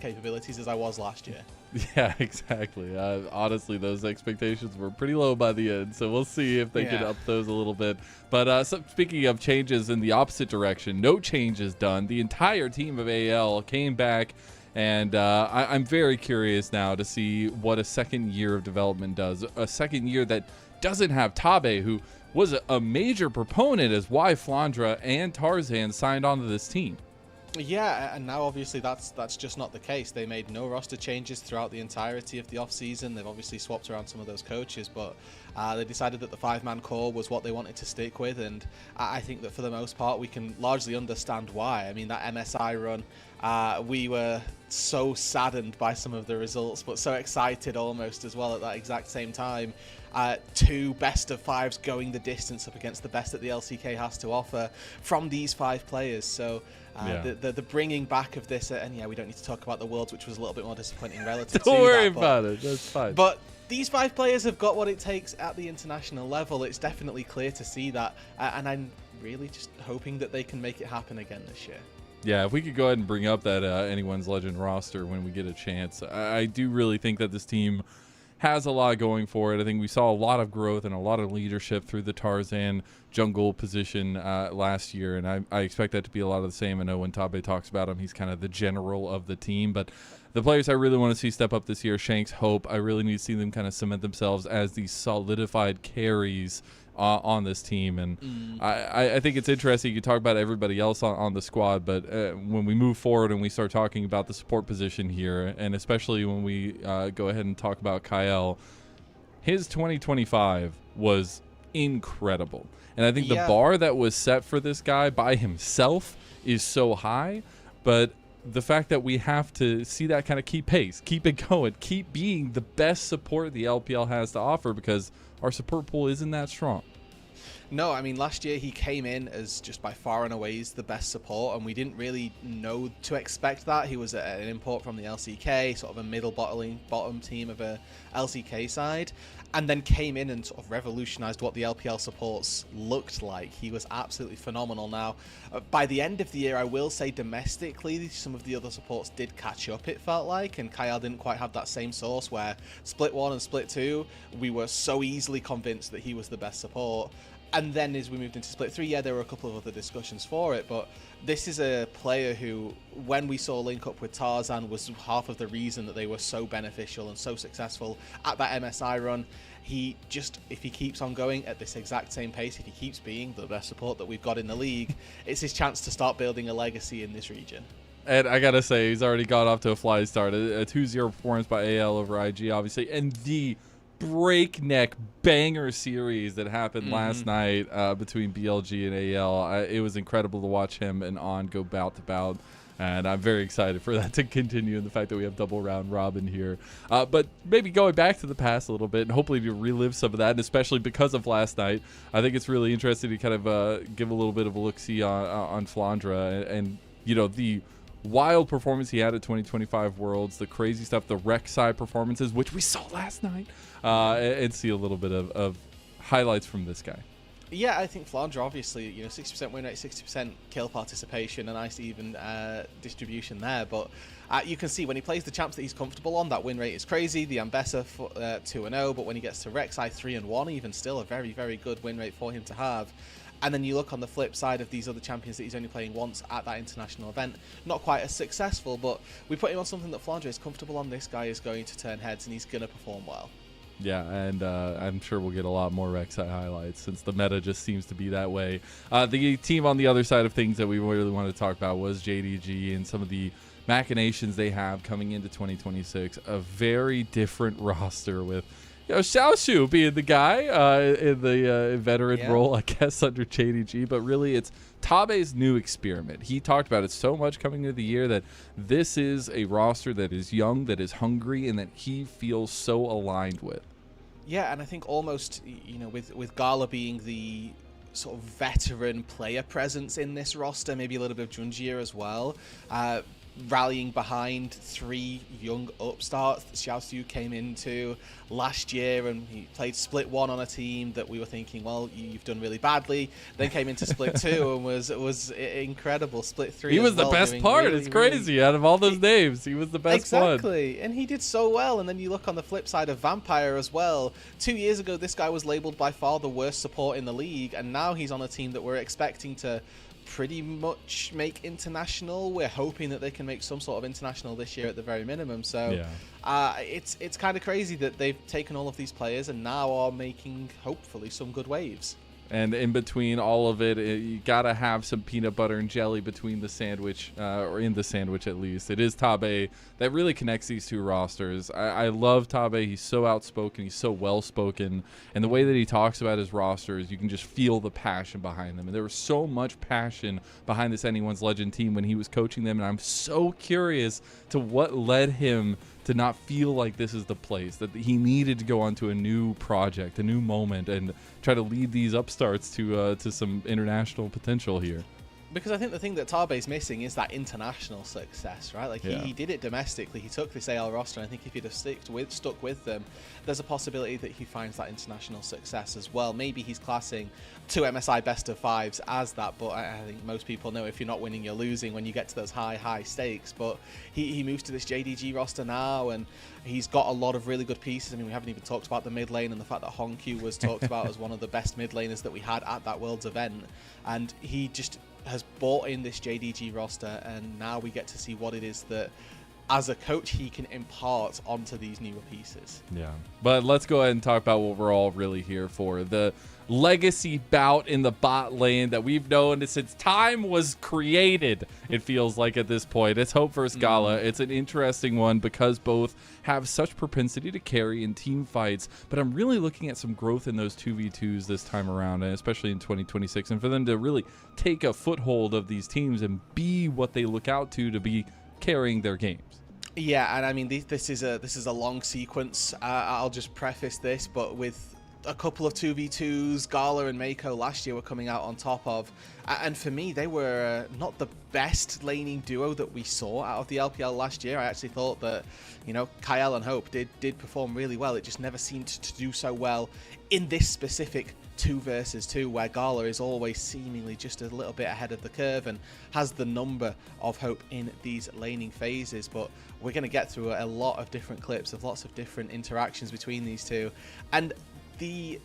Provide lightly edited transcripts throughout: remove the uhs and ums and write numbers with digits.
capabilities as I was last year. Yeah, exactly. Honestly, those expectations were pretty low by the end, so we'll see if they can up those a little bit. But so speaking of changes in the opposite direction, no changes done. The entire team of AL came back, and I'm very curious now to see what a second year of development does. A second year that doesn't have Tabe, who was a major proponent as why Flandra and Tarzan signed onto this team. Yeah, and now obviously that's just not the case. They made no roster changes throughout the entirety of the off-season. They've obviously swapped around some of those coaches, but they decided that the 5-man core was what they wanted to stick with, and I think that for the most part we can largely understand why. I mean, that MSI run, we were so saddened by some of the results, but so excited almost as well at that exact same time. 2 best of 5s going the distance up against the best that the LCK has to offer from these 5 players. So the bringing back of this, and yeah, we don't need to talk about the Worlds, which was a little bit more disappointing relative to that. Don't worry about it, that's fine. But these 5 players have got what it takes at the international level. It's definitely clear to see that, and I'm really just hoping that they can make it happen again this year. Yeah, if we could go ahead and bring up that Anyone's Legend roster when we get a chance. I do really think that this team has a lot going for it. I think we saw a lot of growth and a lot of leadership through the Tarzan jungle position last year, and I expect that to be a lot of the same. I know when Tabe talks about him, he's kind of the general of the team, but the players I really want to see step up this year, Shanks, Hope, I really need to see them kind of cement themselves as these solidified carries on this team. And I think it's interesting. You can talk about everybody else on the squad, but when we move forward and we start talking about the support position here, and especially when we go ahead and talk about Kyle, his 2025 was incredible. And I think the bar that was set for this guy by himself is so high, but the fact that we have to see that kind of keep pace, keep it going, keep being the best support the LPL has to offer, because our support pool isn't that strong. No, I mean, last year he came in as just by far and away the best support, and we didn't really know to expect that. He was an import from the LCK, sort of a middle bottom team of a LCK side, and then came in and sort of revolutionized what the LPL supports looked like. He was absolutely phenomenal. Now, by the end of the year, I will say domestically, some of the other supports did catch up, it felt like, and Kyle didn't quite have that same source where Split 1 and Split 2, we were so easily convinced that he was the best support. And then as we moved into Split 3, yeah, there were a couple of other discussions for it, but this is a player who, when we saw link up with Tarzan, was half of the reason that they were so beneficial and so successful at that MSI run. He just, if he keeps on going at this exact same pace, if he keeps being the best support that we've got in the league, it's his chance to start building a legacy in this region. And I gotta say, he's already got off to a fly start. A 2-0 performance by AL over IG, obviously, and the breakneck banger series that happened last night between BLG and AL. It was incredible to watch him and On go bout to bout, and I'm very excited for that to continue, and the fact that we have double round robin here. But maybe going back to the past a little bit and hopefully to relive some of that, and especially because of last night, I think it's really interesting to kind of give a little bit of a look-see on Flandra and you know, the wild performance he had at 2025 Worlds, the crazy stuff, the Rek'Sai performances, which we saw last night, and see a little bit of highlights from this guy. Yeah, I think Flandra, obviously, you know, 60% win rate, 60% kill participation, a nice even distribution there. But you can see when he plays the champs that he's comfortable on, that win rate is crazy. The Ambessa 2-0, but when he gets to Rek'Sai 3-1, even still a very, very good win rate for him to have. And then you look on the flip side of these other champions that he's only playing once at that international event. Not quite as successful, but we put him on something that Flandra is comfortable on. This guy is going to turn heads, and he's going to perform well. Yeah, and I'm sure we'll get a lot more Rek'Sai highlights since the meta just seems to be that way. The team on the other side of things that we really wanted to talk about was JDG and some of the machinations they have coming into 2026. A very different roster with, you know, Xiaoshu being the guy in the veteran role, I guess, under JDG. But really, it's Tabe's new experiment. He talked about it so much coming into the year that this is a roster that is young, that is hungry, and that he feels so aligned with. Yeah, and I think almost, you know, with Gala being the sort of veteran player presence in this roster, maybe a little bit of Junjia as well, rallying behind 3 young upstarts that Xiaosu came into last year, and he played Split 1 on a team that we were thinking, well, you've done really badly. Then came into Split 2 and was incredible. Split 3 He was well, the best part. Really, it's crazy. Out of all those names, he was the best one. Exactly, and he did so well. And then you look on the flip side of Vampire as well. 2 years ago, this guy was labeled by far the worst support in the league, and now he's on a team that we're expecting to pretty much make international. We're hoping that they can make some sort of international this year at the very minimum. So it's kind of crazy that they've taken all of these players and now are making hopefully some good waves. And in between all of it, you gotta have some peanut butter and jelly between the sandwich, or in the sandwich at least. It is Tabe that really connects these two rosters. I love Tabe. He's so outspoken. He's so well-spoken. And the way that he talks about his rosters, you can just feel the passion behind them. And there was so much passion behind this Anyone's Legend team when he was coaching them. And I'm so curious to what led him to not feel like this is the place, that he needed to go on to a new project, a new moment, and try to lead these upstarts to some international potential here. Because I think the thing that Tabe's missing is that international success, right? Like he did it domestically. He took this AL roster, and I think if he'd have stuck with them, there's a possibility that he finds that international success as well. Maybe he's classing 2 MSI best of 5s as that, but I think most people know if you're not winning, you're losing when you get to those high stakes. But he moves to this JDG roster now, and he's got a lot of really good pieces. I mean, we haven't even talked about the mid lane and the fact that Honkyu was talked about as one of the best mid laners that we had at that Worlds event, and he just has bought in this JDG roster, and now we get to see what it is that as a coach he can impart onto these newer pieces. Yeah, but let's go ahead and talk about what we're all really here for. The legacy bout in the bot lane that we've known since time was created, it feels like at this point. It's Hope versus Gala. It's an interesting one because both have such propensity to carry in team fights, but I'm really looking at some growth in those 2v2s this time around, and especially in 2026, and for them to really take a foothold of these teams and be what they look out to be carrying their games. Yeah, and I mean, this is a long sequence. I'll just preface this, but with a couple of 2v2s, Gala and Mako last year were coming out on top of, and for me, they were not the best laning duo that we saw out of the LPL last year. I actually thought that, you know, Kyle and Hope did perform really well. It just never seemed to do so well in this specific 2 versus 2, where Gala is always seemingly just a little bit ahead of the curve and has the number of Hope in these laning phases. But we're going to get through a lot of different clips of lots of different interactions between these two, and the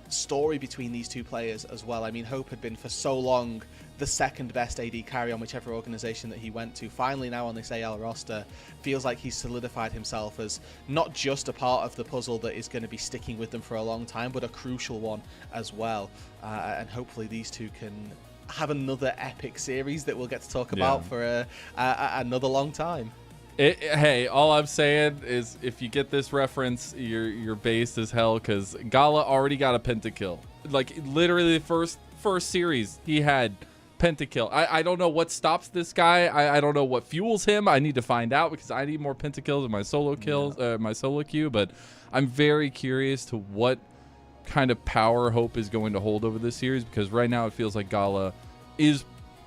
story between these two players as well. I mean, Hope had been for so long the second best AD carry on whichever organization that he went to. Finally now on this AL roster, feels like he's solidified himself as not just a part of the puzzle that is going to be sticking with them for a long time, but a crucial one as well. And hopefully these two can have another epic series that we'll get to talk about for another long time. Hey, all I'm saying is if you get this reference, you're based as hell, because Gala already got a pentakill. Like, literally the first series, he had pentakill. I don't know what stops this guy. I don't know what fuels him. I need to find out, because I need more pentakills in my solo kills, my solo queue. But I'm very curious to what kind of power Hope is going to hold over this series, because right now it feels like Gala is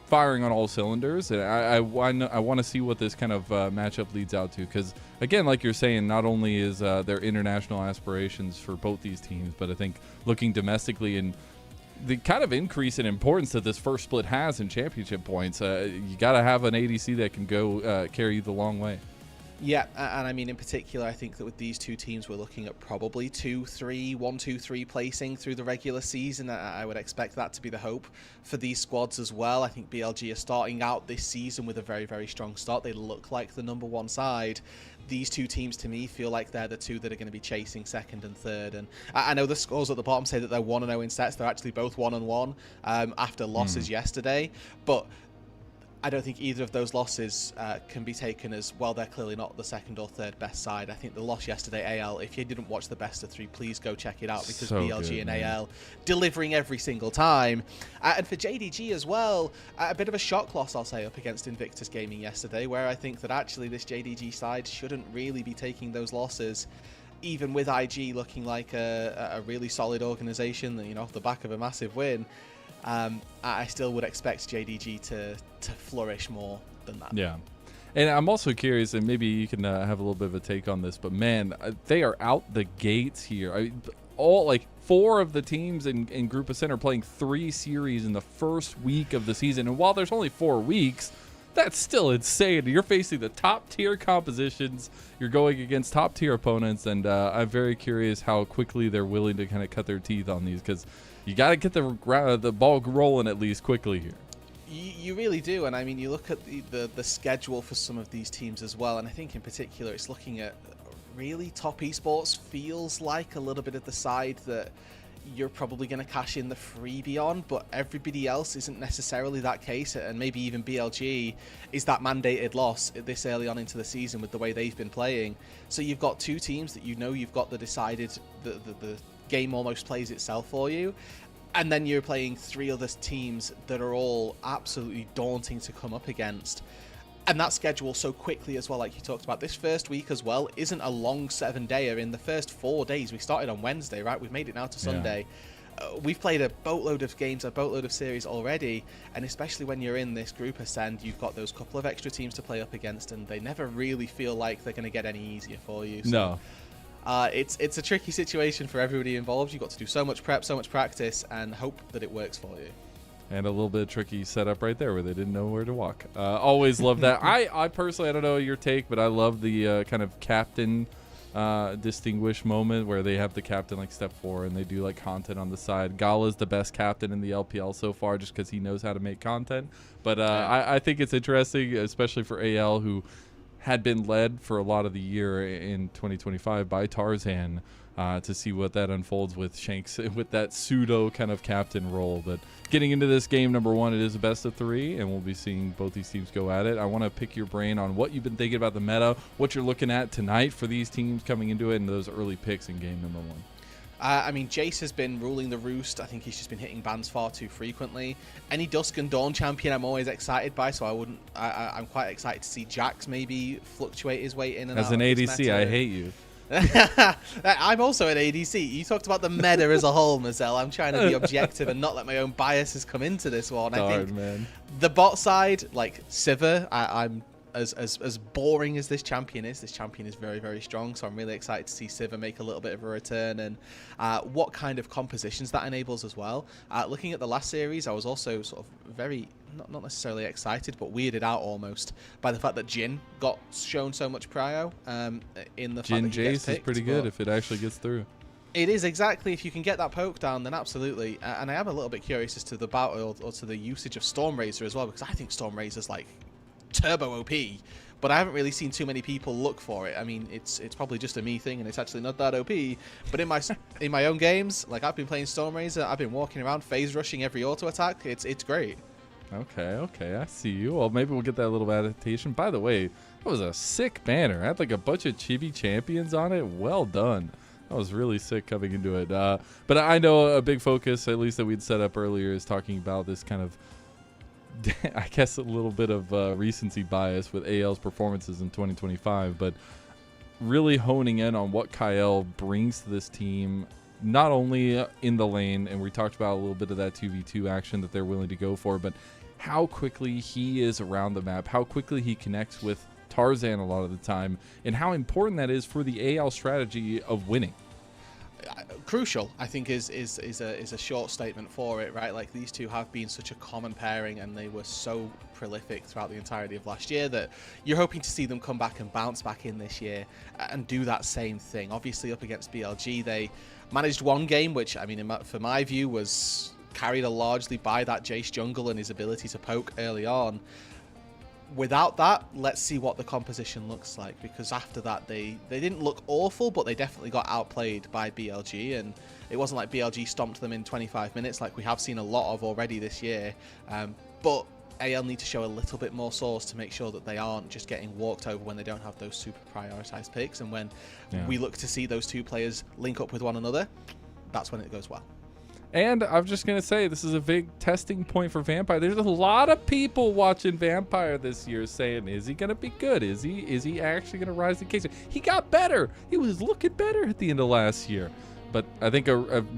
firing on all cylinders, and I want to see what this kind of matchup leads out to, because again, like you're saying, not only is there international aspirations for both these teams, but I think looking domestically and the kind of increase in importance that this first split has in championship points, you got to have an ADC that can go carry you the long way. Yeah, and I mean, in particular, I think that with these two teams, we're looking at probably 1-2-3 placing through the regular season. I would expect that to be the hope for these squads as well. I think BLG are starting out this season with a very, very strong start. They look like the #1 side. These two teams, to me, feel like they're the two that are going to be chasing second and third. And I know the scores at the bottom say that they're 1-0 in sets. They're actually both 1-1 after losses yesterday. But I don't think either of those losses can be taken as, well, they're clearly not the second or third best side. I think the loss yesterday, AL, if you didn't watch the best of 3, please go check it out, because so BLG good, and man. AL delivering every single time. And for JDG as well, a bit of a shock loss, I'll say, up against Invictus Gaming yesterday, where I think that actually this JDG side shouldn't really be taking those losses, even with IG looking like a really solid organization, you know, off the back of a massive win. I still would expect JDG to flourish more than that. Yeah. And I'm also curious, and maybe you can have a little bit of a take on this, but man, they are out the gates here. All like 4 of the teams in Group of 10 are playing 3 series in the first week of the season. And while there's only 4 weeks, that's still insane. You're facing the top tier compositions. You're going against top tier opponents. And I'm very curious how quickly they're willing to kind of cut their teeth on these, because you got to get the ball rolling at least quickly here. You really do, and I mean, you look at the schedule for some of these teams as well, and I think in particular it's looking at really top esports feels like a little bit of the side that you're probably going to cash in the freebie on, but everybody else isn't necessarily that case, and maybe even BLG is that mandated loss this early on into the season with the way they've been playing. So you've got 2 teams that you know you've got the decided, the game almost plays itself for you. And then you're playing 3 other teams that are all absolutely daunting to come up against. And that schedule so quickly as well, like you talked about. This first week as well isn't a long 7-dayer. In the first 4 days, we started on Wednesday, right? We've made it now to Sunday. We've played a boatload of games, a boatload of series already. And especially when you're in this group ascend, you've got those couple of extra teams to play up against, and they never really feel like they're going to get any easier for you. So. No. It's a tricky situation for everybody involved. You've got to do so much prep, so much practice, and hope that it works for you. And a little bit of tricky setup right there where they didn't know where to walk. Always love that. I personally, I don't know your take, but I love the kind of captain distinguished moment where they have the captain like step 4 and they do like content on the side. Gala's the best captain in the LPL so far just because he knows how to make content. But I think it's interesting, especially for AL, who had been led for a lot of the year in 2025 by Tarzan, to see what that unfolds with Shanks with that pseudo kind of captain role. But getting into this game, number 1, it is a best of 3, and we'll be seeing both these teams go at it. I want to pick your brain on what you've been thinking about the meta, what you're looking at tonight for these teams coming into it, and those early picks in game number 1. I mean, Jace has been ruling the roost. I think he's just been hitting bans far too frequently. Any Dusk and Dawn champion I'm always excited by, so I'm quite excited to see Jax maybe fluctuate his way in and out. As an ADC, I hate you. I'm also an ADC. You talked about the meta as a whole, Mazel. I'm trying to be objective and not let my own biases come into this one. I think the bot side, like Sivir, I'm as boring as this champion is very, very strong. So I'm really excited to see Sivir make a little bit of a return, and what kind of compositions that enables as well. Looking at the last series, I was also sort of very not necessarily excited, but weirded out almost by the fact that Jhin got shown so much prio. In the Jhin fact that he gets Jace picked, is pretty good if it actually gets through. It is, exactly. If you can get that poke down, then absolutely. And I am a little bit curious as to the battle or to the usage of Stormrazor as well, because I think Stormrazor's like turbo OP, but I haven't really seen too many people look for it. I mean, it's probably just a me thing, and it's actually not that OP. But in my own games, like I've been playing Stormrazor, I've been walking around phase rushing every auto attack. It's great. Okay, I see you. Well, maybe we'll get that little adaptation. By the way, that was a sick banner. I had like a bunch of chibi champions on it. Well done. That was really sick coming into it. But I know a big focus, at least that we'd set up earlier, is talking about this kind of, I guess, a little bit of recency bias with AL's performances in 2025, but really honing in on what Kyle brings to this team, not only in the lane, and we talked about a little bit of that 2v2 action that they're willing to go for, but how quickly he is around the map, how quickly he connects with Tarzan a lot of the time, and how important that is for the AL strategy of winning. Crucial, I think, is a short statement for it, right? Like, these two have been such a common pairing, and they were so prolific throughout the entirety of last year that you're hoping to see them come back and bounce back in this year and do that same thing. Obviously, up against BLG, they managed one game, which, I mean, for my view, was carried largely by that Jace jungle and his ability to poke early on. Without that, let's see what the composition looks like, because after that they didn't look awful, but they definitely got outplayed by BLG, and it wasn't like BLG stomped them in 25 minutes like we have seen a lot of already this year. But AL need to show a little bit more sauce to make sure that they aren't just getting walked over when they don't have those super prioritized picks, and when we look to see those two players link up with one another, that's when it goes well. And I'm just going to say, this is a big testing point for Vampire. There's a lot of people watching Vampire this year saying, is he going to be good? Is he actually going to rise to the occasion? He got better. He was looking better at the end of last year. But I think a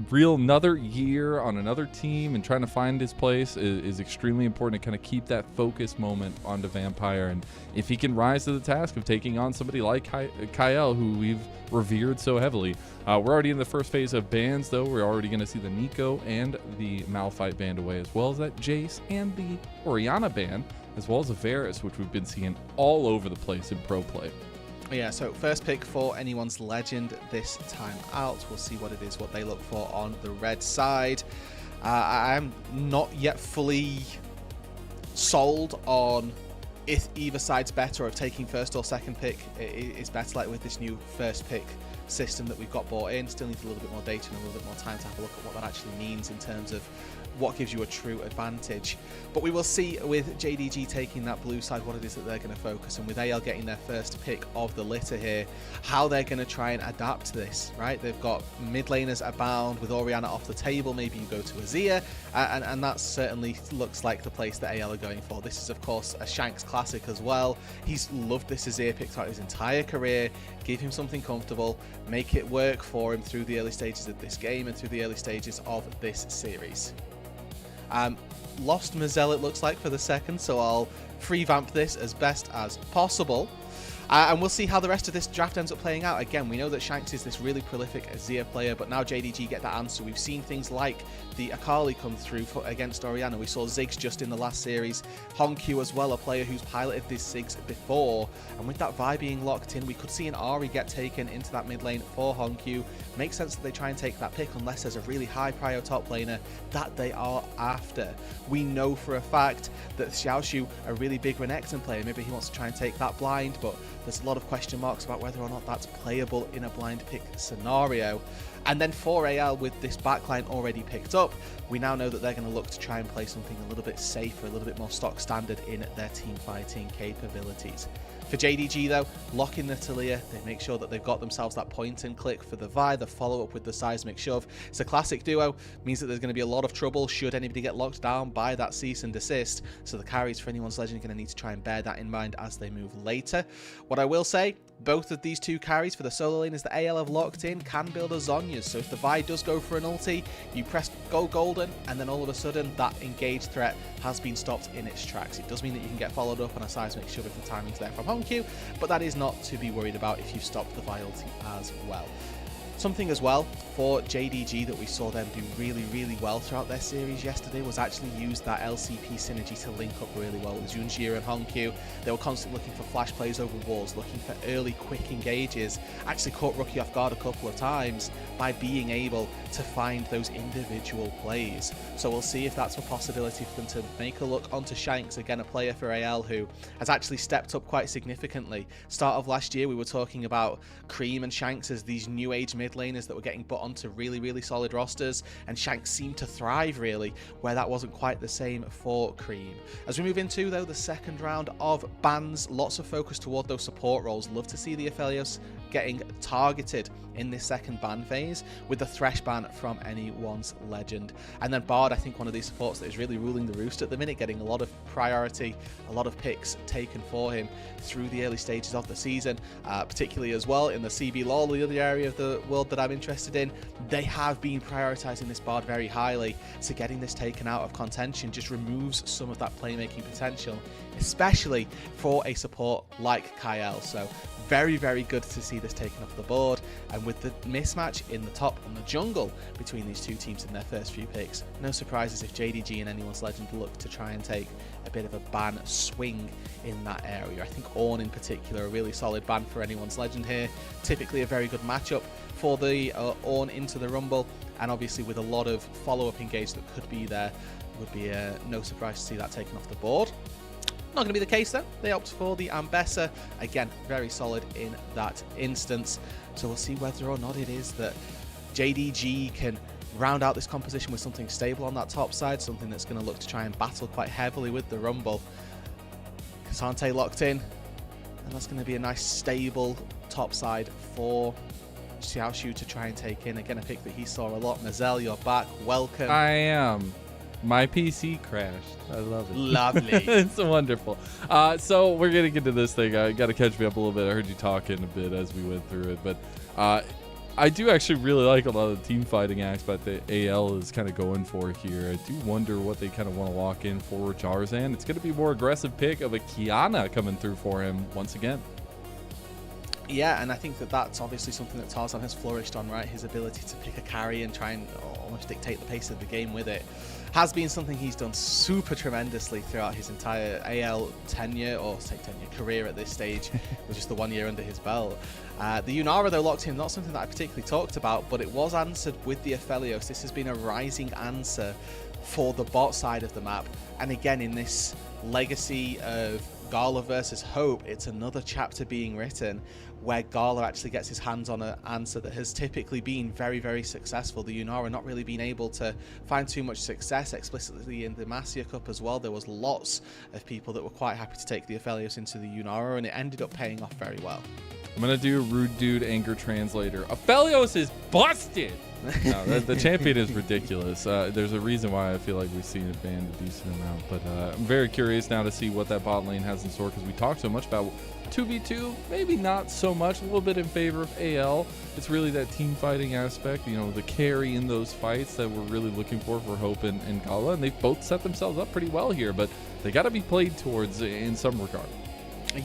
real another year on another team and trying to find his place is extremely important to kind of keep that focus moment onto Vampire. And if he can rise to the task of taking on somebody like Kyle, who we've revered so heavily. We're already in the first phase of bans, though. We're already going to see the Nico and the Malphite banned away, as well as that Jace and the Orianna ban, as well as the Varus, which we've been seeing all over the place in pro play. Yeah, so first pick for anyone's legend this time out. We'll see what it is, what they look for on the red side. I'm not yet fully sold on if either side's better, or if taking first or second pick is better, like with this new first pick system that we've got bought in. Still need a little bit more data and a little bit more time to have a look at what that actually means in terms of what gives you a true advantage. But we will see with JDG taking that blue side what it is that they're going to focus, and with AL getting their first pick of the litter here, how they're going to try and adapt to this, right? They've got mid laners abound with Orianna off the table. Maybe you go to Azir, and that certainly looks like the place that AL are going for. This is, of course, a Shanks classic as well. He's loved this Azir pick throughout his entire career. Give him something comfortable, make it work for him through the early stages of this game and through the early stages of this series. Lost Mazel, it looks like, for the second, so I'll free vamp this as best as possible. And we'll see how the rest of this draft ends up playing out. Again, we know that Shanks is this really prolific Azir player, but now JDG get that answer. We've seen things like the Akali come through against Orianna. We saw Ziggs just in the last series. Honkyu as well, a player who's piloted this Ziggs before. And with that Vi being locked in, we could see an Ahri get taken into that mid lane for Honkyu. Makes sense that they try and take that pick unless there's a really high prio top laner that they are after. We know for a fact that Xiaoshu, a really big Renekton player, maybe he wants to try and take that blind, but there's a lot of question marks about whether or not that's playable in a blind pick scenario. And then for AL, with this backline already picked up, we now know that they're going to look to try and play something a little bit safer, a little bit more stock standard in their team fighting capabilities. For JDG though, lock in the Talia, they make sure that they've got themselves that point and click for the Vi, the follow up with the seismic shove. It's a classic duo, means that there's going to be a lot of trouble should anybody get locked down by that cease and desist. So the carries for anyone's legend are going to need to try and bear that in mind as they move later. What I will say, both of these two carries for the solo laners that AL have locked in can build a Zhonya's. So if the Vi does go for an ulti, you press go golden, and then all of a sudden that engaged threat has been stopped in its tracks. It does mean that you can get followed up on a seismic shove if the timing's there from Honkyu, but that is not to be worried about if you stop the Vi ulti as well. Something as well for JDG that we saw them do really, really well throughout their series yesterday was actually use that LCP synergy to link up really well with Junjie and Honkyu. They were constantly looking for flash plays over walls, looking for early quick engages, actually caught Rookie off guard a couple of times by being able to find those individual plays. So we'll see if that's a possibility for them to make a look onto Shanks, again a player for AL who has actually stepped up quite significantly. Start of last year we were talking about Cream and Shanks as these new age mid laners that were getting put onto really, really solid rosters, and Shanks seemed to thrive really where that wasn't quite the same for Cream. As we move into though the second round of bans, lots of focus toward those support roles. Love to see the Aphelios getting targeted in this second ban phase with the Thresh ban from anyone's legend. And then Bard, I think one of these supports that is really ruling the roost at the minute, getting a lot of priority, a lot of picks taken for him through the early stages of the season, particularly as well in the CB LoL, the other area of the world that I'm interested in. They have been prioritizing this Bard very highly, so getting this taken out of contention just removes some of that playmaking potential, especially for a support like Kyle. So very, very good to see this taken off the board, and with the mismatch in the top and the jungle between these two teams in their first few picks, no surprises if JDG and anyone's legend look to try and take a bit of a ban swing in that area. I think Ornn in particular, a really solid ban for anyone's legend here, typically a very good matchup for the Ornn into the Rumble, and obviously with a lot of follow-up engage that could be there, would be no surprise to see that taken off the board. Not going to be the case though. They opt for the Ambessa. Again, very solid in that instance. So we'll see whether or not it is that JDG can round out this composition with something stable on that top side, something that's going to look to try and battle quite heavily with the Rumble. K'Sante locked in, and that's going to be a nice stable top side for Xiaoshu to try and take in. Again, a pick that he saw a lot. Mazel, you're back. Welcome. I am. My PC crashed. I love it. Lovely. It's wonderful. So we're going to get to this thing. I got to catch me up a little bit. I heard you talking a bit as we went through it. But I do actually really like a lot of the team fighting aspect that AL is kind of going for here. I do wonder what they kind of want to lock in for Jarzan. It's going to be a more aggressive pick of a Kiana coming through for him once again. Yeah, and I think that that's obviously something that Tarzan has flourished on, right? His ability to pick a carry and try and almost dictate the pace of the game with it has been something he's done super tremendously throughout his entire AL tenure, or say tenure, career at this stage, with just the 1 year under his belt. The Yunara, though, locked in, not something that I particularly talked about, but it was answered with the Aphelios. This has been a rising answer for the bot side of the map, and again, in this legacy of Gala versus Hope, it's another chapter being written where Gala actually gets his hands on an answer that has typically been very, very successful. The Yunara not really been able to find too much success explicitly in the Masia Cup as well. There was lots of people that were quite happy to take the Aphelios into the Yunara, and it ended up paying off very well. I'm going to do Rude Dude Anger Translator. Aphelios is busted! No, the champion is ridiculous. There's a reason why I feel like we've seen it banned a decent amount, but I'm very curious now to see what that bot lane has in store, because we talked so much about 2v2, maybe not so much, a little bit in favor of AL. It's really that team fighting aspect, you know, the carry in those fights that we're really looking for Hope and Gala, and they've both set themselves up pretty well here, but they got to be played towards in some regard.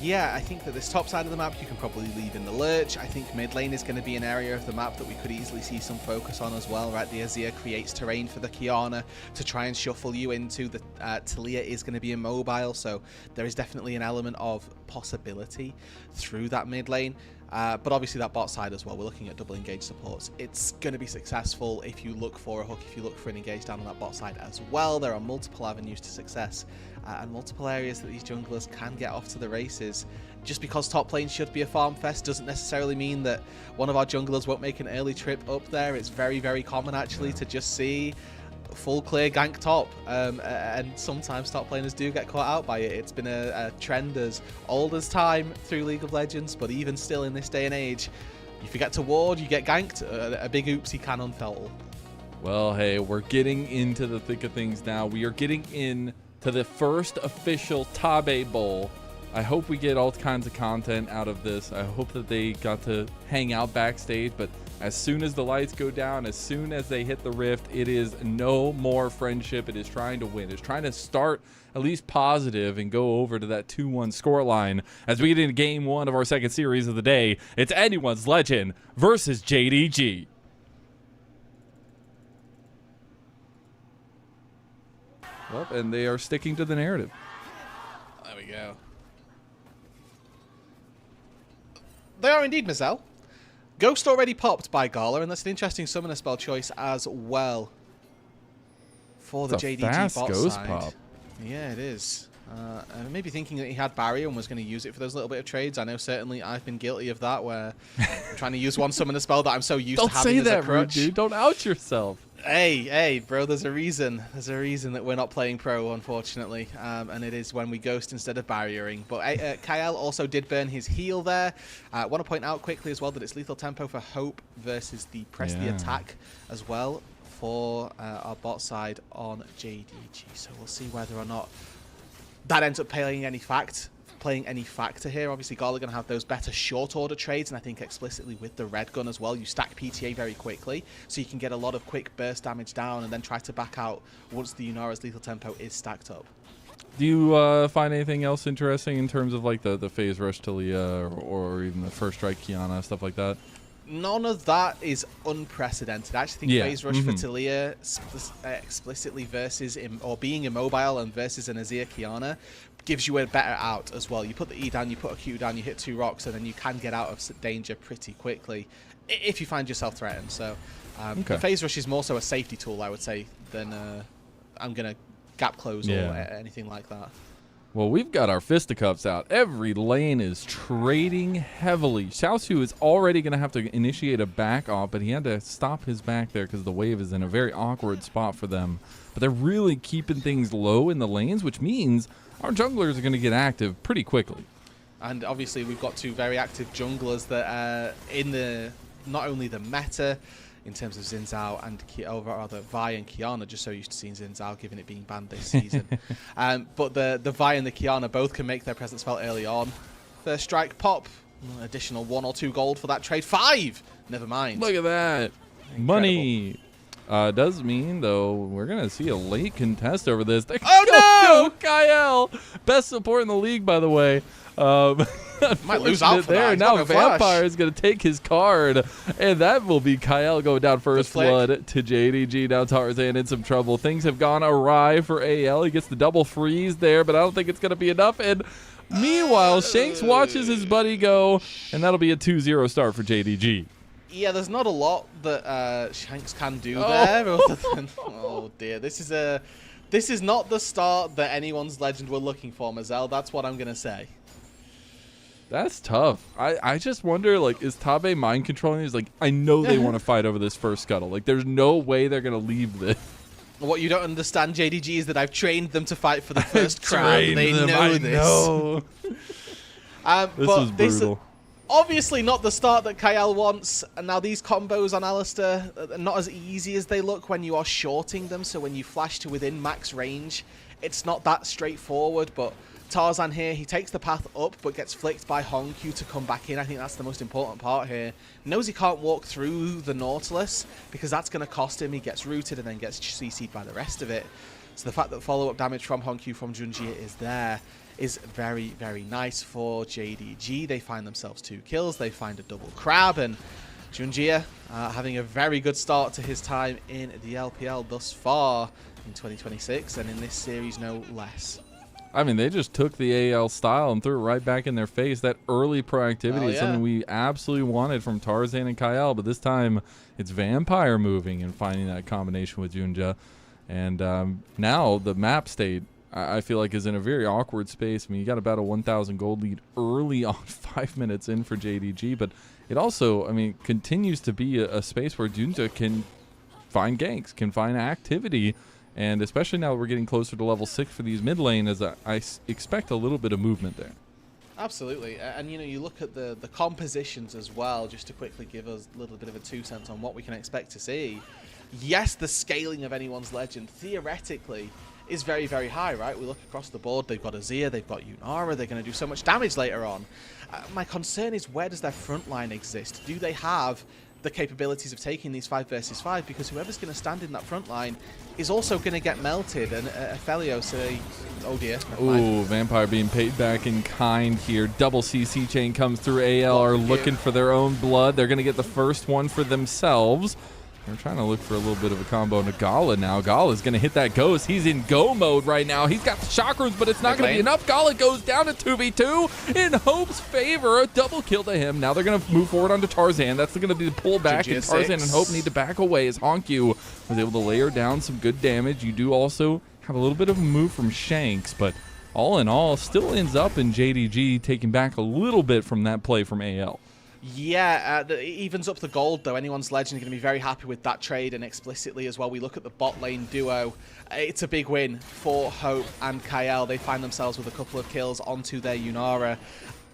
Yeah, I think that this top side of the map you can probably leave in the lurch. I think mid lane is going to be an area of the map that we could easily see some focus on as well, right? The Azir creates terrain for the Kiana to try and shuffle you into. The Talia is going to be immobile, so there is definitely an element of possibility through that mid lane. But obviously that bot side as well, we're looking at double engage supports. It's going to be successful if you look for a hook, if you look for an engage down on that bot side as well. There are multiple avenues to success and multiple areas that these junglers can get off to the races. Just because top lane should be a farm fest doesn't necessarily mean that one of our junglers won't make an early trip up there. It's very, very common actually to just see full clear gank top, and sometimes top laners do get caught out by it. It's been a trend as old as time through League of Legends, but even still in this day and age, you forget to ward, you get ganked, a big oopsie can unfettle. Well, hey, we're getting into the thick of things now. We are getting in to the first official Tabe Bowl. I hope we get all kinds of content out of this. I hope that they got to hang out backstage, but as soon as the lights go down, as soon as they hit the rift, it is no more friendship. It is trying to win. It's trying to start at least positive and go over to that 2-1 scoreline. As we get into game one of our second series of the day, it's Anyone's Legend versus JDG. Well, and they are sticking to the narrative. There we go. They are indeed, Mazel. Ghost already popped by Gala, and that's an interesting summoner spell choice as well for the JDG fast bot ghost side. pop. Yeah, it is. Maybe thinking that he had barrier and was going to use it for those little bit of trades. I know certainly I've been guilty of that, where I'm trying to use one summoner spell that I'm so used to having as a crutch. Dude. Don't out yourself. Hey, bro, there's a reason. There's a reason that we're not playing pro, unfortunately, and it is when we ghost instead of barriering. But Kyle also did burn his heal there. I want to point out quickly as well that it's lethal tempo for Hope versus the press the attack as well for our bot side on JDG. So we'll see whether or not that ends up playing any factor here. Obviously, Gala are going to have those better short order trades, and I think explicitly with the red gun as well, you stack PTA very quickly, so you can get a lot of quick burst damage down and then try to back out once the Yunara's lethal tempo is stacked up. Do you find anything else interesting in terms of like the phase rush Talia or even the first strike Kiana, stuff like that? None of that is unprecedented. I actually think phase rush for Talia explicitly versus or being immobile and versus an Azir Kiana gives you a better out as well. You put the E down, you put a Q down, you hit 2 rocks, and then you can get out of danger pretty quickly if you find yourself threatened. So the phase rush is more so a safety tool, I would say, than I'm going to gap close or anything like that. Well, we've got our fisticuffs out. Every lane is trading heavily. Xiaosu is already going to have to initiate a back off, but he had to stop his back there because the wave is in a very awkward spot for them. But they're really keeping things low in the lanes, which means our junglers are going to get active pretty quickly. And obviously we've got 2 very active junglers that are in the not only the meta in terms of Xin Zhao and rather Vi and Kiana, just so used to seeing Xin Zhao given it being banned this season. But the Vi and the Kiana both can make their presence felt early on. First strike pop Additional 1 or 2 gold for that trade. 5! Never mind. Look at that. Incredible. Money. Does mean, though, we're going to see a late contest over this. Oh, no! Kyle! Best support in the league, by the way. Might lose out for there. that. Now Vampire is going to take his card, and that will be Kyle going down first blood to JDG. Now Tarzan in some trouble. Things have gone awry for AL. He gets the double freeze there, but I don't think it's going to be enough. And meanwhile, Shanks watches his buddy go, and that'll be a 2-0 start for JDG. Yeah, there's not a lot that Shanks can do there. Other than, oh dear, this is not the start that anyone's legend were looking for, Mazel. That's what I'm gonna say. That's tough. I just wonder, like, is Tabe mind controlling? He's like, I know they want to fight over this first scuttle. Like, there's no way they're gonna leave this. What you don't understand, JDG, is that I've trained them to fight for the first crowd. They know this. Know. This was brutal. Obviously not the start that Kyle wants. And now these combos on Alistair are not as easy as they look when you are shorting them. So when you flash to within max range, it's not that straightforward. But Tarzan here, he takes the path up but gets flicked by Hongyu to come back in. I think that's the most important part here. Knows he can't walk through the Nautilus because that's going to cost him. He gets rooted and then gets CC'd by the rest of it. So the fact that follow-up damage from Hongyu from Junjie is there is very, very nice for JDG. They find themselves 2 kills. They find a double crab, and Junjie having a very good start to his time in the LPL thus far in 2026, and in this series no less. I mean, they just took the AL style and threw it right back in their face. That early proactivity is something we absolutely wanted from Tarzan and Kyle, but this time it's Vampire moving and finding that combination with Junjie. And now the map state, I feel like, is in a very awkward space. I mean, you got about a 1,000 gold lead early on, 5 minutes in for JDG, but it also, I mean, continues to be a space where Junjie can find ganks, can find activity, and especially now that we're getting closer to level 6 for these mid lane, as I expect a little bit of movement there. Absolutely, and you know, you look at the compositions as well, just to quickly give us a little bit of a 2 cents on what we can expect to see. Yes, the scaling of anyone's legend, theoretically, is very, very high, right? We look across the board, they've got Azir, they've got Yunara, they're going to do so much damage later on. My concern is, where does their front line exist? Do they have the capabilities of taking these 5 versus 5? Because whoever's going to stand in that front line is also going to get melted, and Aphelios say, oh dear. Ooh, Vampire being paid back in kind here. Double CC chain comes through. AL are looking for their own blood. They're going to get the first one for themselves. They're trying to look for a little bit of a combo. Nagala now. Gala's going to hit that ghost. He's in go mode right now. He's got the chakrams, but it's not going to be enough. Gala goes down to 2v2 in Hope's favor. A double kill to him. Now they're going to move forward onto Tarzan. That's going to be the pullback, and Tarzan and Hope need to back away as Hongyu was able to layer down some good damage. You do also have a little bit of a move from Shanks, but all in all, still ends up in JDG taking back a little bit from that play from AL. Yeah, it evens up the gold, though. Anyone's legend is going to be very happy with that trade, and explicitly as well, we look at the bot lane duo. It's a big win for Hope and Kyle. They find themselves with a couple of kills onto their Yunara,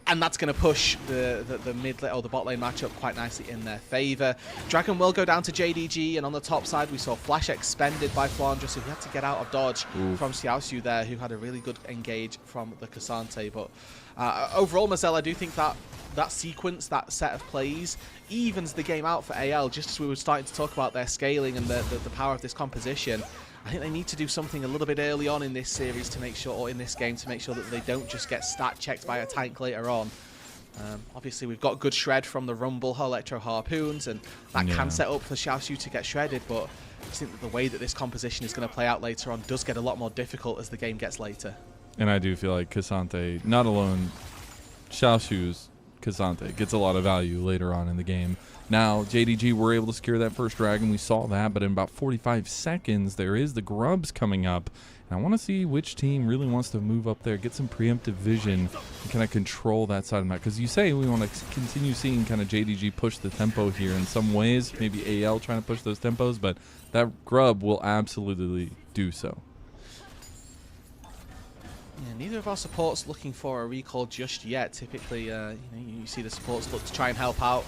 and that's going to push the mid or the bot lane matchup quite nicely in their favor. Dragon will go down to JDG, and on the top side, we saw Flash expended by Flandra, so he had to get out of dodge from Xiaoxiu there, who had a really good engage from the Cassante. But overall, Marcel, I do think that sequence, that set of plays, evens the game out for AL, just as we were starting to talk about their scaling and the power of this composition. I think they need to do something a little bit early on in this series to make sure, or in this game, to make sure that they don't just get stat checked by a tank later on. Obviously, we've got good shred from the Rumble Electro Harpoons, and that can set up for Xiaoxiu to get shredded, but I think that the way that this composition is going to play out later on does get a lot more difficult as the game gets later. And I do feel like Cassante, not alone Xiaoxiu's Cassante, gets a lot of value later on in the game. Now, JDG were able to secure that first dragon. We saw that, but in about 45 seconds, there is the grubs coming up. And I want to see which team really wants to move up there, get some preemptive vision, and kind of control that side of the map. Because you say we want to continue seeing kind of JDG push the tempo here in some ways, maybe AL trying to push those tempos, but that grub will absolutely do so. Yeah, neither of our supports looking for a recall just yet. Typically, you see the supports look to try and help out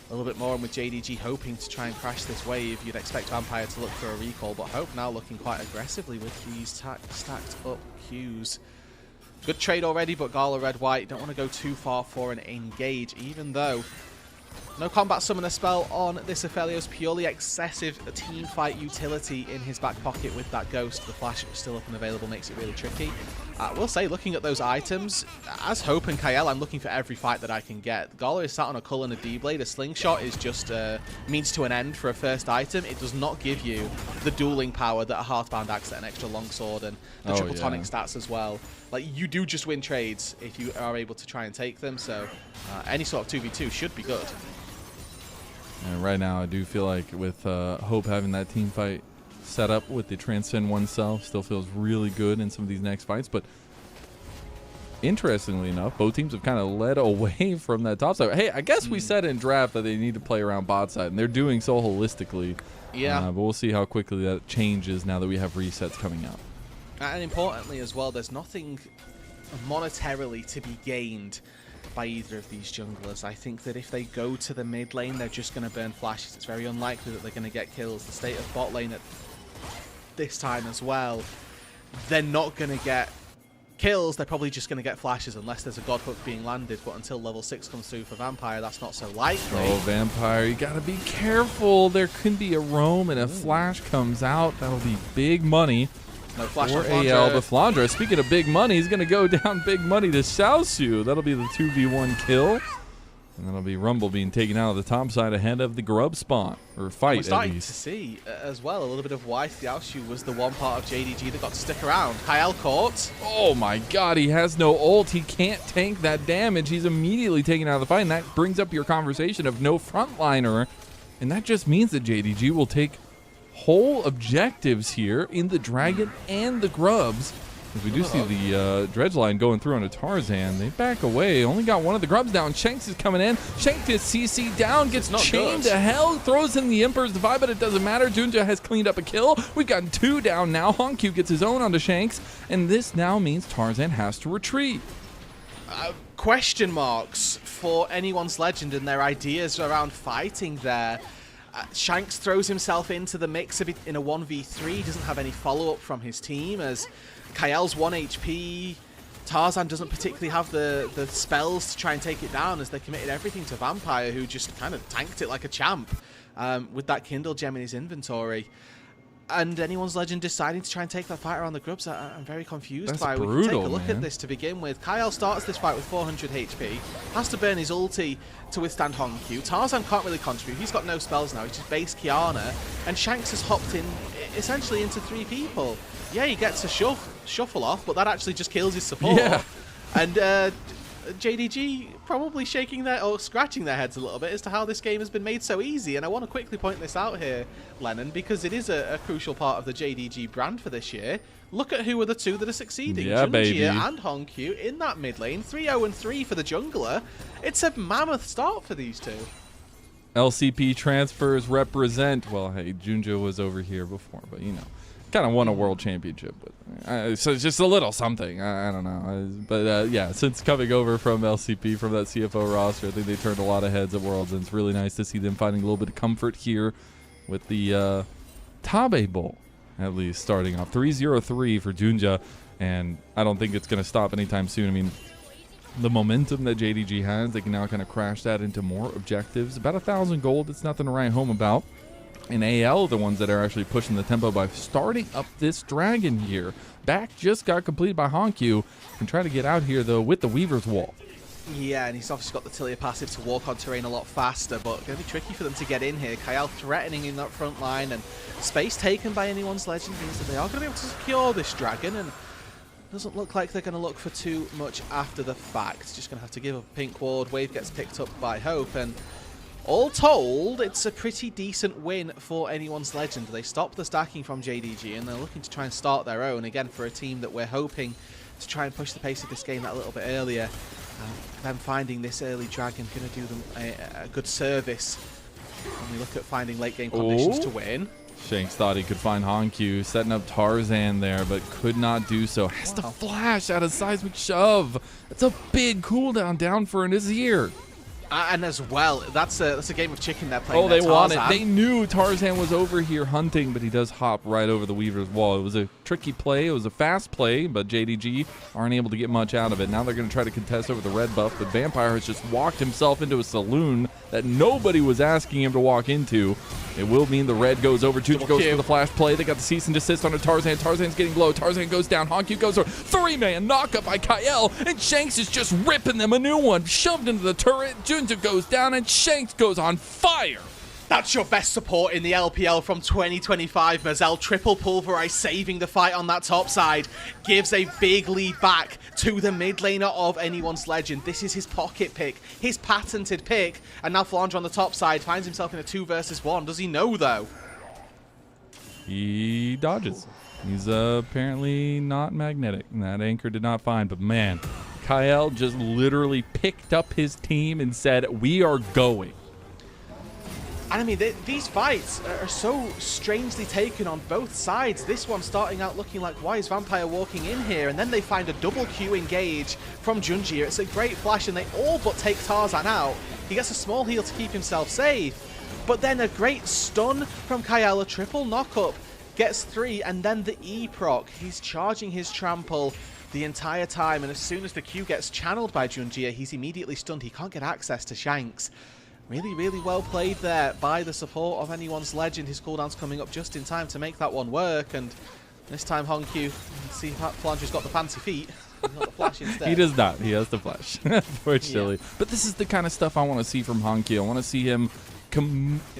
a little bit more, and with JDG hoping to try and crash this wave, you'd expect Vampire to look for a recall, but Hope now looking quite aggressively with these stacked up Qs. Good trade already, but Gala red-white. Don't want to go too far for an engage, even though no combat summoner spell on this Aphelios. Purely excessive team fight utility in his back pocket with that ghost. The flash still up and available makes it really tricky. I will say, looking at those items, as Hope and Kael, I'm looking for every fight that I can get. Gala is sat on a Cull and a D-Blade. A slingshot is just a means to an end for a first item. It does not give you the dueling power that a Hearthbound Axe, an extra longsword, and the triple tonic stats as well. Like, you do just win trades if you are able to try and take them, so any sort of 2v2 should be good. And right now, I do feel like with Hope having that team fight set up with the Transcend oneself, still feels really good in some of these next fights. But interestingly enough, both teams have kind of led away from that top side. Hey, I guess we said in draft that they need to play around bot side, and they're doing so holistically. Yeah. But we'll see how quickly that changes now that we have resets coming out. And importantly as well, there's nothing monetarily to be gained by either of these junglers. I think that if they go to the mid lane, they're just going to burn flashes. It's very unlikely that they're going to get kills. The state of bot lane at this time as well, they're not going to get kills. They're probably just going to get flashes unless there's a God Hook being landed. But until level 6 comes through for Vampire, that's not so likely. Oh, Vampire, you got to be careful. There could be a roam and a flash comes out. That'll be big money. No flash for on AL, but Flandra, speaking of big money, he's going to go down big money to Xiaosu. That'll be the 2v1 kill. And that'll be Rumble being taken out of the top side ahead of the grub spawn, or fight We're starting at least. to see as well a little bit of why Xiaosu was the one part of JDG that got to stick around. Kael caught. Oh my god, he has no ult. He can't tank that damage. He's immediately taken out of the fight, and that brings up your conversation of no frontliner. And that just means that JDG will take whole objectives here in the Dragon and the Grubs. As we do see the dredge line going through on a Tarzan. They back away. Only got one of the Grubs down. Shanks is coming in. Shanks is CC down. Gets chained to hell. Throws in the Emperor's Divide, but it doesn't matter. Junja has cleaned up a kill. We've gotten 2 down now. Honkyu gets his own onto Shanks. And this now means Tarzan has to retreat. Question marks for anyone's legend and their ideas around fighting there. Shanks throws himself into the mix a bit in a 1v3. Doesn't have any follow-up from his team as Kael's 1 HP. Tarzan doesn't particularly have the spells to try and take it down as they committed everything to Vampire, who just kind of tanked it like a champ with that Kindle gem in his inventory. And anyone's legend deciding to try and take that fight around the Grubs, I'm very confused by. Brutal, we can take a look at this to begin with. Kael starts this fight with 400 HP, has to burn his ulti to withstand Honkyu. Tarzan can't really contribute, he's got no spells now, he's just base Kiana, and Shanks has hopped in essentially into 3 people. Yeah, he gets a shuffle off, but that actually just kills his support. Yeah. And JDG probably shaking their or scratching their heads a little bit as to how this game has been made so easy. And I want to quickly point this out here, Lennon, because it is a crucial part of the JDG brand for this year. Look at who are the 2 that are succeeding. Yeah, baby. And Honkyu in that mid lane. 3-0-3 for the jungler. It's a mammoth start for these 2. LCP transfers represent. Well, hey, Junja was over here before, but you know. Kind of won a world championship, but so it's just a little something. I don't know, but yeah, since coming over from LCP, from that CFO roster, I think they turned a lot of heads at Worlds, and it's really nice to see them finding a little bit of comfort here with the Tabe Bowl, at least starting off 3-0-3 for Junja, and I don't think it's going to stop anytime soon. I mean, the momentum that JDG has, they can now kind of crash that into more objectives. About 1,000 gold, it's nothing to write home about. And AL, the ones that are actually pushing the tempo by starting up this dragon here. Back just got completed by Honkyu, and try to get out here though with the Weaver's Wall. Yeah, and he's obviously got the Tilia passive to walk on terrain a lot faster, but going to be tricky for them to get in here. Kael threatening in that front line, and space taken by anyone's legend means that they are going to be able to secure this dragon, and doesn't look like they're going to look for too much after the fact. Just going to have to give up a pink ward. Wave gets picked up by Hope, and all told, it's a pretty decent win for anyone's legend. They stopped the stacking from JDG, and they're looking to try and start their own, again, for a team that we're hoping to try and push the pace of this game that little bit earlier. Them finding this early dragon going to do them a good service when we look at finding late game conditions to win. Shanks thought he could find Honkyu, setting up Tarzan there, but could not do so. Has to flash out of seismic shove. That's a big cooldown down for an Azir. And as well, that's a game of chicken they're playing. Oh, they want it. They knew Tarzan was over here hunting, but he does hop right over the Weaver's wall. It was a tricky play. It was a fast play, but JDG aren't able to get much out of it. Now they're going to try to contest over the red buff, but Vampire has just walked himself into a saloon that nobody was asking him to walk into. It will mean the red goes over. Juju goes for the flash play. They got the cease and desist on a Tarzan. Tarzan's getting low. Tarzan goes down. Honku goes over. 3-man knockup by Kyle, and Shanks is just ripping them a new one. Shoved into the turret. Junju goes down, and Shanks goes on fire. That's your best support in the LPL from 2025. Mazel triple pulverize, saving the fight on that top side. Gives a big lead back to the mid laner of anyone's legend. This is his pocket pick, his patented pick. And now Flandre on the top side finds himself in a 2 versus 1. Does he know, though? He dodges. He's apparently not magnetic. That anchor did not find, but man, Kyle just literally picked up his team and said, we are going. And I mean, these fights are so strangely taken on both sides. This one starting out looking like, why is Vampire walking in here? And then they find a double Q engage from Junji. It's a great flash, and they all but take Tarzan out. He gets a small heal to keep himself safe. But then a great stun from Kyle, a triple knockup. Gets 3, and then the E proc. He's charging his trample the entire time, and as soon as the Q gets channeled by Junji, he's immediately stunned. He can't get access to Shanks. Really, really well played there by the support of anyone's legend. His cooldown's coming up just in time to make that one work. And this time, Honku, see if Flandre's got the fancy feet. He's got the flash instead. He does not. He has the flash, unfortunately. Yeah. But this is the kind of stuff I want to see from Honku. I want to see him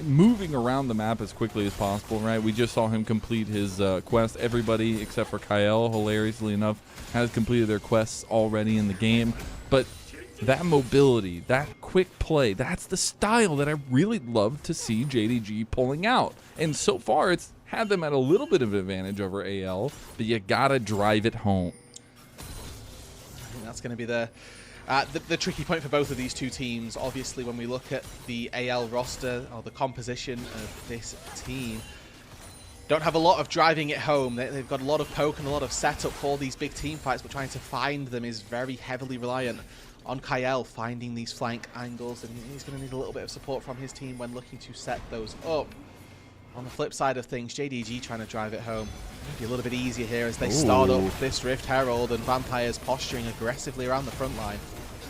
moving around the map as quickly as possible, right? We just saw him complete his quest. Everybody except for Kyle, hilariously enough, has completed their quests already in the game. But that mobility, that quick play, that's the style that I really love to see JDG pulling out. And so far, it's had them at a little bit of an advantage over AL, but you gotta drive it home. I think that's going to be the tricky point for both of these two teams. Obviously, when we look at the AL roster, or the composition of this team, don't have a lot of driving it home. They've got a lot of poke and a lot of setup for these big team fights, but trying to find them is very heavily reliant on Kyle finding these flank angles, and he's going to need a little bit of support from his team when looking to set those up. On the flip side of things, JDG trying to drive it home. Maybe a little bit easier here as they start up this Rift Herald, and Vampire's posturing aggressively around the front line.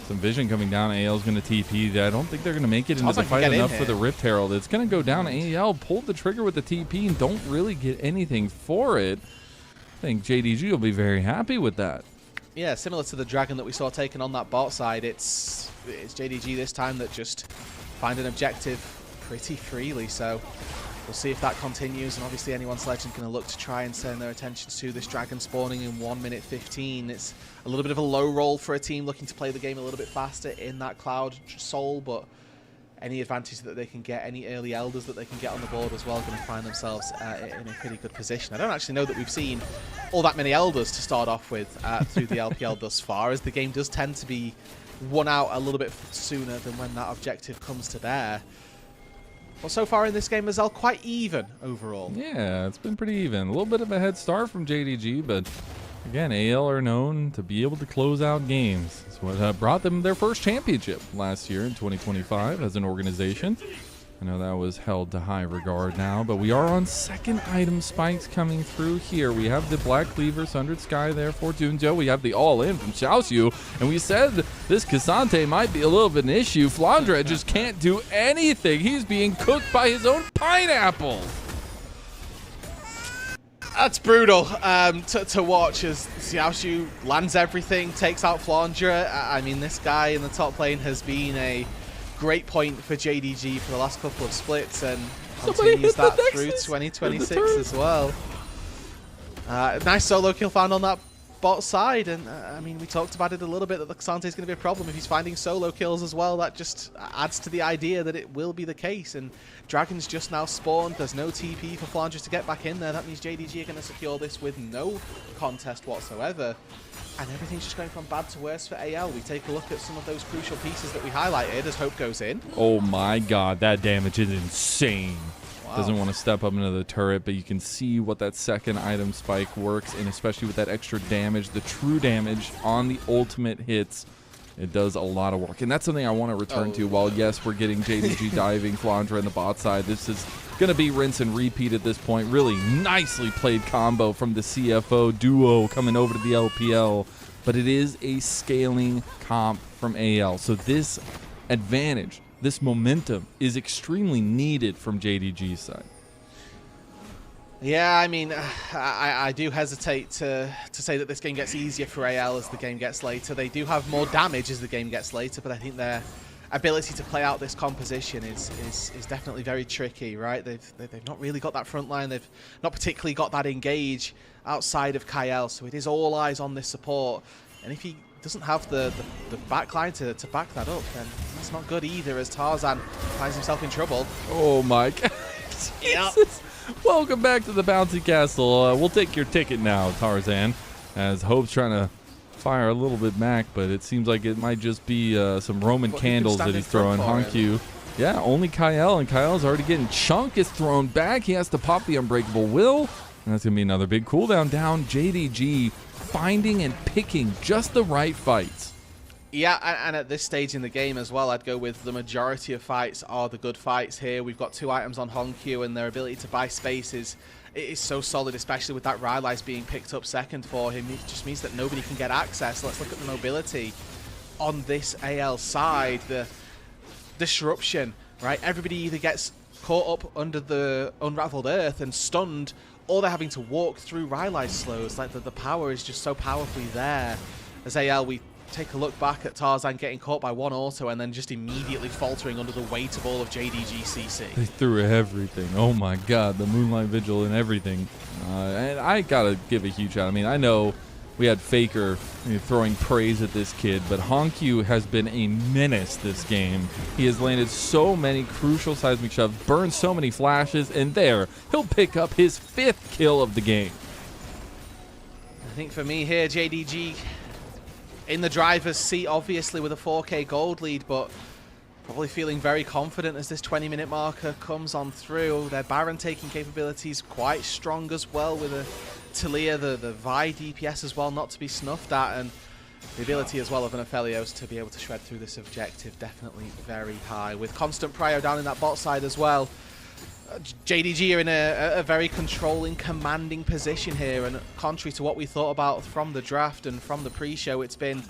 Some vision coming down. AL's going to TP. I don't think they're going to make it into the fight enough for the Rift Herald. It's going to go down. AL pulled the trigger with the TP and don't really get anything for it. I think JDG will be very happy with that. Yeah, similar to the Dragon that we saw taken on that bot side, it's JDG this time that just find an objective pretty freely, so we'll see if that continues. And obviously anyone's legend going to look to try and turn their attention to this Dragon spawning in 1 minute 15. It's a little bit of a low roll for a team looking to play the game a little bit faster in that Cloud Soul, but any advantage that they can get, any early Elders that they can get on the board as well, going to find themselves in a pretty good position. I don't actually know that we've seen all that many Elders to start off with through the LPL thus far, as the game does tend to be won out a little bit sooner than when that objective comes to bear. Well, so far in this game, Mazel, quite even overall. Yeah, it's been pretty even. A little bit of a head start from JDG, but again, AL are known to be able to close out games. It's what brought them their first championship last year in 2025 as an organization. I know that was held to high regard now, but we are on second item spikes coming through here. We have the Black Cleaver, Sundered Sky there for Junjo. We have the All-In from Xiaoxiu, and we said this Cassante might be a little bit an issue. Flandre just can't do anything. He's being cooked by his own pineapple. That's brutal to watch as Xiaoxiu lands everything, takes out Flandre. I mean, this guy in the top lane has been a great point for JDG for the last couple of splits, and continues that through 2026 as well. Nice solo kill found on that bot side, and I mean, we talked about it a little bit that the Cassante is going to be a problem if he's finding solo kills as well. That just adds to the idea that it will be the case, and Dragon's just now spawned. There's no TP for Flandre to get back in there. That means JDG are going to secure this with no contest whatsoever. And everything's just going from bad to worse for AL. We take a look at some of those crucial pieces that we highlighted as Hope goes in. Oh my god, that damage is insane. Wow. Doesn't want to step up into the turret, but you can see what that second item spike works, and especially with that extra damage, the true damage on the ultimate hits. It does a lot of work, and that's something I want to return to. While, yes, we're getting JDG diving, Flandre in the bot side, this is going to be rinse and repeat at this point. Really nicely played combo from the CFO duo coming over to the LPL, but it is a scaling comp from AL. So this advantage, this momentum is extremely needed from JDG's side. Yeah, I mean, I do hesitate to say that this game gets easier for AL as the game gets later. They do have more damage as the game gets later, but I think their ability to play out this composition is definitely very tricky, right? They've not really got that front line. They've not particularly got that engage outside of Kyle, so it is all eyes on this support. And if he doesn't have the back line to back that up, then that's not good either, as Tarzan finds himself in trouble. Oh my God. Yep. Welcome back to the Bouncy Castle. We'll take your ticket now, Tarzan, as Hope's trying to fire a little bit back, but it seems like it might just be some Roman candles that he's throwing. Honkyu. Yeah, only Kyle, and Kyle's already getting Chunk is thrown back. He has to pop the Unbreakable Will, and that's going to be another big cooldown down. JDG finding and picking just the right fights. Yeah, and at this stage in the game as well, I'd go with the majority of fights are the good fights here. We've got 2 items on Honkyu, and their ability to buy spaces is so solid, especially with that Rylai's being picked up second for him. It just means that nobody can get access. Let's look at the mobility on this AL side, the disruption, right? Everybody either gets caught up under the unraveled earth and stunned, or they're having to walk through Rylai's slows. Like the power is just so powerfully there. As AL, we take a look back at Tarzan getting caught by 1 auto and then just immediately faltering under the weight of all of JDG CC. They threw everything. Oh my God, the Moonlight Vigil and everything. And I gotta give a huge shout. I mean, I know we had Faker throwing praise at this kid, but Honkyu has been a menace this game. He has landed so many crucial seismic shoves, burned so many flashes, and there, he'll pick up his 5th kill of the game. I think for me here, JDG in the driver's seat, obviously, with a 4K gold lead, but probably feeling very confident as this 20-minute marker comes on through. Their Baron taking capabilities quite strong as well, with a Talia, the Vi DPS as well, not to be snuffed at, and the ability as well of an Aphelios to be able to shred through this objective definitely very high. With constant prio down in that bot side as well. JDG are in a very controlling, commanding position here, and contrary to what we thought about from the draft and from the pre-show, it's been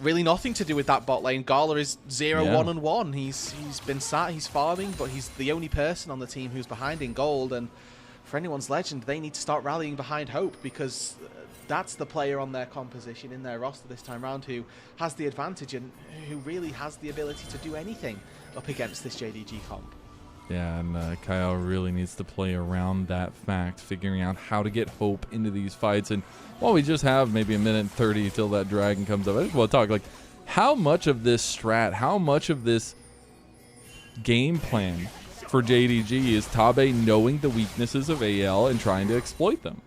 really nothing to do with that bot lane. Gala is 0-1-1. He's been sat, he's farming, but he's the only person on the team who's behind in gold, and for anyone's legend, they need to start rallying behind Hope, because that's the player on their composition in their roster this time around who has the advantage and who really has the ability to do anything up against this JDG comp. Yeah, and Kyle really needs to play around that fact, figuring out how to get Hope into these fights. And while we just have maybe 1:30 till that dragon comes up, I just want to talk, like, how much of this strat, how much of this game plan for JDG is Tabe knowing the weaknesses of AL and trying to exploit them?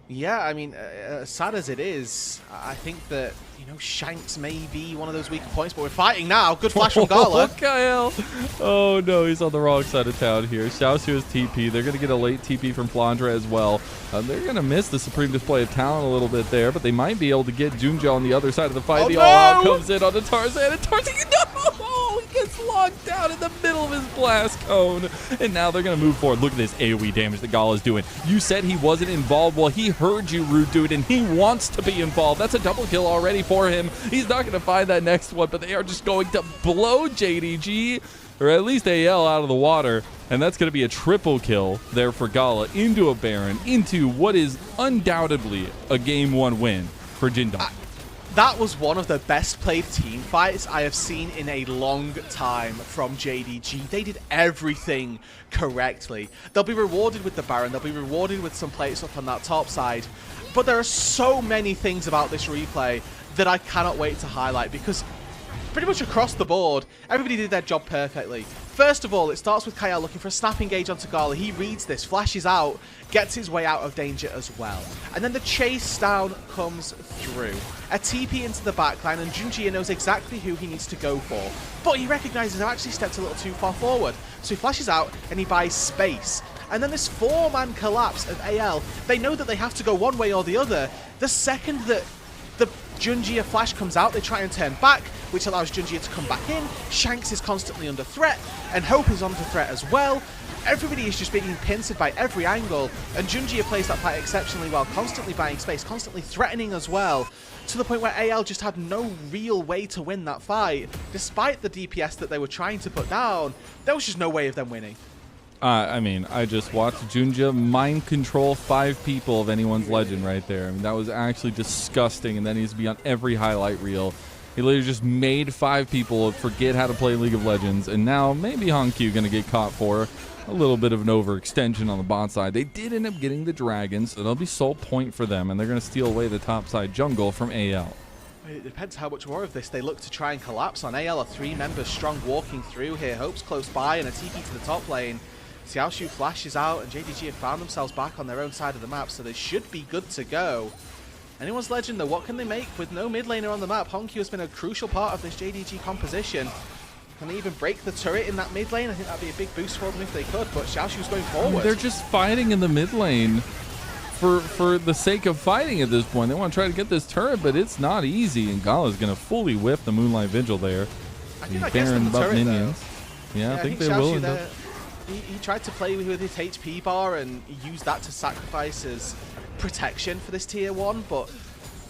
Yeah, I mean, sad as it is, I think that, you know, Shanks may be one of those weaker points, but we're fighting now. Good flash from Gala. Kyle. Oh, no, he's on the wrong side of town here. Shouts to his TP. They're going to get a late TP from Flandre as well. They're going to miss the supreme display of talent a little bit there, but they might be able to get Junja on the other side of the fight. The all-out comes in onto Tarzan, and Tarzan, no! He gets locked down in the middle of his blast cone, and now they're going to move forward. Look at this AoE damage that Gala is doing. You said he wasn't involved. Well, he heard you, rude dude, and he wants to be involved. That's a double kill already for him. He's not going to find that next one, but they are just going to blow JDG, or at least AL, out of the water, and that's going to be a triple kill there for Gala into a Baron, into what is undoubtedly a Game 1 win for Jindal. That was one of the best played team fights I have seen in a long time from JDG. They did everything correctly. They'll be rewarded with the Baron, they'll be rewarded with some plates up on that top side, but there are so many things about this replay that I cannot wait to highlight, because pretty much across the board, everybody did their job perfectly. First of all, it starts with Kyle looking for a snap engage onto Gala. He reads this, flashes out, gets his way out of danger as well. And then the chase down comes through. A TP into the backline, and Junji knows exactly who he needs to go for. But he recognizes I've actually stepped a little too far forward. So he flashes out and he buys space. And then this 4-man collapse of AL, they know that they have to go one way or the other. The second that the Junjie, a flash comes out, they try and turn back, which allows Junjie to come back in. Shanks is constantly under threat, and Hope is under threat as well. Everybody is just being pincered by every angle, and Junjie plays that fight exceptionally well, constantly buying space, constantly threatening as well, to the point where AL just had no real way to win that fight. Despite the DPS that they were trying to put down, there was just no way of them winning. I mean, I just watched Junja mind control 5 people of anyone's legend right there. I mean, that was actually disgusting, and that needs to be on every highlight reel. He literally just made 5 people forget how to play League of Legends, and now maybe Honkyu going to get caught for a little bit of an overextension on the bot side. They did end up getting the Dragons, so they'll be sole point for them, and they're going to steal away the top side jungle from AL. It depends how much more of this they look to try and collapse on. AL are 3 members strong walking through here. Hope's close by, and a TP to the top lane. Xiaoshu flashes out, and JDG have found themselves back on their own side of the map, so they should be good to go. Anyone's legend, though, what can they make with no mid laner on the map? Honkyu has been a crucial part of this JDG composition. Can they even break the turret in that mid lane? I think that'd be a big boost for them if they could, but Xiaoshu's going forward. They're just fighting in the mid lane for the sake of fighting at this point. They want to try to get this turret, but it's not easy, and Gala's going to fully whip the Moonlight Vigil there. I think that gets them the turret, minions. Yeah, I think they will. He tried to play with his HP bar and use that to sacrifice as protection for this tier 1, but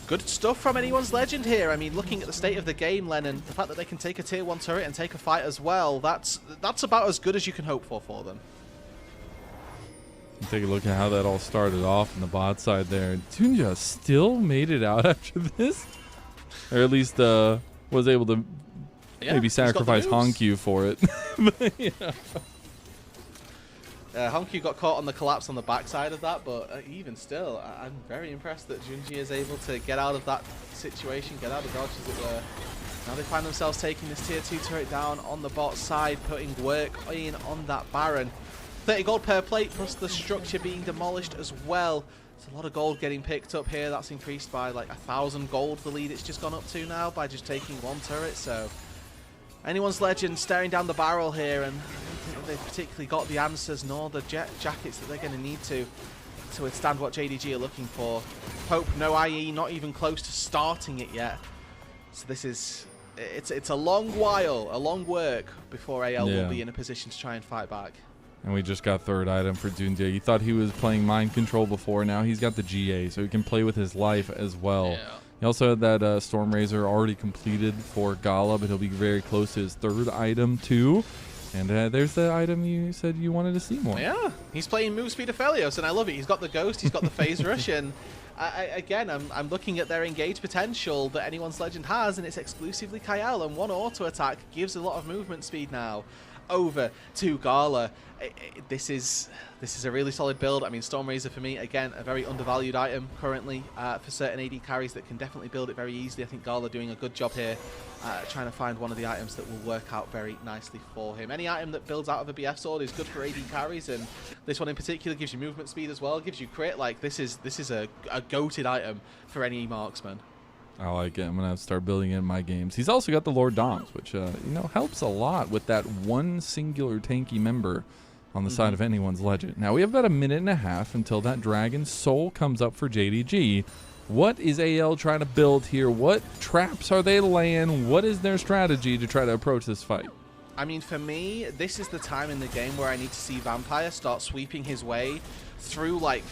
good stuff from anyone's legend here. I mean, looking at the state of the game, Lennon, the fact that they can take a tier 1 turret and take a fight as well, that's about as good as you can hope for them. Take a look at how that all started off on the bot side there. Tunja still made it out after this, or at least was able to maybe sacrifice Honkyu for it. But, yeah. Honkyu got caught on the collapse on the backside of that, but even still, I'm very impressed that Junjie is able to get out of that situation, get out of dodge, as it were. Now they find themselves taking this tier 2 turret down on the bot side, putting work in on that Baron. 30 gold per plate, plus the structure being demolished as well. There's a lot of gold getting picked up here. That's increased by like 1,000 gold, the lead it's just gone up to now, by just taking 1 turret, so... Anyone's legend staring down the barrel here, and I don't think they've particularly got the answers nor the jackets that they're going to need to withstand what JDG are looking for. Hope no IE, not even close to starting it yet. So this is, it's a long while, a long work before AL will be in a position to try and fight back. And we just got 3rd item for Junja. He thought he was playing mind control before. Now he's got the GA, so he can play with his life as well. Yeah. He also had that Storm Razor already completed for Gala, but he'll be very close to his 3rd item too. And there's the item you said you wanted to see more. Yeah, he's playing Move Speed Aphelios, and I love it. He's got the Ghost, he's got the Phase Rush, and I'm looking at their engage potential that anyone's legend has, and it's exclusively Kyle, and 1 auto attack gives a lot of movement speed now over to Gala. This is a really solid build. I mean, Storm Razor for me, again, a very undervalued item currently for certain AD carries that can definitely build it very easily. I think Gala doing a good job here, trying to find one of the items that will work out very nicely for him. Any item that builds out of a BF sword is good for AD carries, and this one in particular gives you movement speed as well, gives you crit. Like, this is a goated item for any marksman. I like it. I'm gonna have to start building it in my games. He's also got the Lord Doms, which helps a lot with that one singular tanky member on the side of anyone's legend. Now we have about a minute and a half until that Dragon Soul comes up for JDG. What is AL trying to build here? What traps are they laying? What is their strategy to try to approach this fight? I mean, for me, this is the time in the game where I need to see Vampire start sweeping his way through, like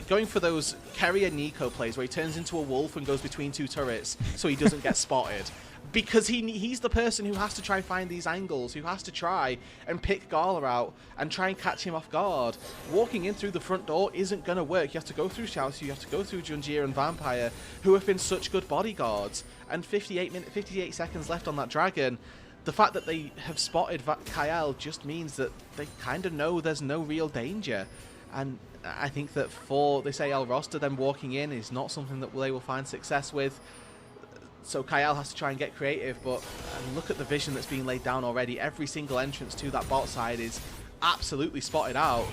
going for those Carrier Nico plays where he turns into a wolf and goes between 2 turrets so he doesn't get spotted. Because he's the person who has to try and find these angles, who has to try and pick Gala out and try and catch him off guard. Walking in through the front door isn't going to work. You have to go through Xiaosu, you have to go through Junjie and Vampire, who have been such good bodyguards. And 58 seconds left on that Dragon. The fact that they have spotted Kyle just means that they kind of know there's no real danger. And I think that for this AL roster, them walking in is not something that they will find success with. So Kyle has to try and get creative, but look at the vision that's being laid down already. Every single entrance to that bot side is absolutely spotted out.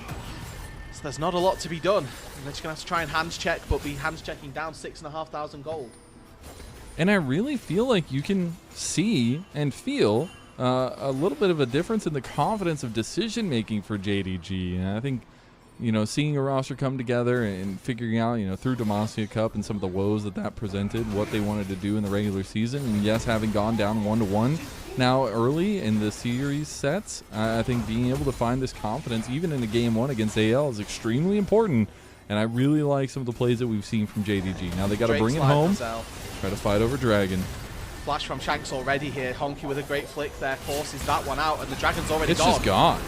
So there's not a lot to be done. And they're just going to have to try and hands check, but be hands checking down 6,500 gold. And I really feel like you can see and feel a little bit of a difference in the confidence of decision making for JDG. And I think seeing a roster come together and figuring out, through Demacia Cup and some of the woes that presented, what they wanted to do in the regular season. And yes, having gone down 1-1 now early in the series sets, I think being able to find this confidence, even in a game 1 against AL, is extremely important. And I really like some of the plays that we've seen from JDG. Now they got to bring it home, try to fight over Dragon. Flash from Shanks already here. Honky with a great flick there forces that one out, and the Dragon's already gone. It's just gone.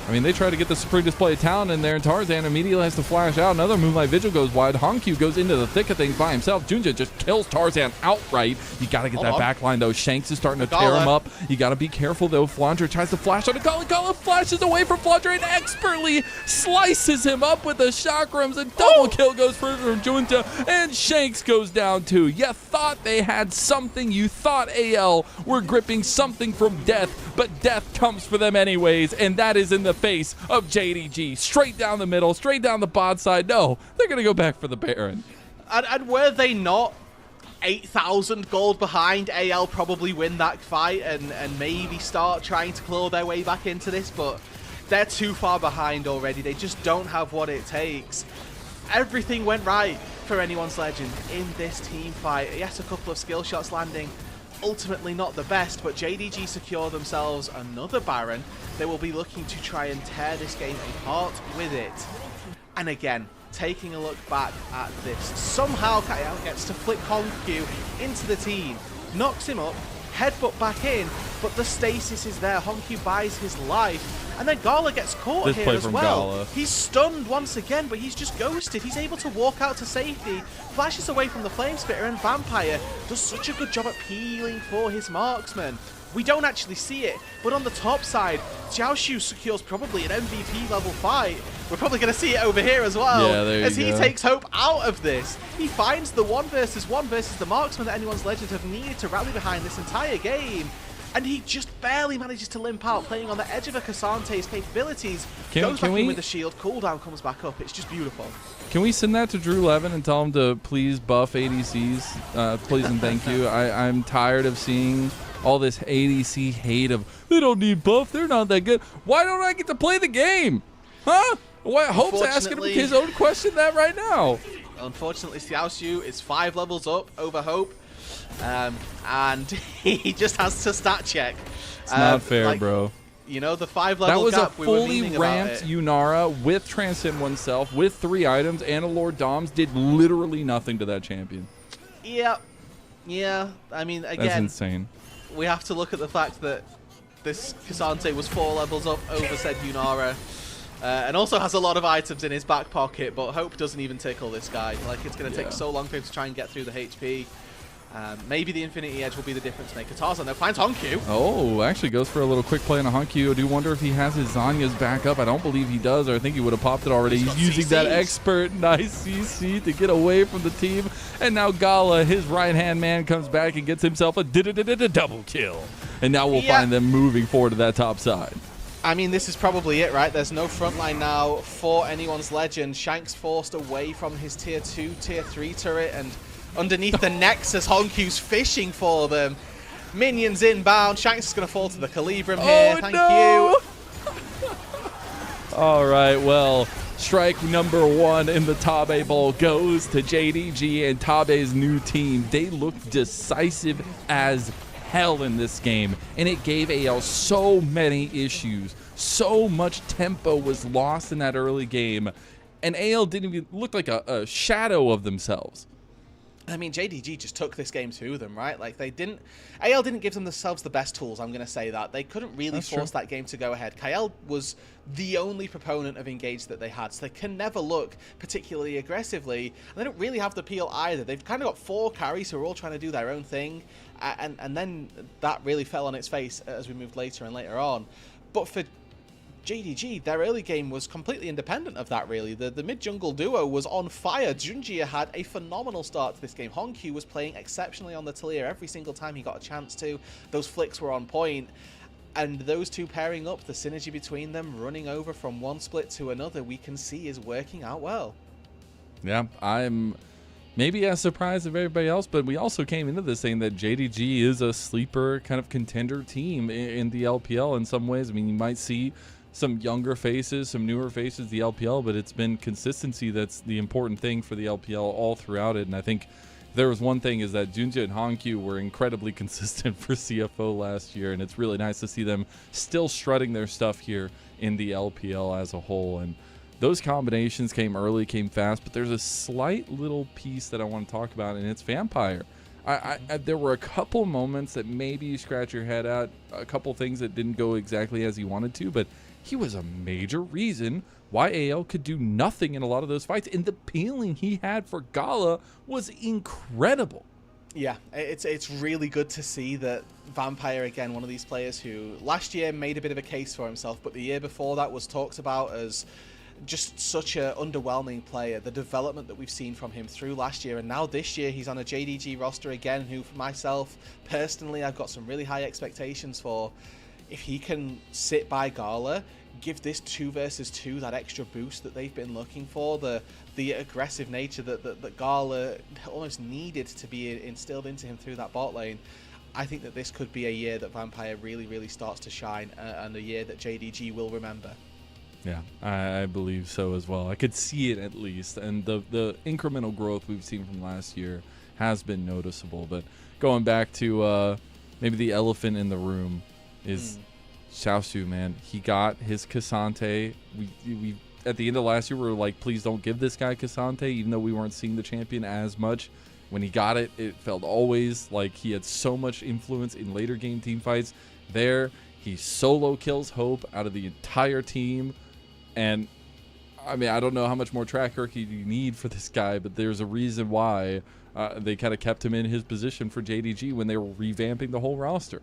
I mean, they try to get the Supreme Display of Talent in there, and Tarzan immediately has to flash out. Another Moonlight Vigil goes wide. Honkyu goes into the thick of things by himself. Junja just kills Tarzan outright. You got to get that back line, though. Shanks is starting to tear him up. You got to be careful, though. Flandre tries to flash on a Gala. Gala flashes away from Flandre and expertly slices him up with the chakrams. A double kill goes for Junja, and Shanks goes down, too. You thought they had something. You thought AL were gripping something from death, but death comes for them anyways, and that is in the face of JDG. Straight down the middle, straight down the bot side. No, they're going to go back for the Baron. And were they not 8,000 gold behind, AL probably win that fight and maybe start trying to claw their way back into this, but they're too far behind already. They just don't have what it takes. Everything went right for Anyone's Legend in this team fight. Yes, a couple of skill shots landing. Ultimately not the best, but JDG secure themselves another Baron. They will be looking to try and tear this game apart with it. And again, taking a look back at this, somehow Kyle gets to flick Honkyu into the team, knocks him up, headbutt back in, but the stasis is there. Honkyu buys his life, and then Gala gets caught here as well. Gala. He's stunned once again, but he's just ghosted. He's able to walk out to safety, flashes away from the Flame Spitter, and Vampire does such a good job at peeling for his marksman. We don't actually see it, but on the top side, Xiaoshu secures probably an MVP level fight. We're probably going to see it over here as well, as he takes Hope out of this. He finds the 1 versus 1 versus the marksman that Anyone's Legend have needed to rally behind this entire game. And he just barely manages to limp out, playing on the edge of a Kasante's capabilities. Goes back in with the shield, cooldown comes back up. It's just beautiful. Can we send that to Drew Levin and tell him to please buff ADCs? Please and thank you. I'm tired of seeing all this ADC hate of, they don't need buff, they're not that good. Why don't I get to play the game? Huh? Why, Hope's asking him his own question that right now. Unfortunately, Xiaoshu is 5 levels up over Hope. And he just has to stat check. It's not fair, bro. The 5 level that was gap, a fully ramped Yunara with Transcend oneself, with 3 items, and a Lord Doms did literally nothing to that champion. Yeah. I mean, again, that's insane. We have to look at the fact that this Kasante was 4 levels up over said Yunara. And also has a lot of items in his back pocket, but Hope doesn't even tickle this guy. Like, it's going to take so long for him to try and get through the HP. Maybe the Infinity Edge will be the difference maker. Tarzan, though, finds Honkyu. Oh, actually goes for a little quick play on a Honkyu. I do wonder if he has his Zanya's back up. I don't believe he does, or I think he would have popped it already. He's using CCs. That expert nice CC to get away from the team. And now Gala, his right-hand man, comes back and gets himself a double kill. And now we'll find them moving forward to that top side. I mean, this is probably it, right? There's no front line now for Anyone's Legend. Shanks forced away from his tier 2, tier 3 turret, and underneath the Nexus, Honkyu's fishing for them. Minions inbound. Shanks is going to fall to the Calibrum here. Thank you. All right, well, strike number 1 in the Tabe Bowl goes to JDG and Tabe's new team. They looked decisive as hell in this game, and it gave AL so many issues. So much tempo was lost in that early game, and AL didn't even look like a shadow of themselves. I mean, JDG just took this game to them, right? Like, AL didn't give themselves the best tools, I'm going to say that. They couldn't really force that game to go ahead. Kael was the only proponent of engage that they had, so they can never look particularly aggressively. And they don't really have the peel either. They've kind of got 4 carries who are all trying to do their own thing, and then that really fell on its face as we moved later and later on. But for JDG, their early game was completely independent of that, really. The mid-jungle duo was on fire. Junjia had a phenomenal start to this game. Honkyu was playing exceptionally on the Talia every single time he got a chance to. Those flicks were on point. And those two pairing up, the synergy between them, running over from one split to another, we can see is working out well. Yeah, I'm maybe as surprised as everybody else, but we also came into this saying that JDG is a sleeper kind of contender team in the LPL in some ways. I mean, you might see some younger faces, some newer faces, the LPL, but it's been consistency that's the important thing for the LPL all throughout it. And I think if there was one thing is that Junja and Hankyu were incredibly consistent for CFO last year, and it's really nice to see them still strutting their stuff here in the LPL as a whole. And those combinations came early, came fast, but there's a slight little piece that I want to talk about, and it's Vampire. There were a couple moments that maybe you scratch your head at, a couple things that didn't go exactly as he wanted to, but he was a major reason why AL could do nothing in a lot of those fights, and the peeling he had for Gala was incredible. Yeah, it's really good to see that Vampire, again, one of these players who last year made a bit of a case for himself, but the year before that was talked about as just such an underwhelming player. The development that we've seen from him through last year, and now this year he's on a JDG roster again, who for myself personally I've got some really high expectations for. If he can sit by Gala, give this 2 versus 2 that extra boost that they've been looking for, the aggressive nature that Gala almost needed to be instilled into him through that bot lane, I think that this could be a year that Vampire really starts to shine, and a year that JDG will remember. Yeah, I believe so as well. I could see it at least, and the incremental growth we've seen from last year has been noticeable. But going back to maybe the elephant in the room is Xiaosu, man. He got his Cassante. We at the end of last year we were like, please don't give this guy Cassante, even though we weren't seeing the champion as much. When he got it, it felt always like he had so much influence in later game team fights. There, he solo kills Hope out of the entire team. And I mean, I don't know how much more track record you need for this guy, but there's a reason why they kind of kept him in his position for JDG when they were revamping the whole roster.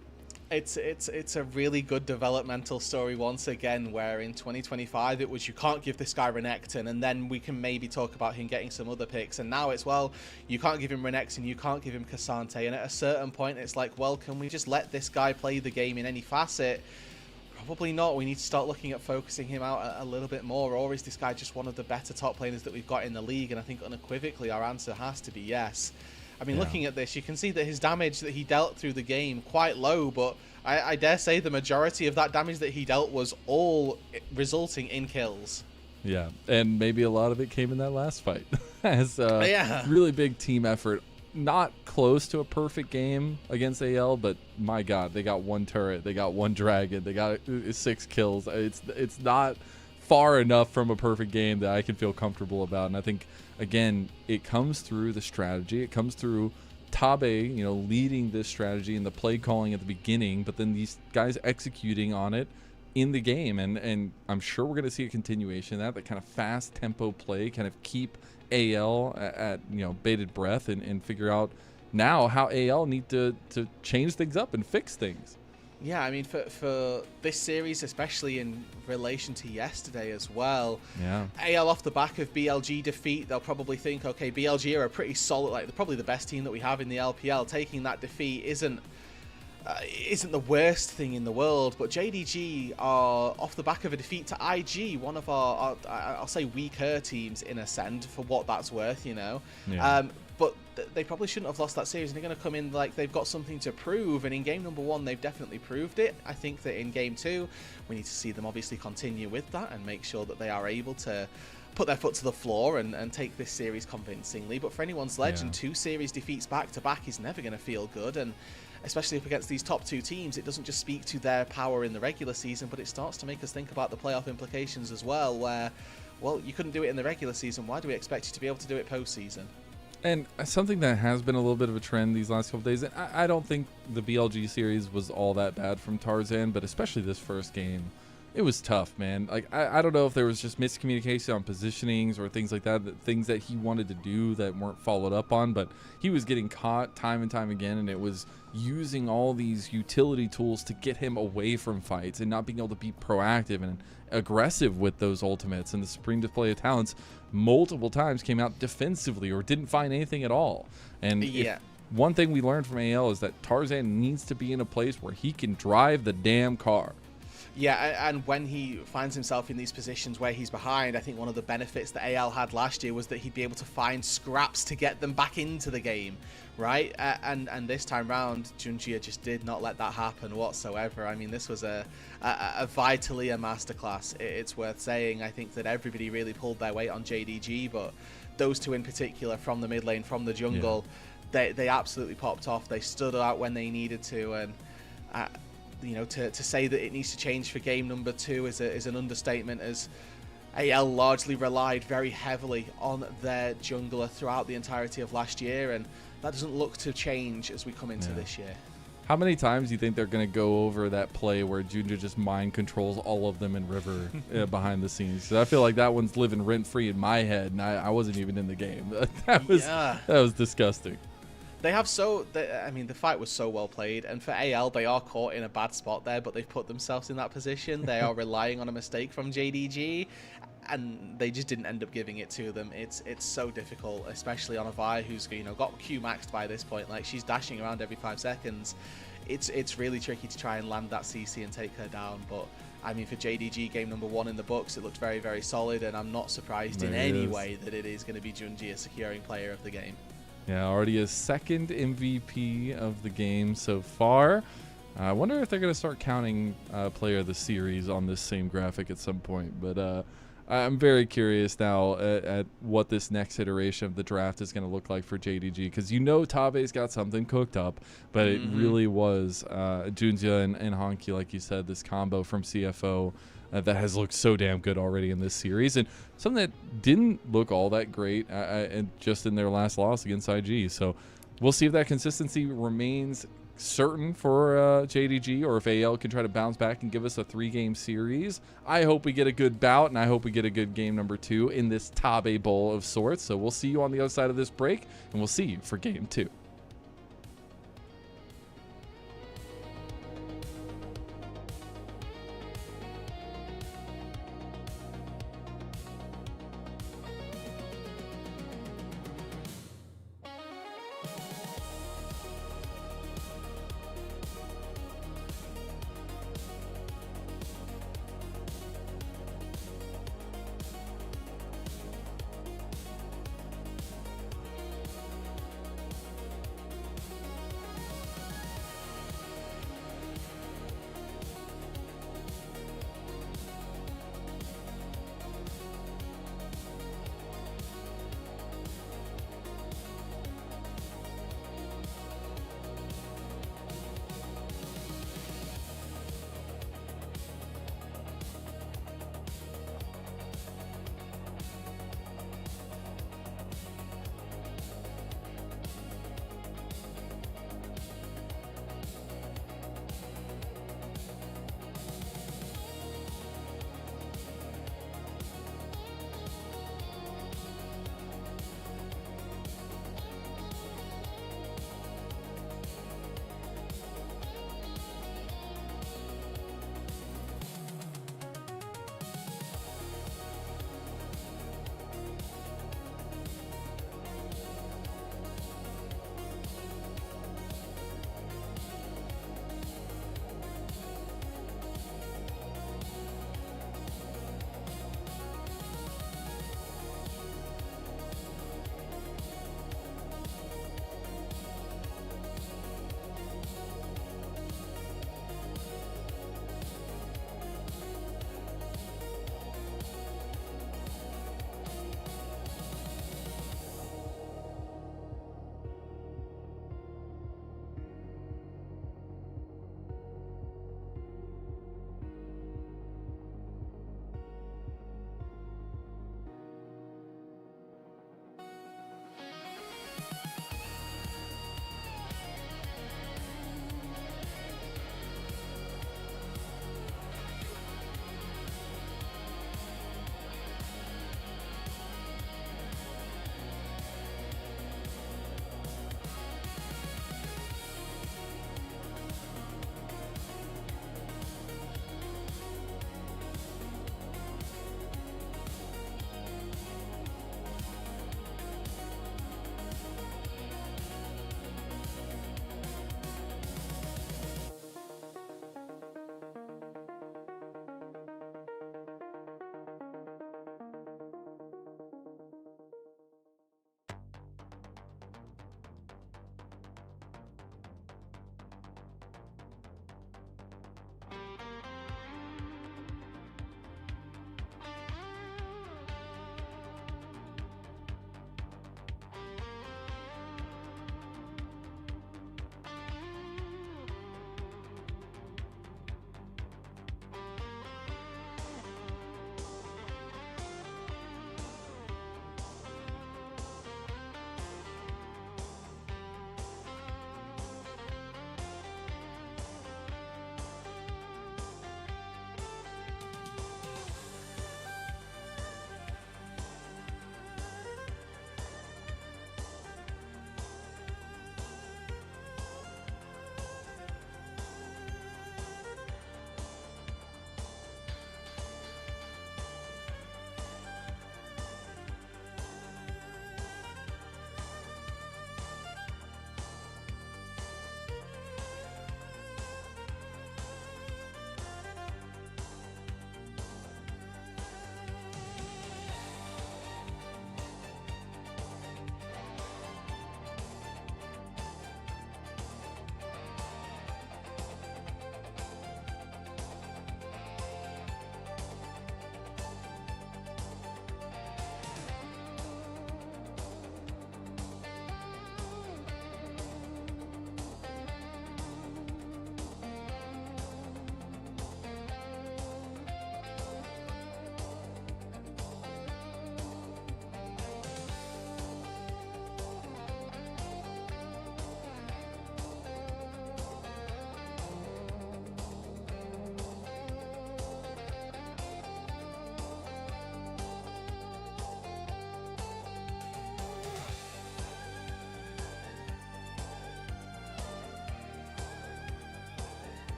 It's a really good developmental story once again, where in 2025 it was you can't give this guy Renekton, and then we can maybe talk about him getting some other picks, and now it's, well, you can't give him Renekton, you can't give him Cassante, and at a certain point it's like, well, can we just let this guy play the game in any facet? Probably not. We need to start looking at focusing him out a little bit more, or is this guy just one of the better top laners that we've got in the league? And I think unequivocally our answer has to be yes. I mean, looking at this, you can see that his damage that he dealt through the game quite low, but I dare say the majority of that damage that he dealt was all resulting in kills. Yeah, and maybe a lot of it came in that last fight. As really big team effort. Not close to a perfect game against AL, but my God, they got 1 turret, they got 1 dragon, they got 6 kills. It's not far enough from a perfect game that I can feel comfortable about. And I think, again, it comes through the strategy. It comes through Tabe, leading this strategy and the play calling at the beginning, but then these guys executing on it in the game. And I'm sure we're going to see a continuation of that kind of fast tempo play, kind of keep AL at bated breath and figure out now how AL need to change things up and fix things. Yeah, I mean, for this series, especially in relation to yesterday as well, AL off the back of BLG defeat, they'll probably think, okay, BLG are a pretty solid, like, they're probably the best team that we have in the LPL. Taking that defeat isn't the worst thing in the world, but JDG are off the back of a defeat to IG, one of our I'll say weaker teams in Ascend, for what that's worth, but they probably shouldn't have lost that series, and they're going to come in like they've got something to prove, and in game number 1 they've definitely proved it. I think that in game 2 we need to see them obviously continue with that and make sure that they are able to put their foot to the floor and take this series convincingly. But for anyone's legend, 2 series defeats back to back is never going to feel good, and especially up against these top 2 teams, it doesn't just speak to their power in the regular season, but it starts to make us think about the playoff implications as well, where, well, you couldn't do it in the regular season, why do we expect you to be able to do it postseason? And something that has been a little bit of a trend these last couple days, and I don't think the BLG series was all that bad from Tarzan, but especially this first game, it was tough, man. Like, I don't know if there was just miscommunication on positionings or things like that, things that he wanted to do that weren't followed up on, but he was getting caught time and time again, and it was using all these utility tools to get him away from fights and not being able to be proactive and aggressive with those ultimates. And the Supreme Display of Talents multiple times came out defensively or didn't find anything at all. And one thing we learned from AL is that Tarzan needs to be in a place where he can drive the damn car. Yeah, and when he finds himself in these positions where he's behind, I think one of the benefits that AL had last year was that he'd be able to find scraps to get them back into the game, right? And this time round, Junjia just did not let that happen whatsoever. I mean, this was a vitally a masterclass. It's worth saying. I think that everybody really pulled their weight on JDG, but those two in particular, from the mid lane, from the jungle, they absolutely popped off. They stood out when they needed to, and you know, to say that it needs to change for game number 2 is an understatement, as AL largely relied very heavily on their jungler throughout the entirety of last year, and that doesn't look to change as we come into this year. How many times do you think they're going to go over that play where Junja just mind controls all of them in River behind the scenes? 'Cause I feel like that one's living rent-free in my head, and I wasn't even in the game. That was disgusting. They have I mean, the fight was so well played, and for AL, they are caught in a bad spot there, but they've put themselves in that position. They are relying on a mistake from JDG, and they just didn't end up giving it to them. It's so difficult, especially on a Vi who's, you know, got Q maxed by this point. Like, she's dashing around every 5 seconds. It's really tricky to try and land that CC and take her down, but I mean, for JDG, game number 1 in the books, it looked very, very solid, and I'm not surprised in any way that it is going to be Junji securing player of the game. Yeah, already a second MVP of the game so far. I wonder if they're going to start counting player of the series on this same graphic at some point. But I'm very curious now at what this next iteration of the draft is going to look like for JDG. Because you know Tabe's got something cooked up, but it really was Junja and Honky, like you said, this combo from CFO that has looked so damn good already in this series, and something that didn't look all that great just in their last loss against IG. So we'll see if that consistency remains certain for JDG, or if AL can try to bounce back and give us a 3-game series. I hope we get a good bout, and I hope we get a good game number 2 in this Tabe Bowl of sorts. So we'll see you on the other side of this break, and we'll see you for game 2.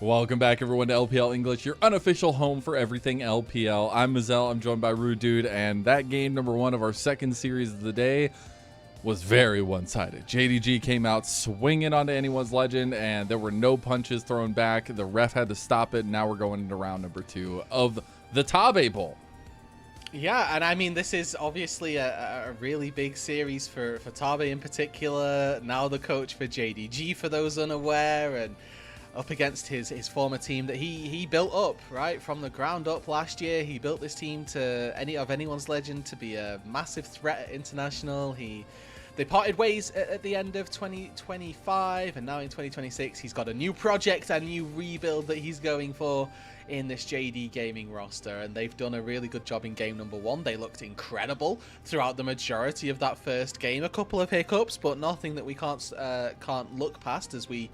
Welcome back, everyone, to LPL English, your unofficial home for everything LPL. I'm Mazel. I'm joined by Rude Dude, and that game number 1 of our second series of the day was very one-sided. JDG came out swinging onto anyone's legend, and there were no punches thrown back. The ref had to stop it, and now we're going into round number 2 of the Tabe Bowl. Yeah, and I mean, this is obviously a really big series for Tabe in particular. Now the coach for JDG, for those unaware, and up against his former team that he built up, right, from the ground up last year. He built this team to anyone's legend to be a massive threat at international. They parted ways at the end of 2025, and now in 2026 he's got a new project, a new rebuild that he's going for in this JD Gaming roster, and they've done a really good job in game number 1. They looked incredible throughout the majority of that first game. A couple of hiccups, but nothing that we can't look past as we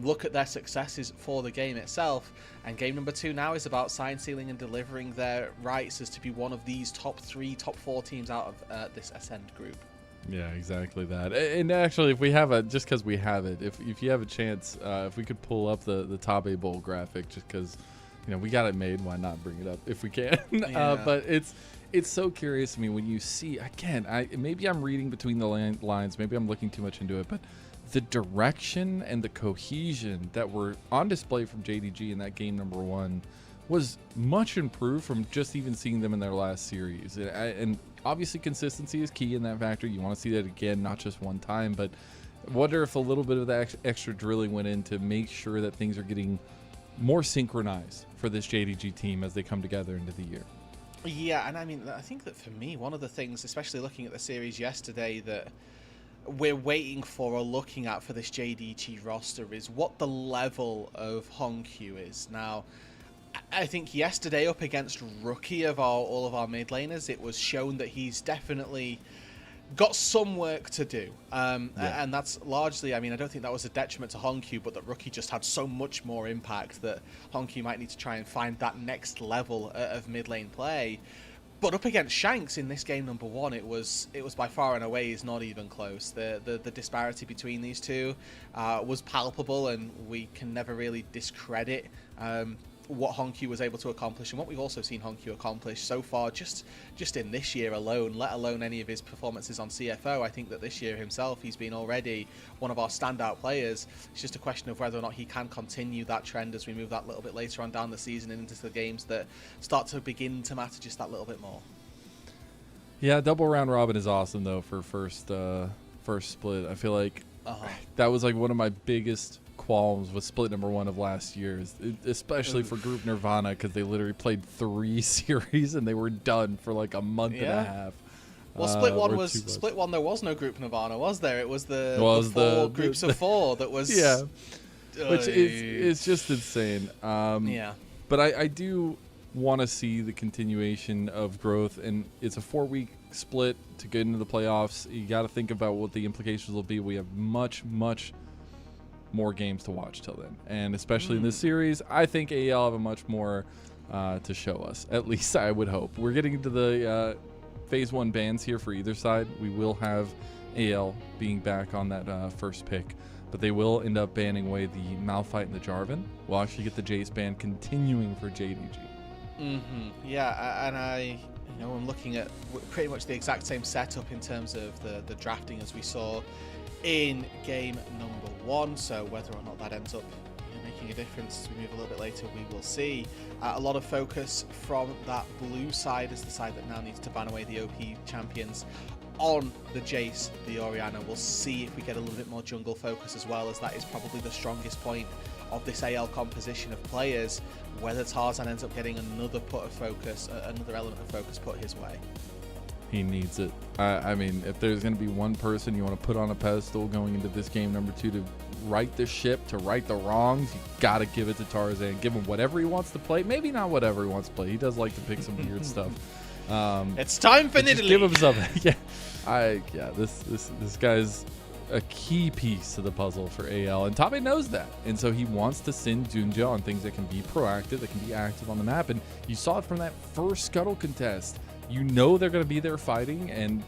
look at their successes for the game itself. And game number 2 now is about sign sealing and delivering their rights as to be one of these top 3, top 4 teams out of this Ascend group. Yeah, exactly that. And actually, if we have just because we have it, if you have a chance, if we could pull up the Tabe Bowl graphic, just because, you know, we got it made, why not bring it up if we can? Yeah. But it's so curious to me when you see, again, maybe I'm reading between the lines, maybe I'm looking too much into it, but the direction and the cohesion that were on display from JDG in that game number 1 was much improved from just even seeing them in their last series. And obviously consistency is key in that factor. You want to see that again, not just one time, but I wonder if a little bit of that extra drilling went in to make sure that things are getting more synchronized for this JDG team as they come together into the year. Yeah, and I mean, I think that for me, one of the things, especially looking at the series yesterday, that we're waiting for or looking at for this JDG roster is what the level of Hongyu is. Now, I think yesterday up against Rookie of all of our mid laners, it was shown that he's definitely got some work to do. And that's largely, I mean, I don't think that was a detriment to Hongyu, but that Rookie just had so much more impact that Hongyu might need to try and find that next level of mid lane play. But up against Shanks in this game number 1, it was by far and away is not even close. The disparity between these two was palpable, and we can never really discredit what Hongyu was able to accomplish, and what we've also seen Hongyu accomplish so far just in this year alone, let alone any of his performances on CFO. I think that this year himself, he's been already one of our standout players. It's just a question of whether or not he can continue that trend as we move that little bit later on down the season and into the games that start to begin to matter just that little bit more. Yeah, double round robin is awesome though for first split. I feel like that was like one of my biggest qualms with split number 1 of last year, especially for Group Nirvana, because they literally played 3 series and they were done for like a month and a half. Well, split one. There was no Group Nirvana, was there? It was the 4 groups of 4 that was. Yeah, which is just insane. But I do want to see the continuation of growth, and it's a 4-week split to get into the playoffs. You got to think about what the implications will be. We have much more games to watch till then, and especially in this series, I think AL have a much more to show us. At least I would hope. We're getting into the phase 1 bans here for either side. We will have AL being back on that first pick, but they will end up banning away the Malphite and the Jarvan. We'll actually get the Jace ban continuing for JDG. Yeah, and I'm looking at pretty much the exact same setup in terms of the drafting as we saw in game number 1, so whether or not that ends up making a difference as we move a little bit later, we will see. A lot of focus from that blue side as the side that now needs to ban away the OP champions on the Jace, the Orianna. We'll see if we get a little bit more jungle focus as well, as that is probably the strongest point of this AL composition of players, whether Tarzan ends up getting another another element of focus put his way. He needs it. I mean, if there's going to be one person you want to put on a pedestal going into this game number 2 to right the ship, to right the wrongs, you got to give it to Tarzan. Give him whatever he wants to play. Maybe not whatever he wants to play. He does like to pick some weird stuff. It's time for Nidalee. Give him something. This guy's a key piece to the puzzle for AL, and Tabe knows that, and so he wants to send Junja on things that can be proactive, that can be active on the map, and you saw it from that first Scuttle contest. You know they're going to be there fighting, and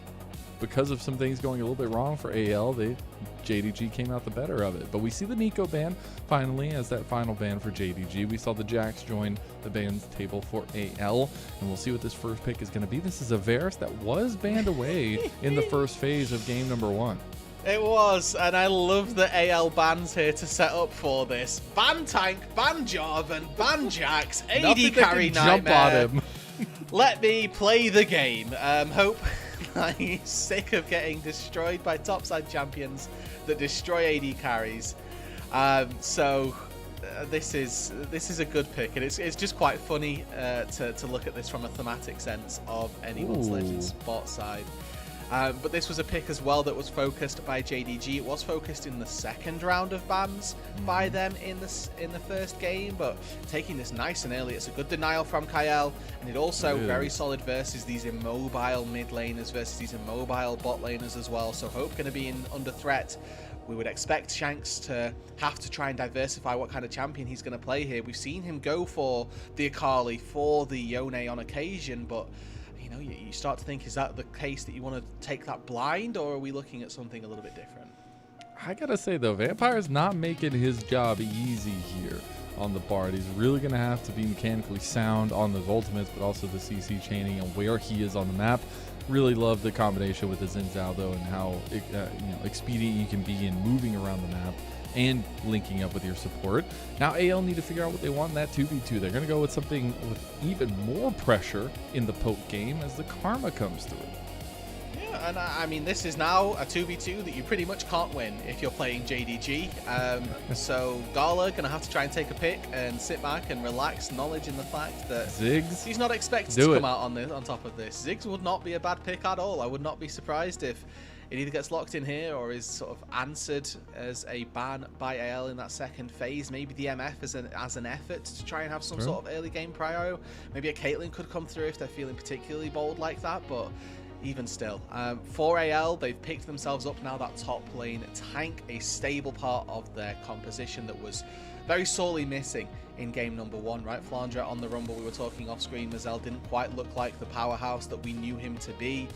because of some things going a little bit wrong for AL, they JDG came out the better of it. But we see the Nico ban finally as that final ban for JDG. We saw the Jax join the bans table for AL, and we'll see what this first pick is going to be. This is a Varus that was banned away in the first phase of game number 1. It was, and I love the AL bans here to set up for this. Ban Tank, ban Jarvan, ban Jax, AD carry nightmare. Jump on him. Let me play the game. Hope I'm sick of getting destroyed by topside champions that destroy AD carries. This is a good pick, and it's just quite funny to look at this from a thematic sense of anyone's Legends bot side. But this was a pick as well that was focused by JDG. It was focused in the second round of bans by them in the first game, but taking this nice and early, it's a good denial from Kael, and it also very solid versus these immobile mid laners versus these immobile bot laners as well. So Hope going to be under threat. We would expect Shanks to have to try and diversify what kind of champion he's going to play here. We've seen him go for the Akali, for the Yone on occasion, but you start to think, is that the case that you want to take that blind, or are we looking at something a little bit different? I gotta say though, Vampire's not making his job easy here on the Bard. He's really gonna have to be mechanically sound on those ultimates, but also the CC chaining and where he is on the map. Really love the combination with the Xin Zhao though, and how expedient you can be in moving around the map and linking up with your support. Now AL need to figure out what they want in that 2v2. They're going to go with something with even more pressure in the poke game as the Karma comes through. Yeah, and I mean, this is now a 2v2 that you pretty much can't win if you're playing JDG. So Gala going to have to try and take a pick and sit back and relax, knowledge in the fact that Ziggs, he's not expected to come out on top of this. Ziggs would not be a bad pick at all. I would not be surprised if it either gets locked in here or is sort of answered as a ban by AL in that second phase. Maybe the MF as an effort to try and have some sort of early game prio. Maybe a Caitlyn could come through if they're feeling particularly bold like that, but even still. For AL, they've picked themselves up now that top lane tank, a stable part of their composition that was very sorely missing in game number 1, right? Flandre on the Rumble, we were talking off screen, Mazel didn't quite look like the powerhouse that we knew him to be.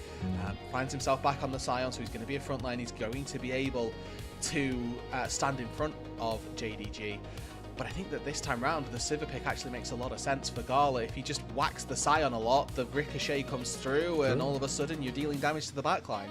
Finds himself back on the Sion, so he's going to be a frontline. He's going to be able to stand in front of JDG. But I think that this time round, the Sivir pick actually makes a lot of sense for Gala. If he just whacks the Sion a lot, the ricochet comes through, and all of a sudden you're dealing damage to the backline.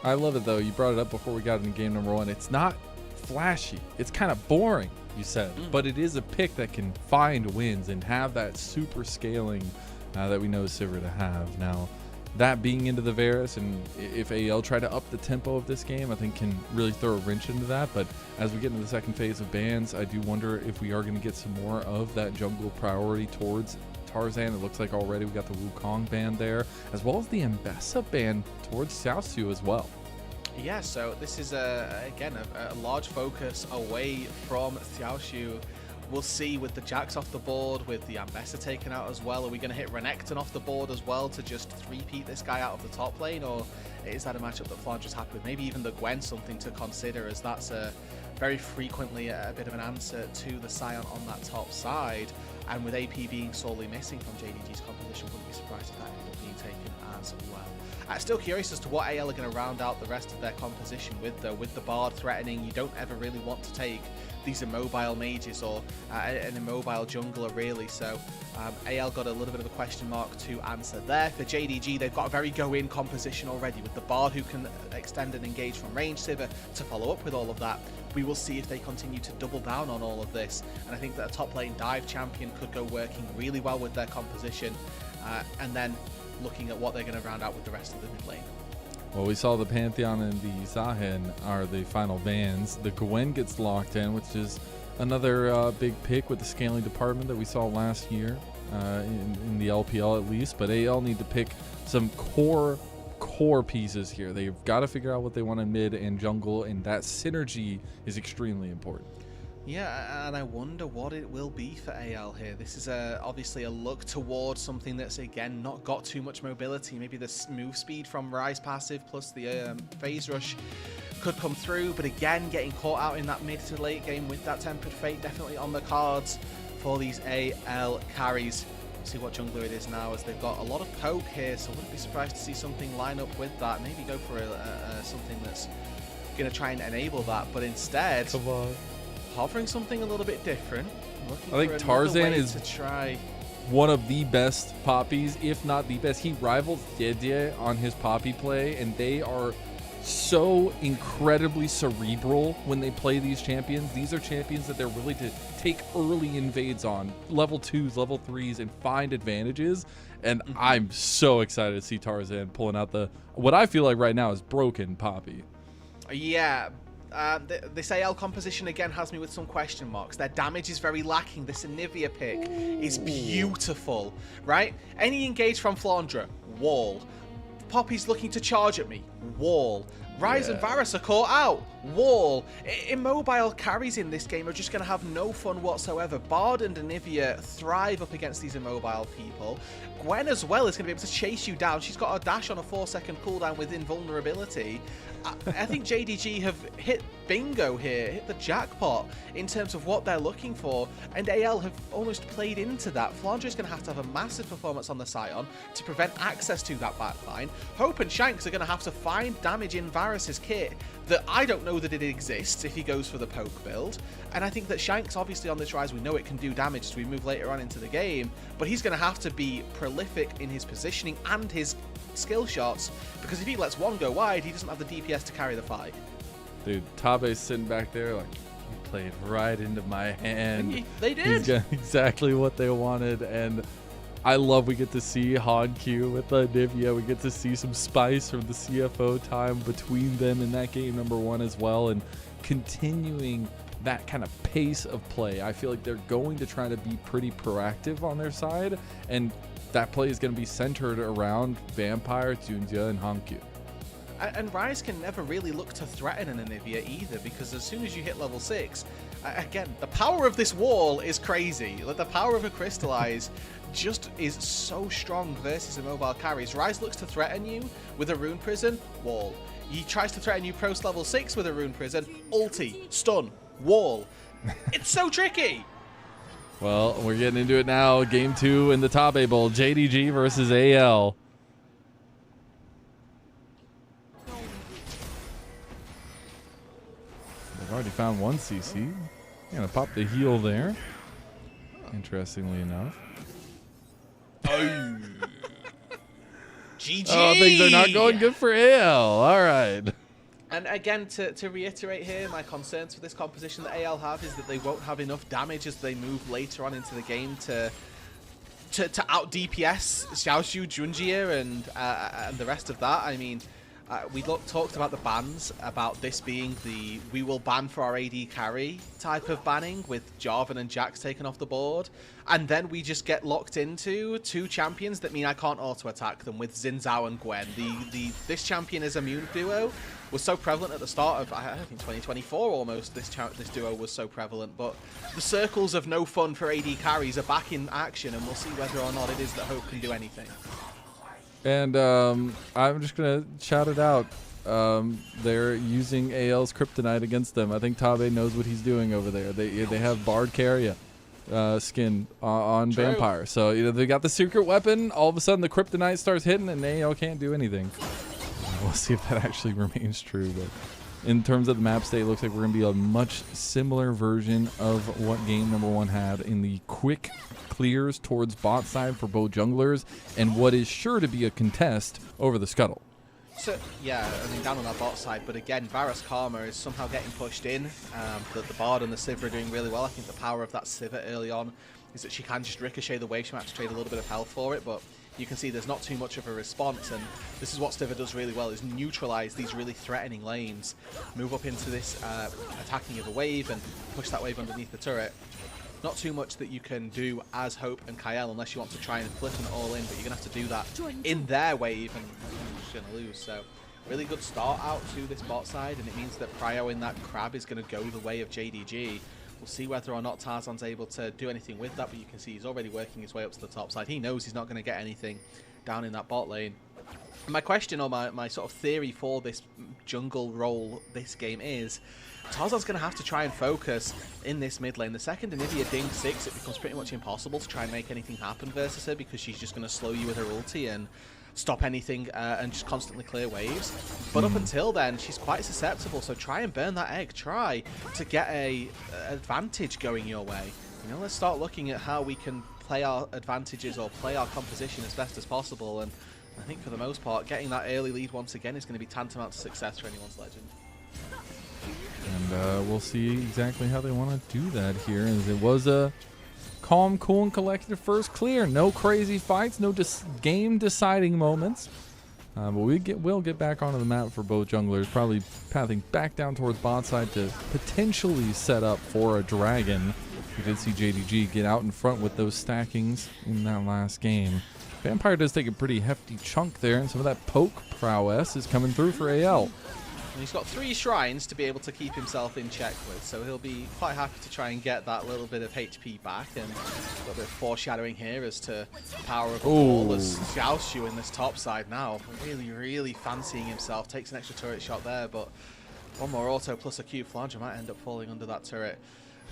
I love it though. You brought it up before we got into game number 1. It's not flashy. It's kind of boring, you said, but it is a pick that can find wins and have that super scaling that we know Sivir to have. Now, that being into the Varus, and if AL try to up the tempo of this game, I think can really throw a wrench into that. But as we get into the second phase of bans, I do wonder if we are going to get some more of that jungle priority towards Tarzan. It looks like already we got the Wukong ban there, as well as the Mbessa ban towards Xiaosu as well. Yeah, so this is again a large focus away from Xiaoxu. We'll see with the Jax off the board, with the Ambessa taken out as well. Are we going to hit Renekton off the board as well to just three-peat this guy out of the top lane? Or is that a matchup that Flandre's happy with? Maybe even the Gwen something to consider, as that's very frequently a bit of an answer to the Sion on that top side. And with AP being sorely missing from JDG's composition, wouldn't be surprised if that ended up being taken as well. Still curious as to what AL are going to round out the rest of their composition with, though. With the Bard threatening, you don't ever really want to take these immobile mages or an immobile jungler, really. So AL got a little bit of a question mark to answer there. For JDG, they've got a very go-in composition already with the Bard who can extend and engage from range, Sivir to follow up with all of that. We will see if they continue to double down on all of this. And I think that a top lane dive champion could go working really well with their composition. And then looking at what they're going to round out with the rest of the mid lane. Well, we saw the Pantheon and the Zahen are the final bans. The Gwen gets locked in, which is another big pick with the scaling department that we saw last year in the LPL at least. But AL need to pick some core pieces here. They've got to figure out what they want in mid and jungle, and that synergy is extremely important. Yeah, and I wonder what it will be for AL here. This is obviously a look towards something that's, again, not got too much mobility. Maybe the move speed from Rise passive plus the phase rush could come through. But again, getting caught out in that mid to late game with that Tempered Fate definitely on the cards for these AL carries. We'll see what jungler it is now, as they've got a lot of poke here. So I wouldn't be surprised to see something line up with that. Maybe go for something that's going to try and enable that, but instead, Come on. offering something a little bit different. I think Tarzan is to try one of the best poppies, if not the best. He rivals JDG on his poppy play, and they are so incredibly cerebral when they play these champions. These are champions that they're willing to take early invades on, level 2s, level 3s, and find advantages. And I'm so excited to see Tarzan pulling out the, what I feel like right now is broken poppy. Yeah. This AL composition again has me with some question marks. Their damage is very lacking. This Anivia pick is beautiful, right? Any engage from Flandre, wall. Poppy's looking to charge at me, wall. Ryze and Varus are caught out, wall. Immobile carries in this game are just going to have no fun whatsoever. Bard and Anivia thrive up against these immobile people. Gwen as well is going to be able to chase you down. She's got a dash on a 4-second cooldown with invulnerability. I think JDG have hit bingo here, hit the jackpot in terms of what they're looking for, and AL have almost played into that. Flandre is going to have a massive performance on the Scion to prevent access to that backline. Hope and Shanks are going to have to find damage in Varus's kit that I don't know that it exists if he goes for the poke build, and I think that Shanks obviously on this rise, we know it can do damage as we move later on into the game, but he's going to have to be prolific in his positioning and his skill shots, because if he lets one go wide, he doesn't have the DPS to carry the fight. Dude, Tabe's sitting back there like, you played right into my hand. They did. He's got exactly what they wanted, and I love we get to see Han Q with the Anivia. We get to see some spice from the CFO time between them in that game number 1 as well, and continuing that kind of pace of play. I feel like they're going to try to be pretty proactive on their side, and that play is going to be centered around Vampire, Junjia, and Hankyu. And Ryze can never really look to threaten an Anivia either, because as soon as you hit level 6, again, the power of this wall is crazy. Like, the power of a Crystallize just is so strong versus immobile carries. Ryze looks to threaten you with a Rune Prison, wall. He tries to threaten you post level 6 with a Rune Prison, ulti, stun, wall. It's so tricky! Well, we're getting into it now. Game 2 in the Tabe Bowl. JDG versus AL. They've already found one CC. Gonna pop the heal there. Interestingly enough. Oh. GG! Oh, things are not going good for AL. All right. And again, to reiterate here, my concerns for this composition that AL have is that they won't have enough damage as they move later on into the game to out DPS Xiaoshu, Junjia, and the rest of that. I mean, we talked about the bans, about this being the we will ban for our AD carry type of banning with Jarvan and Jax taken off the board, and then we just get locked into 2 champions that mean I can't auto attack them with Xin Zhao and Gwen. This champion as immune duo was so prevalent at the start of, I think 2024 almost, this duo was so prevalent, but the circles of no fun for AD carries are back in action, and we'll see whether or not it is that Hope can do anything. And I'm just going to shout it out. They're using AL's Kryptonite against them. I think Tabe knows what he's doing over there. They have Bard Carrier skin on True. Vampire. So they got the secret weapon. All of a sudden the Kryptonite starts hitting and AL can't do anything. We'll see if that actually remains true. But in terms of the map state, it looks like we're going to be a much similar version of what game number 1 had in the quick clears towards bot side for both junglers, and what is sure to be a contest over the scuttle. So, yeah, I mean, down on that bot side, but again, Varus Karma is somehow getting pushed in. The Bard and the Sivir are doing really well. I think the power of that Sivir early on is that she can just ricochet the wave. She might have to trade a little bit of health for it, but you can see there's not too much of a response, and this is what Sivir does really well, is neutralize these really threatening lanes, move up into this attacking of a wave, and push that wave underneath the turret. Not too much that you can do as Hope and Kael unless you want to try and flip them all in, but you're going to have to do that in their wave, and you're just going to lose. So really good start out to this bot side, and it means that Prio in that crab is going to go the way of JDG. We'll see whether or not Tarzan's able to do anything with that, but you can see he's already working his way up to the top side. He knows he's not going to get anything down in that bot lane. And my question, or my sort of theory for this jungle role this game is, Tarzan's going to have to try and focus in this mid lane. The second Anivia ding 6, it becomes pretty much impossible to try and make anything happen versus her, because she's just going to slow you with her ulti, and stop anything and just constantly clear waves. But up until then, she's quite susceptible, so try and burn that egg. Try to get a advantage going your way. You know, let's start looking at how we can play our advantages or play our composition as best as possible, and I think for the most part, getting that early lead once again is going to be tantamount to success for anyone's Legend. And we'll see exactly how they want to do that here, as it was a calm, cool, and collected first clear. No crazy fights, no game-deciding moments. But we'll get back onto the map for both junglers, probably pathing back down towards bot side to potentially set up for a dragon. We did see JDG get out in front with those stackings in that last game. Vampire does take a pretty hefty chunk there, and some of that poke prowess is coming through for AL. And he's got 3 shrines to be able to keep himself in check with, so he'll be quite happy to try and get that little bit of HP back, and a little bit of foreshadowing here as to the power of the wall as Xiaoshu in this top side now. Really fancying himself. Takes an extra turret shot there, but one more auto plus a Q flanger might end up falling under that turret.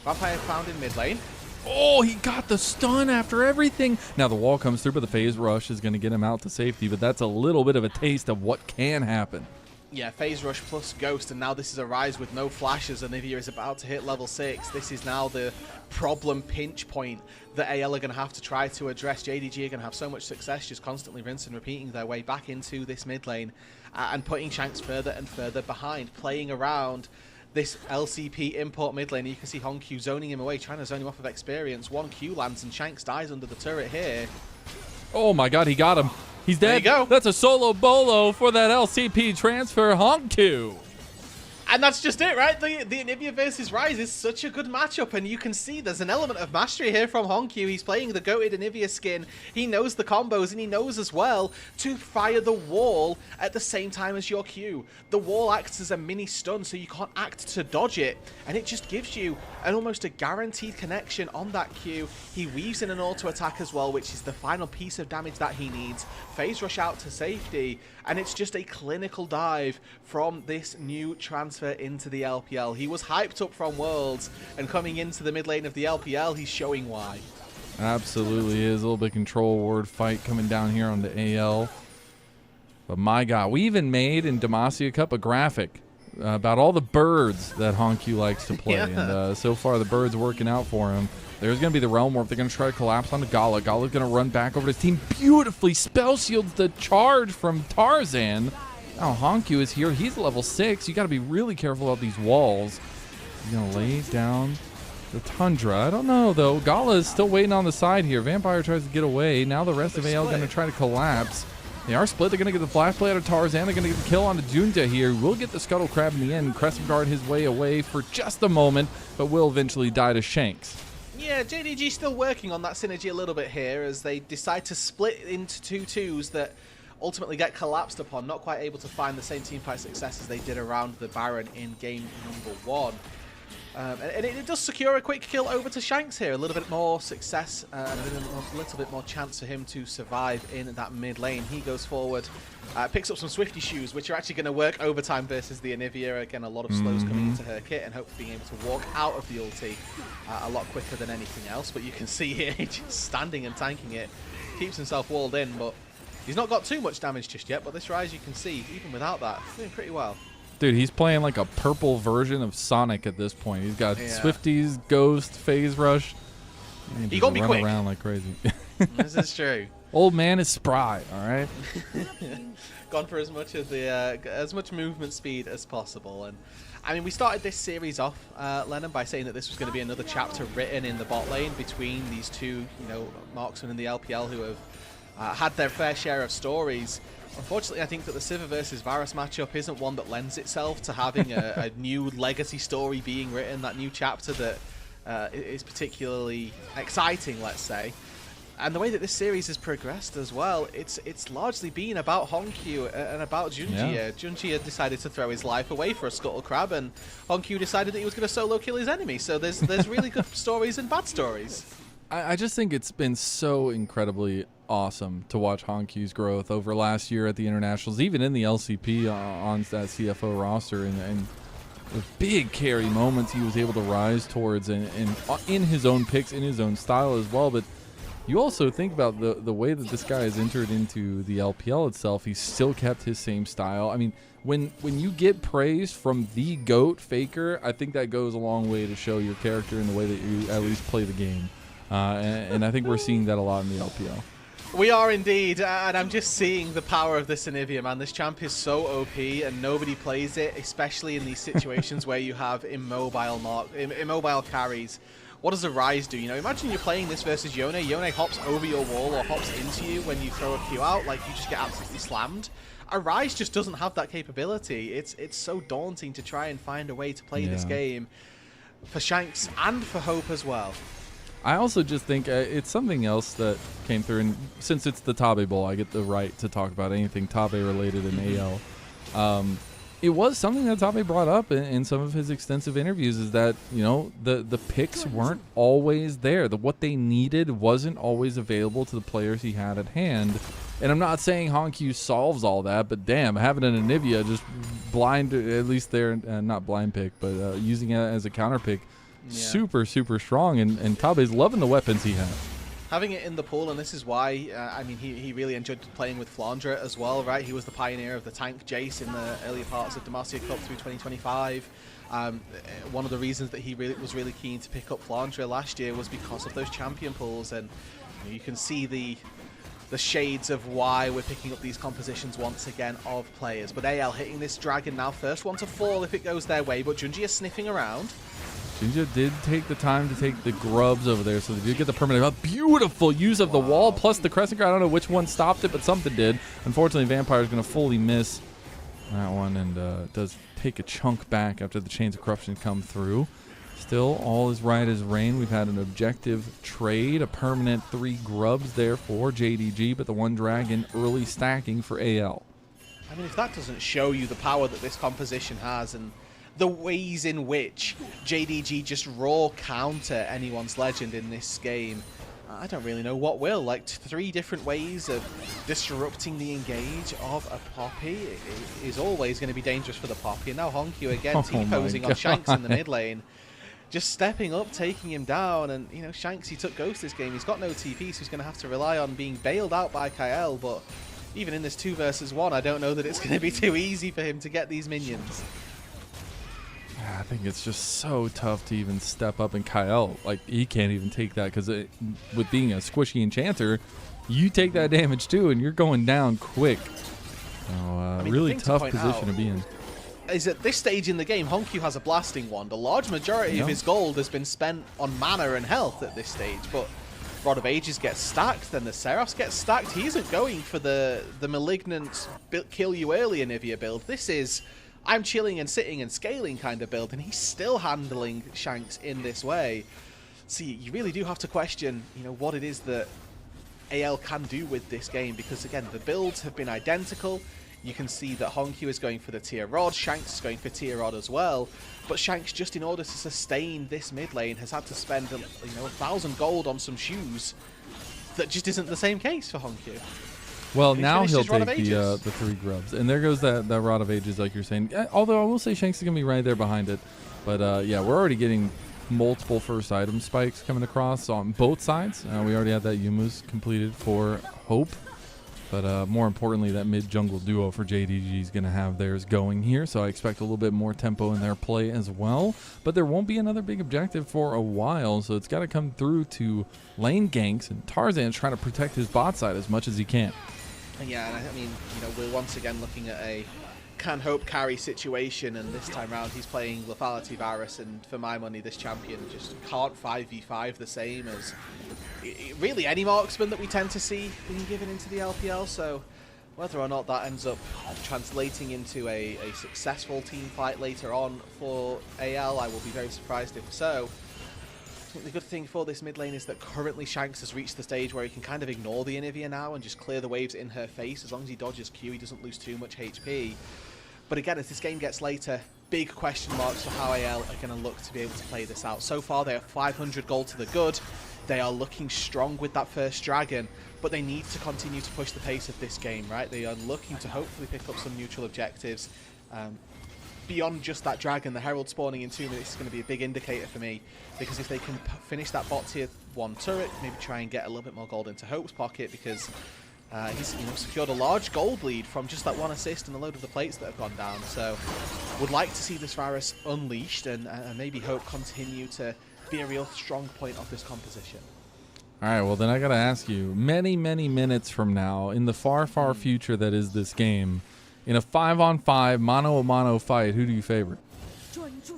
Vampire found in mid lane. Oh, he got the stun after everything. Now the wall comes through, but the phase rush is going to get him out to safety, but that's a little bit of a taste of what can happen. Yeah, phase rush plus ghost, and now this is a Rise with no flashes. Anivia is about to hit level 6. This is now the problem pinch point that AL are going to have to try to address. JDG are going to have so much success just constantly rinse and repeating their way back into this mid lane and putting Shanks further and further behind, playing around this LCP import mid lane. You can see Hongq zoning him away, trying to zone him off of experience. 1 Q lands and Shanks dies under the turret here. Oh my god, he got him. He's dead. There you go. That's a solo bolo for that LCP transfer, Hongq. And that's just it, right? The Anivia versus Rise is such a good matchup, and you can see there's an element of mastery here from Hongq. He's playing the goated Anivia skin. He knows the combos, and he knows as well to fire the wall at the same time as your Q. The wall acts as a mini stun, so you can't act to dodge it, and it just gives you almost a guaranteed connection on that Q. He weaves in an auto attack as well, which is the final piece of damage that he needs. Phase rush out to safety, and it's just a clinical dive from this new transfer into the LPL. He was hyped up from Worlds, and coming into the mid lane of the LPL, he's showing why. Absolutely is. A little bit control ward fight coming down here on the AL. But my god, we even made in Demacia Cup a graphic about all the birds that Hongq likes to play. Yeah. And so far the birds are working out for him. There's going to be the Realm Warp. They're going to try to collapse onto Gala. Gala's going to run back over to his team. Beautifully spell shields the charge from Tarzan. Now Hongq is here. He's level 6. You got to be really careful about these walls. He's going to lay down the Tundra. I don't know, though. Gala is still waiting on the side here. Vampire tries to get away. Now the rest of AL going to try to collapse. They are split. They're going to get the flash play out of Tarzan. They're going to get the kill onto Junta here. Will get the Scuttle Crab in the end. Crescent Guard his way away for just a moment, but will eventually die to Shanks. Yeah, JDG still working on that synergy a little bit here as they decide to split into 2-2s that ultimately get collapsed upon, not quite able to find the same teamfight success as they did around the Baron in game number 1. And it does secure a quick kill over to Shanks here. A little bit more success and a little bit more chance for him to survive in that mid lane. He goes forward, picks up some Swifty shoes, which are actually going to work overtime versus the Anivia. Again, a lot of slows coming into her kit and hopefully being able to walk out of the ulti a lot quicker than anything else. But you can see here, just standing and tanking it, keeps himself walled in, but he's not got too much damage just yet. But this Rise, you can see, even without that, doing pretty well. Dude, he's playing like a purple version of Sonic at this point. He's got Swifties, Ghost, Phase Rush. He gonna be quick. Around like crazy. This is true. Old man is spry, all right? Gone for as much of the as much movement speed as possible. And I mean, we started this series off, Lennon, by saying that this was going to be another chapter written in the bot lane between these two, marksmen in the LPL who have had their fair share of stories. Unfortunately, I think that the Sivir versus Varus matchup isn't one that lends itself to having a new legacy story being written, that new chapter that is particularly exciting, let's say. And the way that this series has progressed as well, it's largely been about Hongq and about Junjie. Yeah. Junjie decided to throw his life away for a Scuttle Crab, and Hongq decided that he was going to solo kill his enemy. So there's really good stories and bad stories. I just think it's been so incredibly awesome to watch Hongq's growth over last year at the internationals, even in the LCP on that CFO roster, and the big carry moments he was able to rise towards, and in his own picks, in his own style as well. But You also think about the way that this guy has entered into the LPL itself. He's still kept his same style. I mean, when you get praise from the GOAT Faker, I think that goes a long way to show your character and the way that you at least play the game. And I think we're seeing that a lot in the LPL. We are indeed, and I'm just seeing the power of this Anivia, man. This champ is so OP, and nobody plays it, especially in these situations where you have immobile carries. What does a Rise do? You know, imagine you're playing this versus Yone. Yone hops over your wall or hops into you when you throw a Q out, like you just get absolutely slammed. A Rise just doesn't have that capability. It's so daunting to try and find a way to play this game for Shanks and for Hope as well. I also just think it's something else that came through, and since it's the Tabe Bowl, I get the right to talk about anything Tabe related in AL. It was something that Tabe brought up in some of his extensive interviews, is that, you know, the picks weren't always there. What they needed wasn't always available to the players he had at hand. And I'm not saying HonkQ solves all that, but damn, having an Anivia just blind, at least there, not blind pick, but using it as a counter pick, super strong, and Tabe's loving the weapons he has. Having it in the pool, and this is why, I mean, he really enjoyed playing with Flandre as well, right? He was the pioneer of the tank Jace in the earlier parts of Demacia Cup through 2025. One of the reasons that he was really keen to pick up Flandre last year was because of those champion pools, and you can see the shades of why we're picking up these compositions once again of players. But AL hitting this dragon now, first one to fall if it goes their way, but Junji is sniffing around. Junji did take the time to take the grubs over there, so they did get the permanent. A beautiful use of the wall plus the crescent guard. I don't know which one stopped it, but something did. Unfortunately, Vampire's going to fully miss that one, and does take a chunk back after the Chains of Corruption come through. Still, all is right as rain. We've had an objective trade, a permanent 3 grubs there for JDG, but the 1 dragon early stacking for AL. I mean, if that doesn't show you the power that this composition has, and the ways in which JDG just raw counter anyone's legend in this game, I don't really know what will. Like 3 different ways of disrupting the engage of a Poppy is always going to be dangerous for the Poppy. And now HonkQ again T-posing on Shanks in the mid lane. Just stepping up, taking him down, and you know, Shanks, he took Ghost this game. He's got no TP, so he's going to have to rely on being bailed out by Kael, but even in this 2 versus 1, I don't know that it's going to be too easy for him to get these minions. I think it's just so tough to even step up, and Kael, like, he can't even take that, because with being a squishy enchanter, you take that damage too, and you're going down quick. So, I mean, really tough position to be in. Is at this stage in the game, HonkQ has a blasting wand. A large majority of his gold has been spent on mana and health at this stage, but Rod of Ages gets stacked, then the Seraphs get stacked. He isn't going for the malignant kill you early Anivia build. This is I'm chilling and sitting and scaling kind of build, and he's still handling Shanks in this way. So you really do have to question, you know, what it is that AL can do with this game, because again, the builds have been identical. You can see that HonkQ is going for the tier rod, Shanks is going for tier rod as well, but Shanks, just in order to sustain this mid lane, has had to spend 1,000 gold on some shoes. That just isn't the same case for HonkQ. Well, now he'll take the 3 grubs, and there goes that Rod of Ages, like you're saying. Although I will say Shanks is gonna be right there behind it, but yeah, we're already getting multiple first item spikes coming across on both sides. We already had that Yumu's completed for Hope. But more importantly, that mid-jungle duo for JDG is going to have theirs going here. So I expect a little bit more tempo in their play as well. But there won't be another big objective for a while. So it's got to come through to lane ganks. And Tarzan's trying to protect his bot side as much as he can. Yeah, and I mean, you know, we're once again looking at a can Hope carry situation. And this time around, he's playing Lethality Varus. And for my money, this champion just can't 5v5 the same as really any marksman that we tend to see being given into the LPL. So whether or not that ends up translating into a successful team fight later on for AL, I will be very surprised if so. I think the good thing for this mid lane is that currently Shanks has reached the stage where he can kind of ignore the Anivia now and just clear the waves in her face. As long as he dodges Q, he doesn't lose too much HP. But again, as this game gets later, big question marks for how AL are going to look to be able to play this out. So far, they have 500 gold to the good. They are looking strong with that first dragon, but they need to continue to push the pace of this game, right? They are looking to hopefully pick up some neutral objectives. Beyond just that dragon, the Herald spawning in 2 minutes is going to be a big indicator for me, because if they can finish that bot tier one turret, maybe try and get a little bit more gold into Hope's pocket, because he's secured a large gold lead from just that one assist and a load of the plates that have gone down. So would like to see this virus unleashed and maybe Hope continue to be a real strong point of this composition. All right, well then I gotta ask you, many minutes from now, in the far future that is this game, in a 5-on-5 mano-a-mano fight, who do you favor?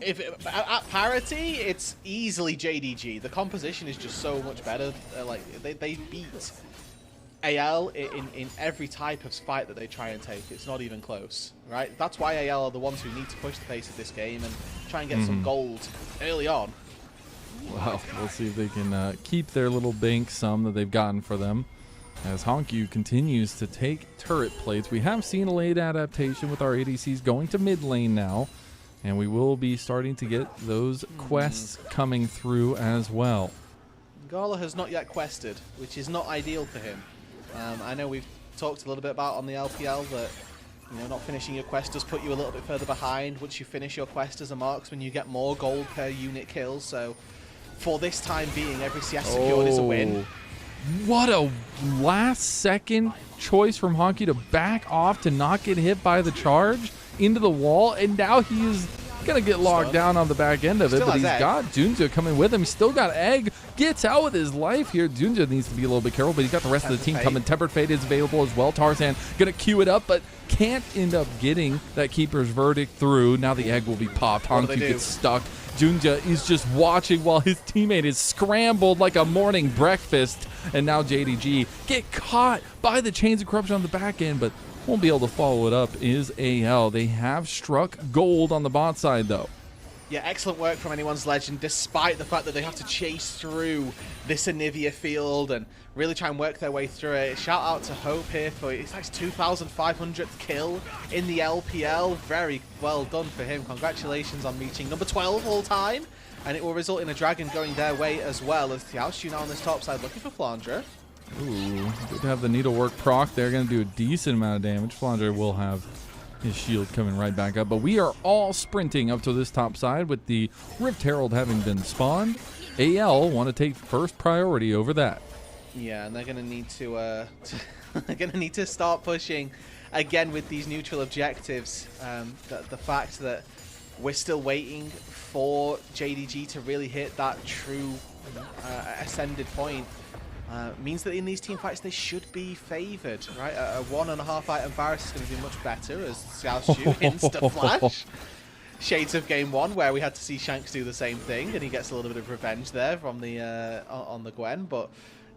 If at parity, it's easily JDG. The composition is just so much better. Like they beat AL in every type of fight that they try and take. It's not even close, right? That's why AL are the ones who need to push the pace of this game and try and get some gold early on. Well, we'll see if they can keep their little bank sum that they've gotten for them. As Honkyu continues to take turret plates, we have seen a late adaptation with our ADCs going to mid lane now, and we will be starting to get those quests coming through as well. Gala has not yet quested, which is not ideal for him. I know we've talked a little bit about on the LPL that not finishing your quest does put you a little bit further behind. Once you finish your quest as a marksman, you get more gold per unit kill. So for this time being, every CS secured is a win. What a last-second choice from Honky to back off to not get hit by the charge into the wall, and now he's going to get locked down on the back end of it, but he's got Junja coming with him. He's still got Egg. Gets out with his life here. Junja needs to be a little bit careful, but he's got the rest of the team coming. Tempered Fate is available as well. Tarzan going to queue it up, but can't end up getting that Keeper's Verdict through. Now the Egg will be popped. Honky gets stuck. Junja is just watching while his teammate is scrambled like a morning breakfast, and now JDG get caught by the Chains of Corruption on the back end, but won't be able to follow it up is AL. They have struck gold on the bot side, though. Yeah, excellent work from Anyone's Legend, despite the fact that they have to chase through this Anivia field and really try and work their way through it. Shout out to Hope here for his 2,500th kill in the LPL. Very well done for him. Congratulations on reaching number 12 all time. And it will result in a Dragon going their way as well, as Xiaoxu now on this top side looking for Flandre. Ooh, good to have the needlework proc. They're going to do a decent amount of damage. Flandre will have his shield coming right back up, but we are all sprinting up to this top side with the Rift Herald having been spawned. AL want to take first priority over that. Yeah, and they're going to need to they're going to need to start pushing again with these neutral objectives. The fact that we're still waiting for JDG to really hit that true ascended point means that in these team fights they should be favoured, right? A 1.5 item virus is going to be much better, as Xiaoxu insta-flash. Shades of game 1, where we had to see Shanks do the same thing, and he gets a little bit of revenge there from the on the Gwen, but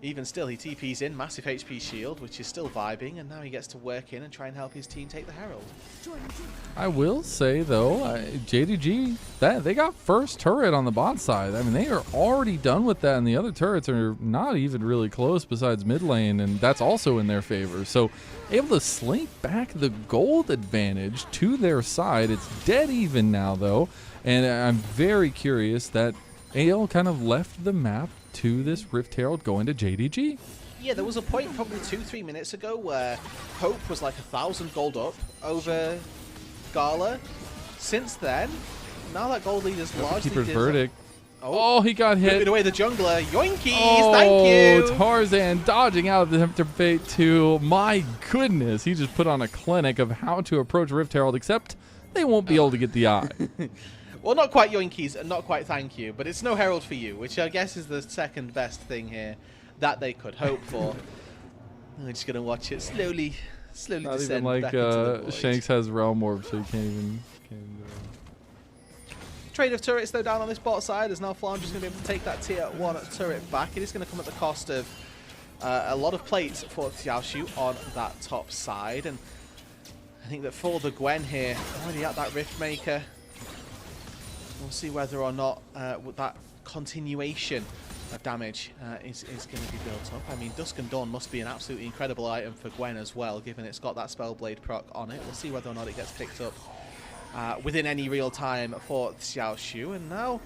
even still, he TP's in, massive HP shield, which is still vibing, and now he gets to work in and try and help his team take the Herald. I will say, though, JDG, they got first turret on the bot side. I mean, they are already done with that, and the other turrets are not even really close besides mid lane, and that's also in their favor. So, able to slink back the gold advantage to their side. It's dead even now, though, and I'm very curious that AL kind of left the map to this Rift Herald going to JDG. Yeah, there was a point probably 2-3 minutes ago where Hope was like 1,000 gold up over Gala. Since then, now that gold lead is largely... Keeper's Verdict. Oh, he got hit. Away the jungler. Yoinkies, thank you. Tarzan dodging out of the Tempter Fate 2. My goodness, he just put on a clinic of how to approach Rift Herald, except they won't be able to get the eye. Well, not quite yoinkies and not quite thank you, but it's no Herald for you, which I guess is the second best thing here that they could hope for. I'm just going to watch it slowly not descend even like back into the void. Shanks has Realm Orb, so he can't even... Trade of turrets, though, down on this bot side, as now Flandre's going to be able to take that tier 1 turret back. It is going to come at the cost of a lot of plates for Xiaoxu on that top side, and I think that for the Gwen here, already at that Riftmaker, we'll see whether or not that continuation of damage is going to be built up. I mean, Dusk and Dawn must be an absolutely incredible item for Gwen as well, given it's got that Spellblade proc on it. We'll see whether or not it gets picked up within any real time for Xiaoxu. And now,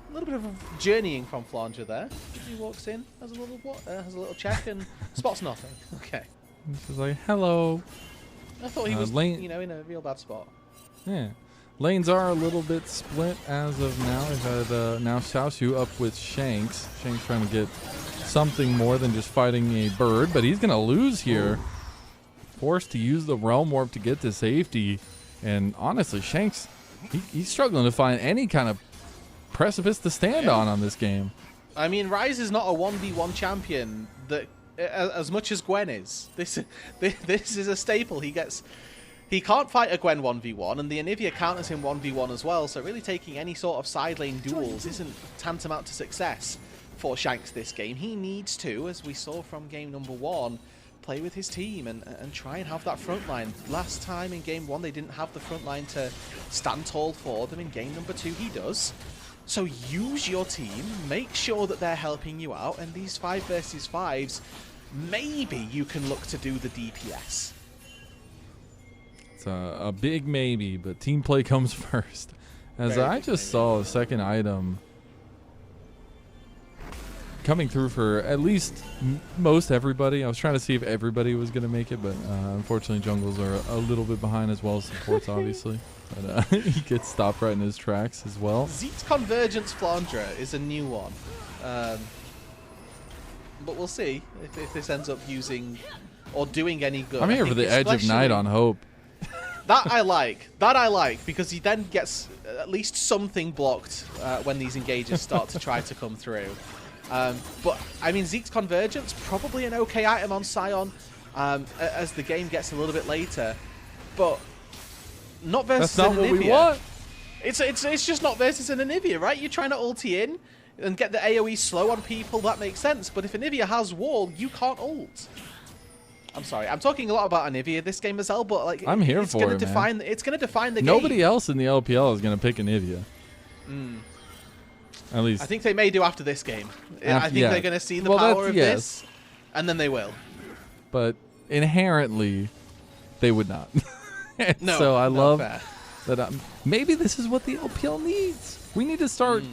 a little bit of journeying from Flandre there. He walks in, has a little check, and spots nothing. Okay. He's like, hello. I thought he was, in a real bad spot. Yeah. Lanes are a little bit split as of now. We've had now Xiaoxiu up with Shanks. Shanks trying to get something more than just fighting a bird, but he's going to lose here. Forced to use the Realm Warp to get to safety. And honestly, Shanks, he's struggling to find any kind of precipice to stand on this game. I mean, Ryze is not a 1v1 champion that, as much as Gwen is. This is a staple. He can't fight a Gwen 1v1, and the Anivia counters him 1v1 as well, so really taking any sort of side lane duels isn't tantamount to success for Shanks this game. He needs to, as we saw from game number 1, play with his team and try and have that front line. Last time in game 1 they didn't have the front line to stand tall for them. In game number 2 he does. So use your team, make sure that they're helping you out, and these 5 versus 5s, maybe you can look to do the DPS. It's a big maybe, but team play comes first. As I just saw a second item coming through for at least most everybody. I was trying to see if everybody was going to make it, but unfortunately jungles are a little bit behind as well as supports, obviously. But he gets stopped right in his tracks as well. Zeke's Convergence Flandre is a new one. But we'll see if this ends up using or doing any good. I'm here for the Edge of Night on Hope. That I like. That I like, because he then gets at least something blocked when these engages start to try to come through. But, I mean, Zeke's Convergence, probably an okay item on Sion as the game gets a little bit later. But not versus That's not what we want. It's just not versus an Anivia, right? You're trying to ulti in and get the AoE slow on people, that makes sense. But if Anivia has wall, you can't ult. I'm sorry, I'm talking a lot about Anivia this game as well, but like I'm here for it, man. It's going to define the game. Nobody else in the LPL is going to pick Anivia. At least I think they may do after this game. I think they're going to see the power of this, and then they will. But inherently, they would not. No, so I love fair. that. Maybe this is what the LPL needs. We need to start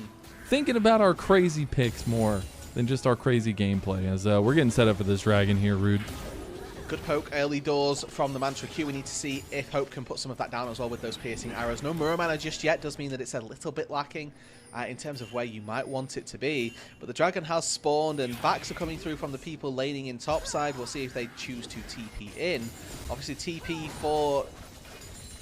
thinking about our crazy picks more than just our crazy gameplay. As we're getting set up for this dragon here, Rude. Good poke early doors from the Mantra Q. We need to see if Hope can put some of that down as well with those piercing arrows. No Mura mana just yet. Does mean that it's a little bit lacking in terms of where you might want it to be. But the dragon has spawned and backs are coming through from the people laning in topside. We'll see if they choose to TP in. Obviously TP for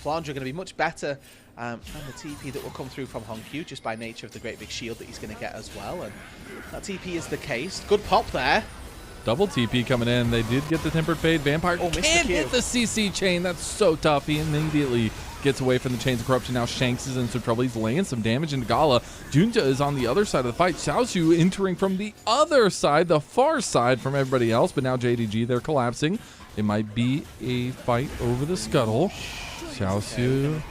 Flandre going to be much better than the TP that will come through from Honkyu, just by nature of the great big shield that he's going to get as well. And that TP is the case. Good pop there. Double TP coming in. They did get the Tempered Fade. Vampire can't hit the CC chain. That's so tough. He immediately gets away from the Chains of Corruption. Now Shanks is in some trouble. He's laying some damage into Gala. Junja is on the other side of the fight. Xiaoxiu entering from the other side, the far side from everybody else. But now JDG, they're collapsing. It might be a fight over the scuttle. Xiaoxiu.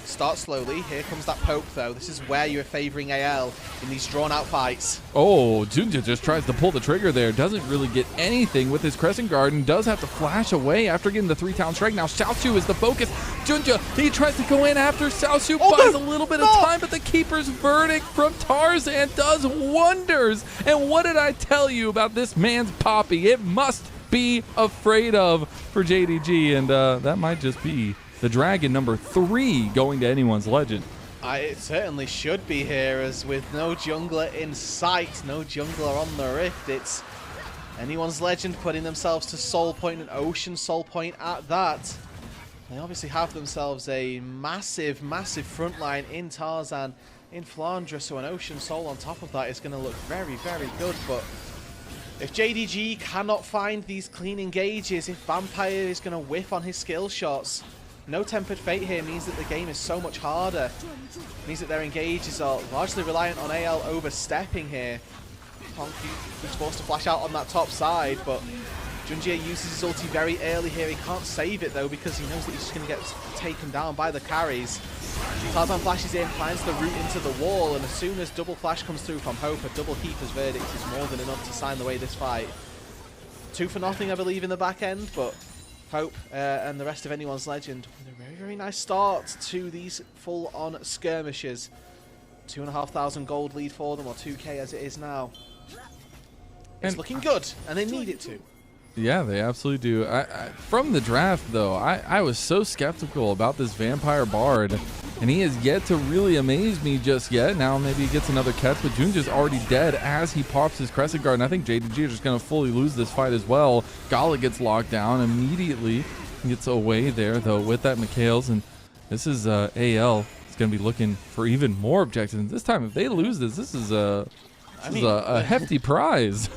Start slowly. Here comes that poke, though. This is where you're favoring AL in these drawn-out fights. Oh, Junja just tries to pull the trigger there. Doesn't really get anything with his Crescent Garden. Does have to flash away after getting the 3-town strike. Now Xiaoxiu is the focus. Junja, he tries to go in after Xiaoxiu. Buys a little bit of time, but the Keeper's Verdict from Tarzan does wonders. And what did I tell you about this man's Poppy? It must be afraid of for JDG, and that might just be the dragon number 3 going to anyone's legend. It certainly should be here, as with no jungler in sight, no jungler on the rift, it's anyone's legend putting themselves to Soul Point and Ocean Soul Point at that. They obviously have themselves a massive, massive front line in Tarzan, in Flandre, so an Ocean Soul on top of that is going to look very, very good. But if JDG cannot find these clean engages, if Vampire is going to whiff on his skill shots, no Tempered Fate here means that the game is so much harder. It means that their engages are largely reliant on AL overstepping here. Honky is forced to flash out on that top side, but Junjie uses his ulti very early here. He can't save it though, because he knows that he's just going to get taken down by the carries. Tarzan flashes in, finds the route into the wall, and as soon as double flash comes through from Hope, a double Keeper's Verdict is more than enough to sign the way this fight. 2-0, I believe, in the back end, but Hope and the rest of anyone's legend with a very, very nice start to these full-on skirmishes. 2,500 gold lead for them, or 2k as it is now. It's looking good, and they need it to. Yeah, they absolutely do. From the draft, though, I was so skeptical about this Vampire Bard. and he has yet to really amaze me just yet. Now maybe he gets another catch, but Junja's already dead as he pops his Crescent Guard, and I think JDG is just going to fully lose this fight as well. Gala gets locked down immediately, gets away there, though, with that Mikhails, and this is AL is going to be looking for even more objectives. This time, if they lose this is a hefty prize.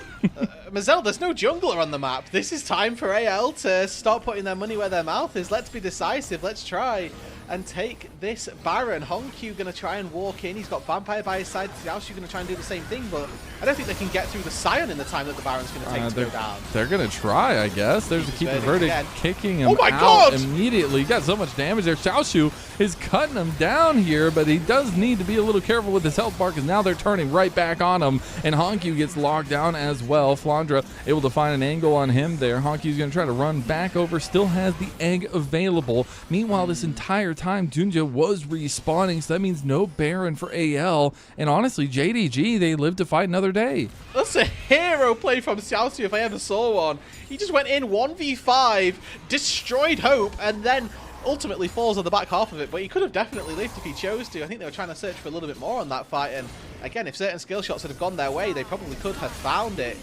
Mazel, there's no jungler on the map. This is time for AL to start putting their money where their mouth is. Let's be decisive. Let's try and take this Baron. Honkyu going to try and walk in. He's got Vampire by his side. Xiaoshu going to try and do the same thing, but I don't think they can get through the Scion in the time that the Baron's going to take to go down. They're going to try, I guess. There's a Keeper Verdict kicking him out God! Immediately. He got so much damage there. Xiaoshu is cutting him down here, but he does need to be a little careful with his health bar because now they're turning right back on him, and Honkyu gets locked down as well. Flandra able to find an angle on him there. Honkyu's going to try to run back over, still has the egg available. Meanwhile, this entire time, Junja was respawning, so that means no Baron for AL. And honestly, JDG, they live to fight another day. That's a hero play from Xiaoshu if I ever saw one. He just went in 1v5, destroyed Hope, and then ultimately falls on the back half of it. But he could have definitely lived if he chose to. I think they were trying to search for a little bit more on that fight. And again, if certain skill shots had gone their way, they probably could have found it.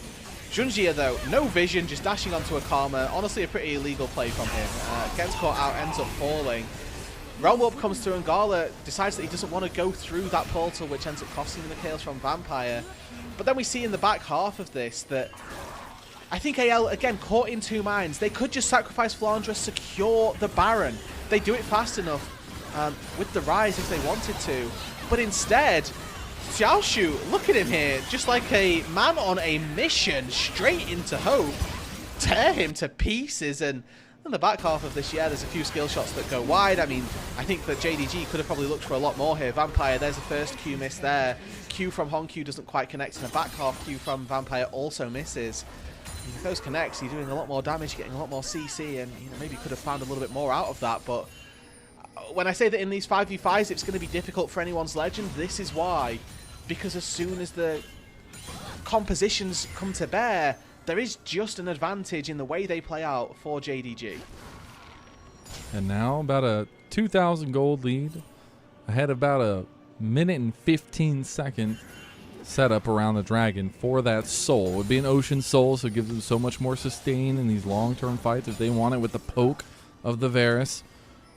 Junjia, though, no vision, just dashing onto a Karma. Honestly, a pretty illegal play from him. Gets caught out, ends up falling. Realm Warp comes through, and Gala decides that he doesn't want to go through that portal, which ends up costing him the kills from Vampire. But then we see in the back half of this that I think AL, again, caught in two minds. They could just sacrifice Flandra, secure the Baron. They do it fast enough with the Rise if they wanted to. But instead, Xiaoshu, look at him here, just like a man on a mission, straight into Hope, tear him to pieces. And in the back half of this, yeah, there's a few skill shots that go wide. I mean, I think that JDG could have probably looked for a lot more here. Vampire, there's a first Q miss there. Q from Honkyu doesn't quite connect in the back half. Q from Vampire also misses. And if those connects, you're doing a lot more damage, getting a lot more CC, and maybe could have found a little bit more out of that. But when I say that in these 5v5s, it's going to be difficult for anyone's legend, this is why. Because as soon as the compositions come to bear, there is just an advantage in the way they play out for JDG. And now about a 2,000 gold lead. Ahead about a minute and 15 second setup around the Dragon for that soul. It would be an Ocean Soul, so it gives them so much more sustain in these long-term fights if they want it with the poke of the Varus.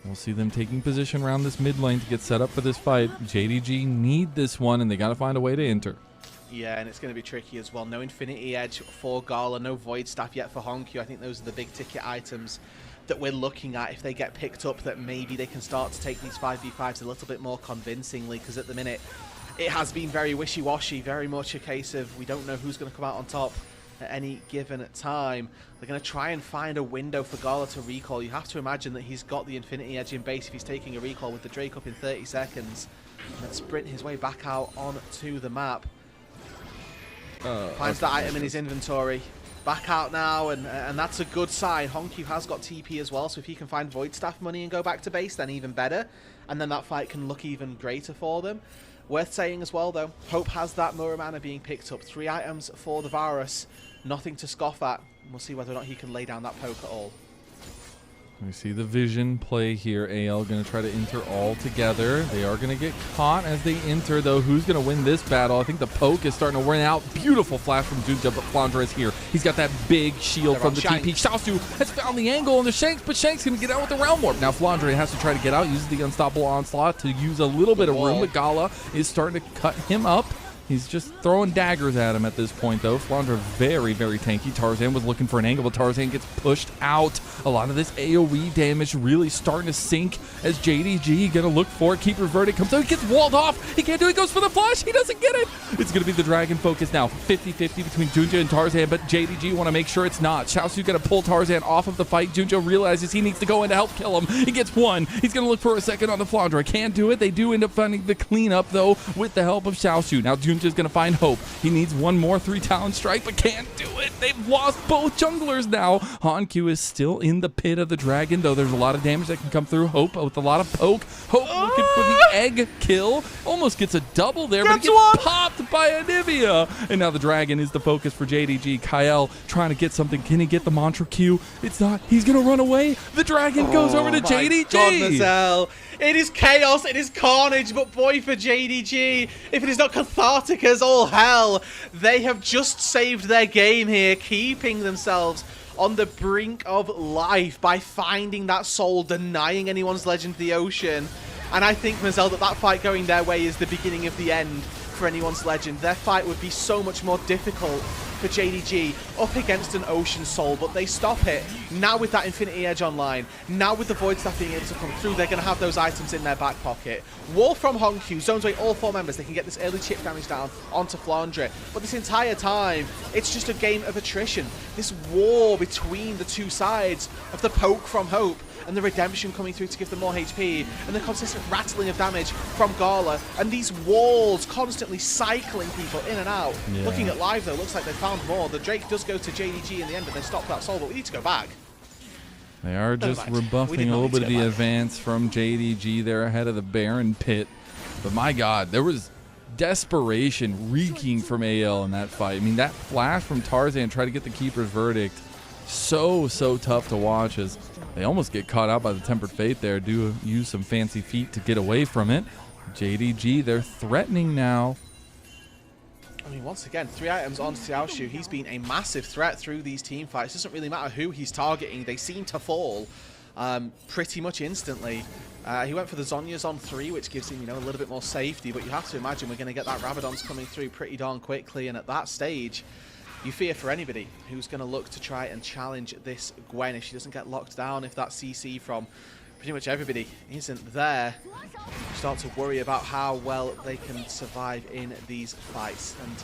We'll see them taking position around this mid lane to get set up for this fight. JDG need this one, and they got to find a way to enter. Yeah, and it's going to be tricky as well. No Infinity Edge for Gala, no Void Staff yet for Honkyu. I think those are the big ticket items that we're looking at if they get picked up, that maybe they can start to take these 5v5s a little bit more convincingly, because at the minute it has been very wishy-washy, very much a case of we don't know who's going to come out on top at any given time. They're going to try and find a window for Gala to recall. You have to imagine that he's got the Infinity Edge in base if he's taking a recall with the Drake up in 30 seconds. And then sprint his way back out onto the map. Finds that item in his inventory. Back out now, and that's a good sign. Honkyu has got TP as well, so if he can find Void Staff money and go back to base, then even better. And then that fight can look even greater for them. Worth saying as well, though, Hope has that Muramana being picked up. 3 items for the Varus. Nothing to scoff at. We'll see whether or not he can lay down that poke at all. We see the vision play here. AL going to try to enter all together. They are going to get caught as they enter, though. Who's going to win this battle? I think the poke is starting to win out. Beautiful flash from Junja, but Flandra is here. He's got that big shield from the TP. Xiaoshu has found the angle on the Shanks, but Shanks going to get out with the Realm Warp. Now Flandra has to try to get out, uses the Unstoppable Onslaught to use a little bit of room, but Gala is starting to cut him up. He's just throwing daggers at him at this point, though. Flandra very, very tanky. Tarzan was looking for an angle, but Tarzan gets pushed out. A lot of this AoE damage really starting to sink as JDG going to look for it. Keeper Verdict comes out. He gets walled off. He can't do it. He goes for the flash. He doesn't get it. It's going to be the Dragon focus now. 50-50 between Junja and Tarzan, but JDG want to make sure it's not. Xiaosu's going to pull Tarzan off of the fight. Junja realizes he needs to go in to help kill him. He gets one. He's going to look for a second on the Flandra. Can't do it. They do end up finding the cleanup, though, with the help of Xiaoshu. Now Junja is going to find Hope. He needs one more 3-talon strike, but can't do it. They've lost both junglers now. Honkyu is still in the pit of the Dragon, though there's a lot of damage that can come through. Hope with a lot of poke. Hope looking for the egg kill. Almost gets a double there, but he gets popped by Anivia. And now the Dragon is the focus for JDG. Kyle trying to get something. Can he get the Mantra Q? It's not. He's going to run away. The Dragon goes over to JDG. God, Mazel. It is chaos, it is carnage, but boy, for JDG, if it is not cathartic as all hell, they have just saved their game here, keeping themselves on the brink of life by finding that soul, denying anyone's legend the ocean. And I think, Mazel, that fight going their way is the beginning of the end for anyone's legend. Their fight would be so much more difficult for JDG up against an Ocean Soul, but they stop it. Now with that Infinity Edge online, now with the Void Staff being able to come through, they're going to have those items in their back pocket. Wall from Hongq, zones away all 4 members, they can get this early chip damage down onto Flandre. But this entire time, it's just a game of attrition. This war between the two sides of the poke from Hope and the redemption coming through to give them more HP, and the consistent rattling of damage from Gala, and these walls constantly cycling people in and out. Yeah. Looking at live though, looks like they found more. The Drake does go to JDG in the end, and they stop that soul, but we need to go back. They are just rebuffing a little bit of the advance from JDG. They're ahead of the Baron pit, but my god, there was desperation reeking from AL in that fight. I mean, that flash from Tarzan tried to get the Keeper's verdict. So tough to watch as they almost get caught out by the Tempered Fate there. Do use some fancy feet to get away from it. JDG, they're threatening now. I mean, once again, 3 items on Xiaoshu. He's been a massive threat through these team fights. It doesn't really matter who he's targeting. They seem to fall pretty much instantly. He went for the Zhonya's on 3, which gives him, you know, a little bit more safety. But you have to imagine we're going to get that Rabadon's coming through pretty darn quickly. And at that stage, you fear for anybody who's going to look to try and challenge this Gwen if she doesn't get locked down, if that CC from pretty much everybody isn't there. You start to worry about how well they can survive in these fights. And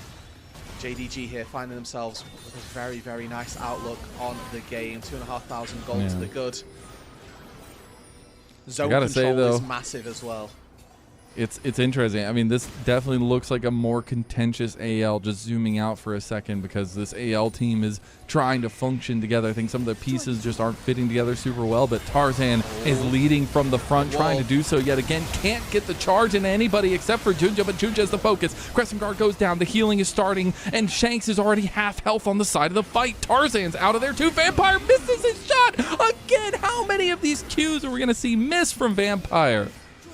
JDG here finding themselves with a very, very nice outlook on the game. 2,500 gold to the good. Zone control is massive as well. It's interesting. I mean, this definitely looks like a more contentious AL, just zooming out for a second, because this AL team is trying to function together. I think some of the pieces just aren't fitting together super well, but Tarzan is leading from the front, trying to do so yet again. Can't get the charge into anybody except for Junja, but Junja is the focus. Crescent Guard goes down, the healing is starting, and Shanks is already half health on the side of the fight. Tarzan's out of there too. Vampire misses his shot again. How many of these Qs are we going to see miss from Vampire?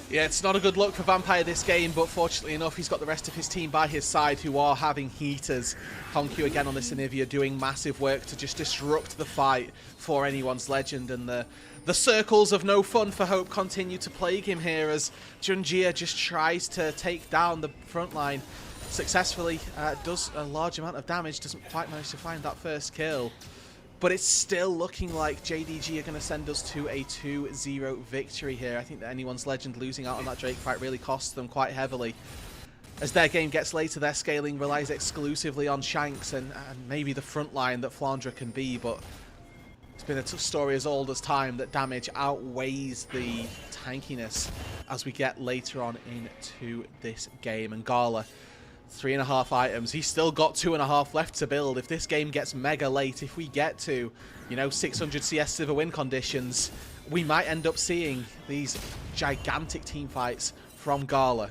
Yeah, it's not a good look for Vampire this game, but fortunately enough, he's got the rest of his team by his side who are having heaters. Hongq again on this Anivia doing massive work to just disrupt the fight for anyone's legend, and the circles of no fun for Hope continue to plague him here as Junjia just tries to take down the front line successfully. Does a large amount of damage, doesn't quite manage to find that first kill. But it's still looking like JDG are going to send us to a 2-0 victory here. I think that anyone's legend losing out on that Drake fight really costs them quite heavily. As their game gets later, their scaling relies exclusively on Shanks and maybe the front line that Flandre can be, but it's been a story as old as time that damage outweighs the tankiness as we get later on into this game. And Gala, 3.5 items. He's still got 2.5 left to build. If this game gets mega late, if we get to, you know, 600 CS silver win conditions, we might end up seeing these gigantic team fights from Gala.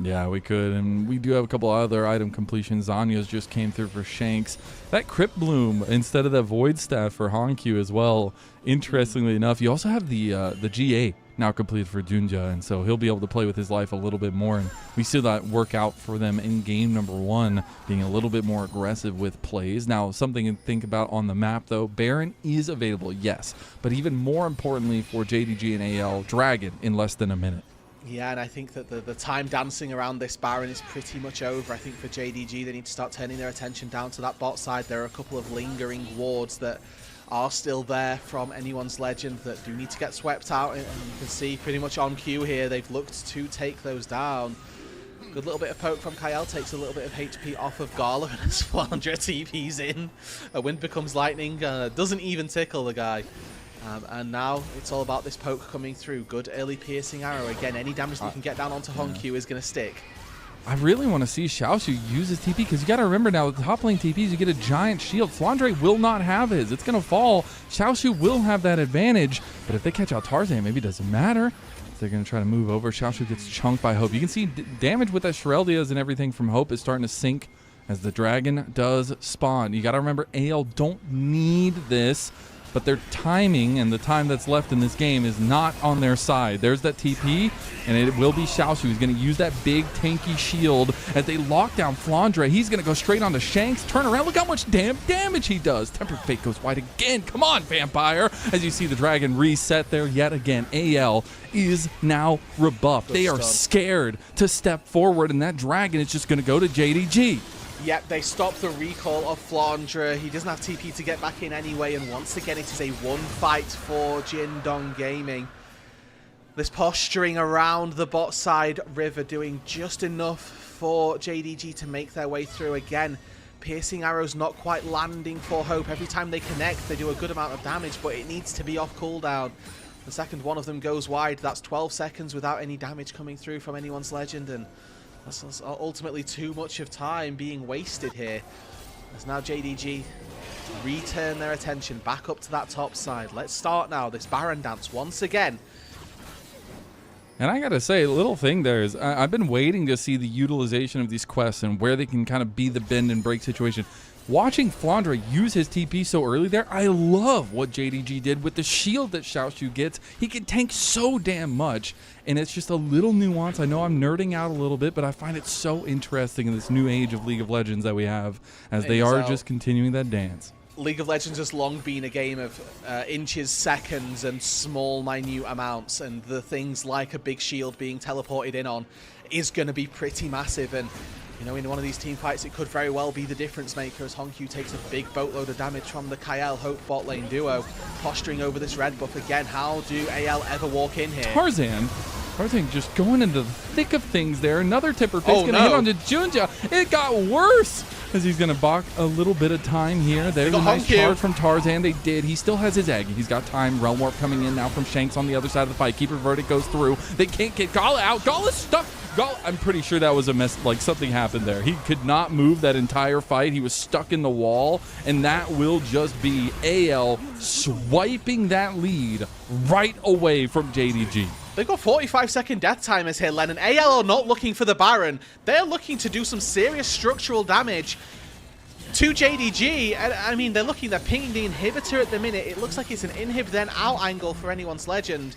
Yeah, we could, and we do have a couple other item completions. Zanya's just came through for Shanks. That Crypt Bloom instead of the Void Staff for Hongq as well. Interestingly enough, you also have the GA now completed for Junja, and so he'll be able to play with his life a little bit more, and we see that work out for them in game number 1, being a little bit more aggressive with plays. Now, something to think about on the map, though, Baron is available, yes, but even more importantly for JDG and AL, Dragon in less than a minute. Yeah, and I think that the time dancing around this Baron is pretty much over. I think for JDG, they need to start turning their attention down to that bot side. There are a couple of lingering wards that are still there from anyone's legend that do need to get swept out, and you can see pretty much on cue here they've looked to take those down. Good little bit of poke from Kyle, takes a little bit of HP off of Gala, and as Flandre TP's in, a wind becomes lightning, doesn't even tickle the guy. And now it's all about this poke coming through. Good early piercing arrow. Again, any damage that you can get down onto Hongq is going to stick. I really want to see Xiaoshu use his TP, because you got to remember now, with the top lane TPs, you get a giant shield. Flandre will not have his. It's going to fall. Xiaoshu will have that advantage, but if they catch out Tarzan, maybe it doesn't matter. They're going to try to move over. Xiaoshu gets chunked by Hope. You can see damage with that Shireldias and everything from Hope is starting to sink as the dragon does spawn. You got to remember, AL don't need this but their timing and the time that's left in this game is not on their side. There's that TP, and it will be Xiaoshu who's going to use that big tanky shield as they lock down Flandre. He's going to go straight onto Shanks, turn around. Look how much damage he does. Tempered Fate goes wide again. Come on, Vampire. As you see the dragon reset there yet again. AL is now rebuffed. They are scared to step forward, and that dragon is just going to go to JDG. Yep, they stop the recall of Flandre. He doesn't have TP to get back in anyway, and once again it is a one fight for Jindong Gaming. This posturing around the bot side river doing just enough for JDG to make their way through again. Piercing arrows not quite landing for Hope. Every time they connect, they do a good amount of damage, but it needs to be off cooldown. The second one of them goes wide. That's 12 seconds without any damage coming through from anyone's legend, and that's ultimately too much of time being wasted here. As now JDG return their attention back up to that top side. Let's start now this Baron dance once again. And I gotta say, a little thing there is, I've been waiting to see the utilization of these quests and where they can kind of be the bend and break situation. Watching Flandre use his TP so early there, I love what JDG did with the shield that Xiaoshu gets. He can tank so damn much, and it's just a little nuance. I know I'm nerding out a little bit, but I find it so interesting in this new age of League of Legends that we have, as they are just continuing that dance. League of Legends has long been a game of inches, seconds, and small, minute amounts, and the things like a big shield being teleported in on is going to be pretty massive. And you know, in one of these team fights, it could very well be the difference maker as Honkyu takes a big boatload of damage from the Kael Hope bot lane duo. Posturing over this red buff again. How do AL ever walk in here? Tarzan just going into the thick of things there. Another Tempered Fate's going to hit onto Junja. It got worse as he's going to balk a little bit of time here. There's a nice charge from Tarzan. They did. He still has his egg. He's got time. Realm Warp coming in now from Shanks on the other side of the fight. Keeper Verdict goes through. They can't get Gala out. Gala's stuck. I'm pretty sure that was a mess, like something happened there. He could not move that entire fight. He was stuck in the wall, and that will just be AL swiping that lead right away from JDG. They've got 45-second death timers here, Len, and AL are not looking for the Baron. They're looking to do some serious structural damage to JDG. And I mean, they're pinging the inhibitor at the minute. It looks like it's an inhib then out angle for anyone's legend.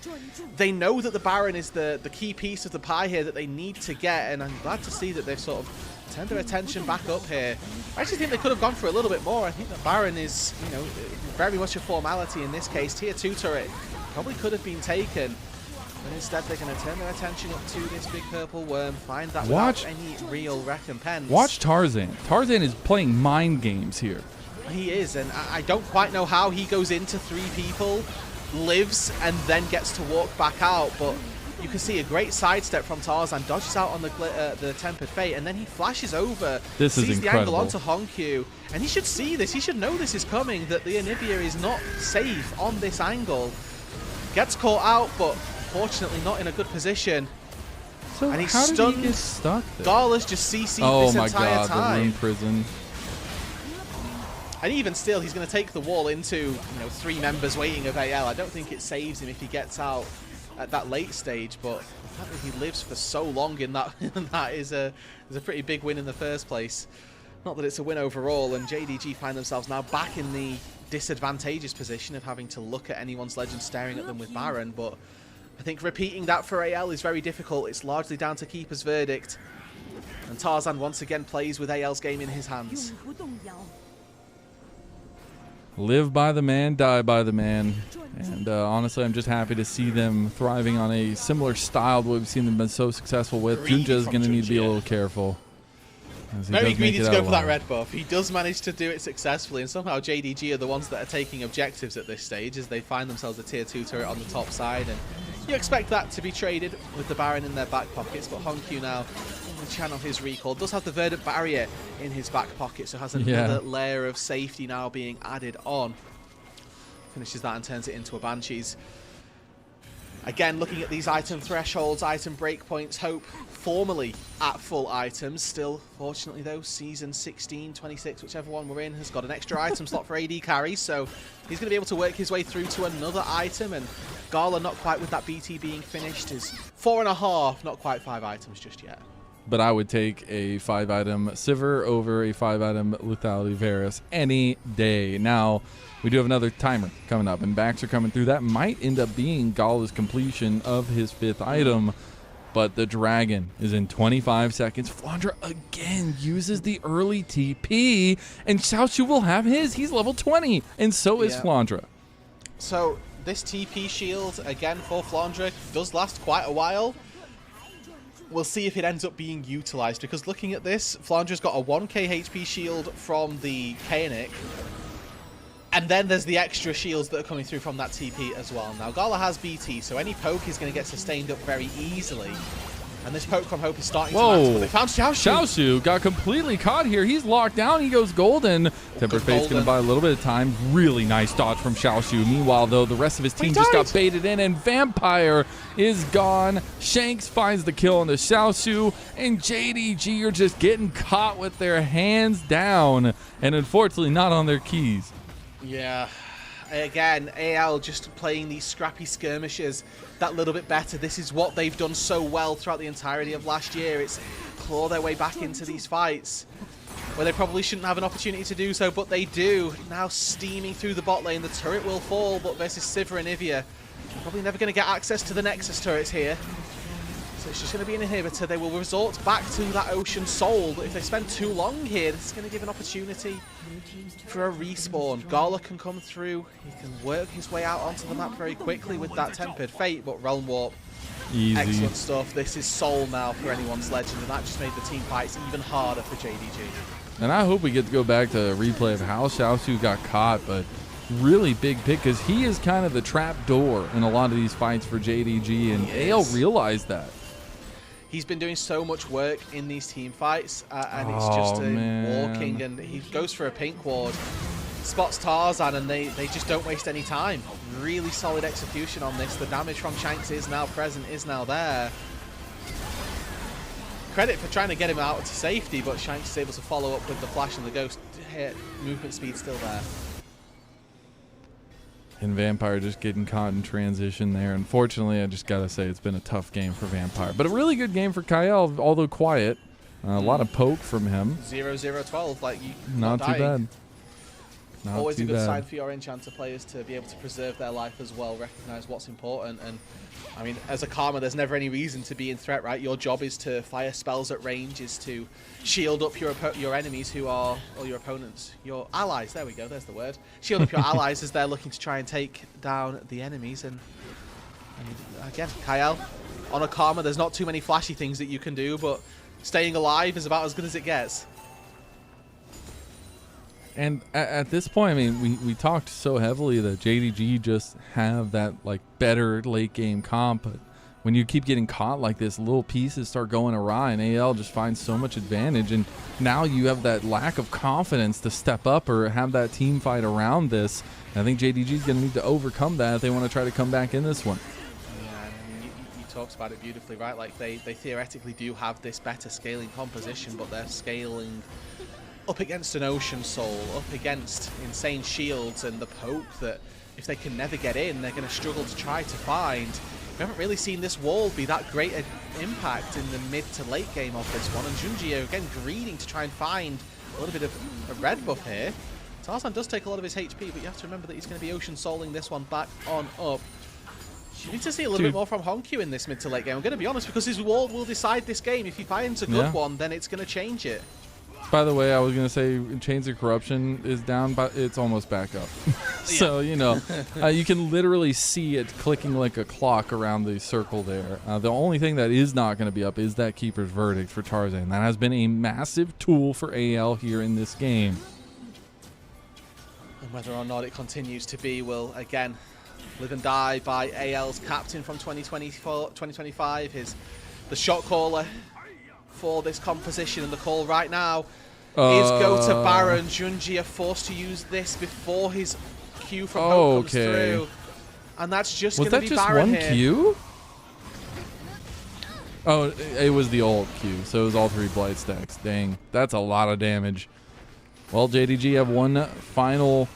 They know that the Baron is the key piece of the pie here that they need to get, and I'm glad to see that they've sort of turned their attention back up here. I actually think they could have gone for a little bit more. I think the Baron is, you know, very much a formality in this case. Tier 2 turret probably could have been taken. But instead, they're going to turn their attention up to this big purple worm, find that without any real recompense. Watch Tarzan. Tarzan is playing mind games here. He is, and I don't quite know how he goes into 3 people, lives, and then gets to walk back out. But you can see a great sidestep from Tarzan, dodges out on the Tempered Fate, and then he flashes over, sees the angle onto Honkyu. And he should see this. He should know this is coming, that the Anivia is not safe on this angle. Gets caught out, but fortunately not in a good position. So and he's how stunned. Did he get stuck there? Gala's just CC'd this entire time. The room prison. And even still, he's going to take the wall into, you know, 3 members waiting of AL. I don't think it saves him if he gets out at that late stage, but the fact that he lives for so long in that that is a pretty big win in the first place. Not that it's a win overall, and JDG find themselves now back in the disadvantageous position of having to look at anyone's legend staring at them with Baron, but I think repeating that for AL is very difficult. It's largely down to Keeper's Verdict. And Tarzan once again plays with AL's game in his hands. Live by the man, die by the man. And honestly, I'm just happy to see them thriving on a similar style that we've seen them been so successful with. Junja is going to need to be a little careful. Very greedy to go for that red buff. He does manage to do it successfully, and somehow JDG are the ones that are taking objectives at this stage as they find themselves a tier 2 turret on the top side. And you expect that to be traded with the Baron in their back pockets, but Honkyu now will channel his recall. Does have the Verdant Barrier in his back pocket, so has another layer of safety now being added on. Finishes that and turns it into a Banshees. Again, looking at these item thresholds, item breakpoints, Hope formally at full items. Still, fortunately though, season 16, 26, whichever one we're in, has got an extra item slot for AD carry, so he's going to be able to work his way through to another item, and Gala not quite with that BT being finished is 4.5, not quite 5 items just yet. but I would take a 5-item Sivir over a 5-item Lethality Varus any day. Now, we do have another timer coming up, and backs are coming through. That might end up being Gala's completion of his 5th item, but the dragon is in 25 seconds. Flandra again uses the early TP, and Xiaoshu will have his. He's level 20, and so is Flandra. So this TP shield, again, for Flandra, does last quite a while. We'll see if it ends up being utilized, because looking at this, Flandra's got a 1k HP shield from the Kaenic, and then there's the extra shields that are coming through from that TP as well. Now, Gala has BT, so any poke is going to get sustained up very easily. And this poke from Hope is starting to matter, but they found Xiaoshu. Xiaoshu got completely caught here. He's locked down. He goes golden. Tempered Fate's going to buy a little bit of time. Really nice dodge from Xiaoshu. Meanwhile, though, the rest of his team just got baited in, and Vampire is gone. Shanks finds the kill on the Xiaoshu, and JDG are just getting caught with their hands down, and unfortunately not on their keys. Yeah, again, AL just playing these scrappy skirmishes that little bit better. This is what they've done so well throughout the entirety of last year. It's claw their way back into these fights where they probably shouldn't have an opportunity to do so, but they do. Now steaming through the bot lane, the turret will fall, but versus Sivir and Ivia, probably never going to get access to the Nexus turrets here. So it's just going to be an inhibitor. They will resort back to that Ocean Soul, but if they spend too long here, this is going to give an opportunity for a respawn. Gala can come through. He can work his way out onto the map very quickly with that Tempered Fate, but Realm Warp, easy. Excellent stuff. This is Soul now for anyone's legend, and that just made the team fights even harder for JDG. And I hope we get to go back to a replay of how Xiaoshu got caught, but really big pick, because he is kind of the trap door in a lot of these fights for JDG, and AL realized that. He's been doing so much work in these team fights, and it's just walking, and he goes for a pink ward, spots Tarzan, and they just don't waste any time. Really solid execution on this. The damage from Shanks is now present, is now there. Credit for trying to get him out to safety, but Shanks is able to follow up with the flash and the ghost hit. Movement speed still there. And Vampire just getting caught in transition there. Unfortunately, I just got to say it's been a tough game for Vampire. But a really good game for Kyle, although quiet. A lot of poke from him. 0-0-12, like you not too bad. Always a good sign for your Enchanter players to be able to preserve their life as well, recognize what's important. And I mean, as a Karma, there's never any reason to be in threat, right? Your job is to fire spells at range, is to shield up your enemies who are, or your opponents, your allies, there we go, there's the word. Shield up your allies as they're looking to try and take down the enemies. And again, Kyle, on a Karma, there's not too many flashy things that you can do, but staying alive is about as good as it gets. And at this point, I mean, we talked so heavily that JDG just have that like better late game comp, but when you keep getting caught like this, little pieces start going awry, and AL just finds so much advantage, and now you have that lack of confidence to step up or have that team fight around this. And I think JDG is going to need to overcome that if they want to try to come back in this one. Yeah, I mean, you talked about it beautifully, right? Like they theoretically do have this better scaling composition, but they're scaling up against an Ocean Soul, up against insane shields and the poke that if they can never get in, they're going to struggle to try to find. We haven't really seen this wall be that great an impact in the mid to late game of this one, and Junji again greeding to try and find a little bit of a red buff here. Tarzan does take a lot of his HP, but you have to remember that he's going to be Ocean Souling this one back on up. You need to see a little bit more from Honkyu in this mid to late game. I'm going to be honest, because his wall will decide this game. If he finds a good one, then it's going to change it. By the way, I was going to say Chains of Corruption is down, but it's almost back up. So, you know, you can literally see it clicking like a clock around the circle there. The only thing that is not going to be up is that Keeper's Verdict for Tarzan. That has been a massive tool for AL here in this game. And whether or not it continues to be will, again, live and die by AL's captain from 2025, the shot caller for this composition, and the call right now is go to Baron. Junji are forced to use this before his Q from Hope comes through, and that's just going to be Baron here. Was that just one Q? Oh, it was the ult Q, so it was all 3 Blight stacks. Dang, that's a lot of damage. Well, JDG have one final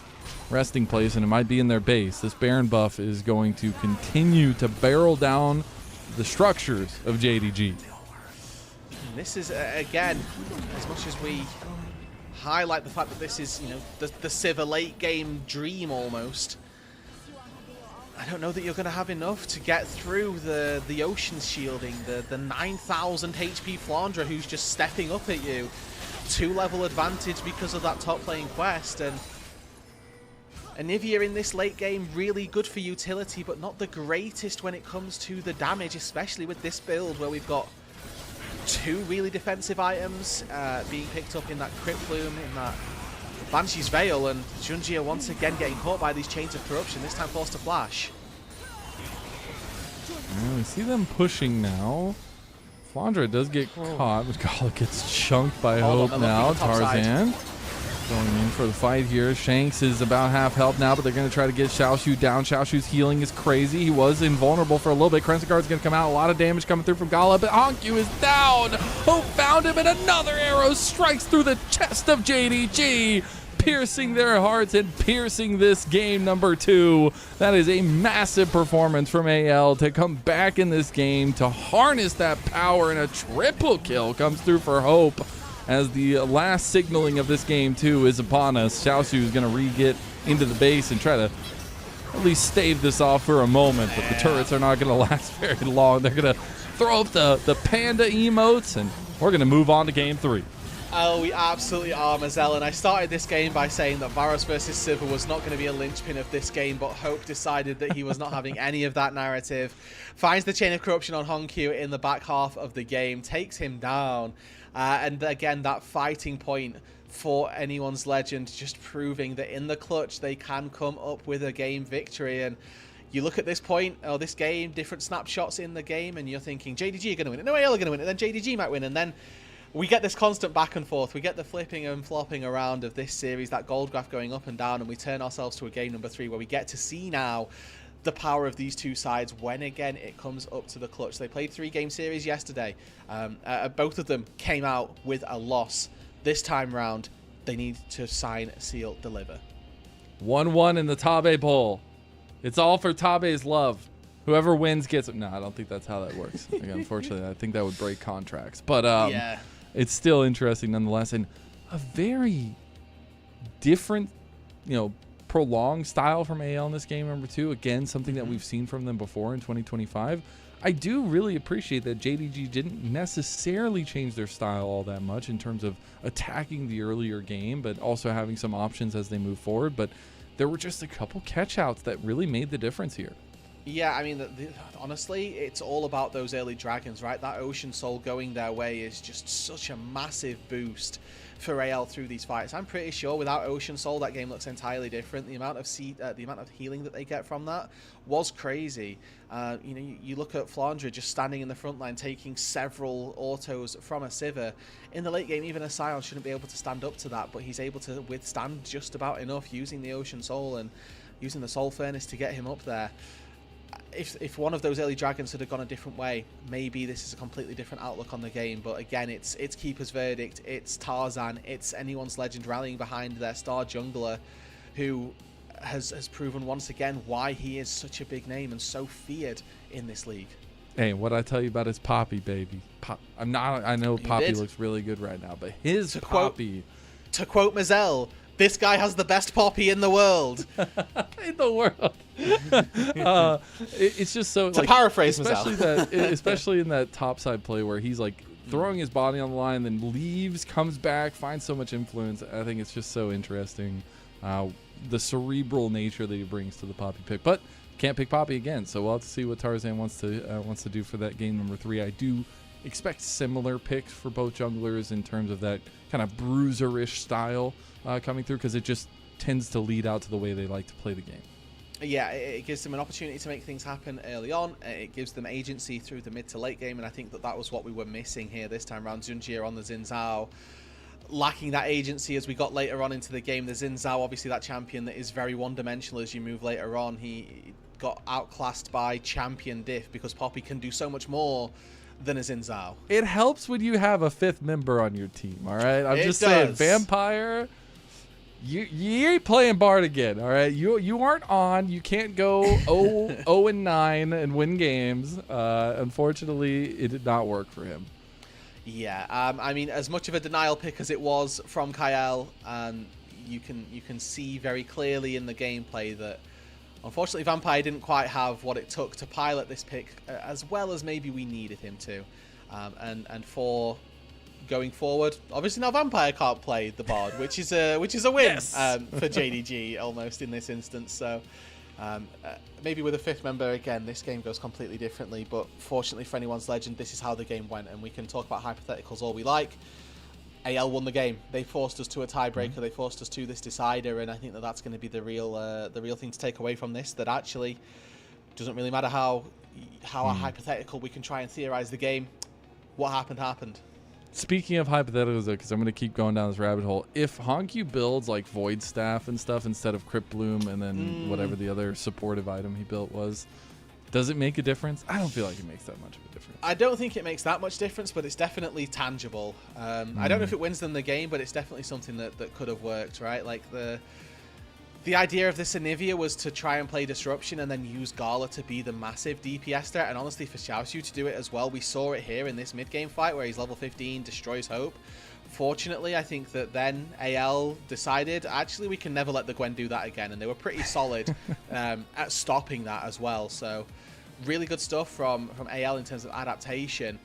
resting place, and it might be in their base. This Baron buff is going to continue to barrel down the structures of JDG. this is, again, as much as we highlight the fact that this is, you know, the Sivir late game dream almost, I don't know that you're going to have enough to get through the ocean shielding, the 9,000 HP Flandra who's just stepping up at you. 2-level advantage because of that top lane quest, and Anivia in this late game really good for utility, but not the greatest when it comes to the damage, especially with this build where we've got 2 really defensive items being picked up in that Crypt Plume, in that Banshee's Veil, and Junjie once again getting caught by these chains of corruption, this time forced to flash. Well, we see them pushing now. Flandra does get caught, but Gala gets chunked by Hope now. Tarzan going in for the fight here. Shanks is about half health now, but they're going to try to get Xiaoshu down. Xiaoshu's healing is crazy. He was invulnerable for a little bit. Krensekard's going to come out. A lot of damage coming through from Gala, but Honkyu is down. Hope found him, and another arrow strikes through the chest of JDG, piercing their hearts and piercing this game number 2. That is a massive performance from AL to come back in this game, to harness that power, and a triple kill comes through for Hope as the last signaling of this game too is upon us. Xiaoshu is going to re-get into the base and try to at least stave this off for a moment, but the turrets are not going to last very long. They're going to throw up the panda emotes, and we're going to move on to game 3. Oh, we absolutely are, Mazel, and I started this game by saying that Varus versus Sivir was not going to be a linchpin of this game, but Hope decided that he was not having any of that narrative. Finds the Chain of Corruption on Honkyu in the back half of the game, takes him down, and again, that fighting point for anyone's legend, just proving that in the clutch they can come up with a game victory. And you look at this point, oh, this game, different snapshots in the game, and you're thinking JDG are going to win it, no, AL are going to win it, then JDG might win, and then we get this constant back and forth. We get the flipping and flopping around of this series, that gold graph going up and down, and we turn ourselves to a game number 3 where we get to see now the power of these two sides when, again, it comes up to the clutch. They played 3-game series yesterday. Both of them came out with a loss. This time round, they need to sign, seal, deliver. 1-1 in the Tabe Bowl. It's all for Tabe's love. Whoever wins gets it. No, I don't think that's how that works. Like, unfortunately, I think that would break contracts. But yeah, it's still interesting nonetheless, and a very different, prolonged style from AL in this game number 2. Again, something that we've seen from them before in 2025. I do really appreciate that JDG didn't necessarily change their style all that much in terms of attacking the earlier game, but also having some options as they move forward. But there were just a couple catch-outs that really made the difference here. Yeah, I mean, honestly, it's all about those early dragons, right? That Ocean Soul going their way is just such a massive boost for AL through these fights. I'm pretty sure without Ocean Soul, that game looks entirely different. The amount of healing that they get from that was crazy. You look at Flandra just standing in the front line, taking several autos from a Sivir. In the late game, even a Sion shouldn't be able to stand up to that, but he's able to withstand just about enough using the Ocean Soul and using the Soul Furnace to get him up there. If one of those early dragons had gone a different way, maybe this is a completely different outlook on the game. But again, it's Keeper's Verdict, it's Tarzan, it's anyone's legend rallying behind their star jungler, who has proven once again why he is such a big name and so feared in this league. Hey, what I tell you about his Poppy, baby. I know Poppy looks really good right now, but his Poppy. To quote Mazel, this guy has the best Poppy in the world. In the world. It's just so, to paraphrase especially in that topside play where he's like throwing his body on the line, then leaves, comes back, finds so much influence. I think it's just so interesting, the cerebral nature that he brings to the Poppy pick. But can't pick Poppy again, so we'll have to see what Tarzan wants to do for that game number 3. I do expect similar picks for both junglers in terms of that kind of bruiser-ish style coming through, because it just tends to lead out to the way they like to play the game. Yeah, it gives them an opportunity to make things happen early on. It gives them agency through the mid to late game, and I think that was what we were missing here this time around. Junjie on the Xin Zhao, lacking that agency as we got later on into the game. The Xin Zhao, obviously that champion that is very one-dimensional as you move later on. He got outclassed by champion Diff because Poppy can do so much more than a Xin Zhao. It helps when you have a 5th member on your team, all right? I'm just saying, Vampire, you ain't playing Bard again, all right? You aren't on. You can't go 0-9 and win games. Unfortunately, it did not work for him. Yeah, I mean, as much of a denial pick as it was from Kyle, you can see very clearly in the gameplay that unfortunately Vampire didn't quite have what it took to pilot this pick as well as maybe we needed him to, and for going forward, obviously now Vampire can't play the Bard, which is a win Yes. for JDG almost in this instance. So maybe with a 5th member again, this game goes completely differently. But fortunately for anyone's legend, this is how the game went, and we can talk about hypotheticals all we like. AL won the game. They forced us to a tiebreaker. They forced us to this decider, and I think that that's going to be the real thing to take away from this. That actually doesn't really matter how a hypothetical we can try and theorize the game. What happened. Speaking of hypotheticals, because I'm going to keep going down this rabbit hole, if Honku builds like Void Staff and stuff instead of Crypt Bloom and then whatever the other supportive item he built was, does it make a difference? I don't feel like it makes that much of a difference. I don't think it makes that much difference, but it's definitely tangible. I don't know if it wins them the game, but it's definitely something that could have worked, right? Like the idea of this Anivia was to try and play Disruption and then use Gala to be the massive DPS threat, and honestly for Xiaoxiu to do it as well. We saw it here in this mid-game fight where he's level 15, destroys Hope. Fortunately, I think that then AL decided, actually, we can never let the Gwen do that again, and they were pretty solid at stopping that as well. So really good stuff from AL in terms of adaptation.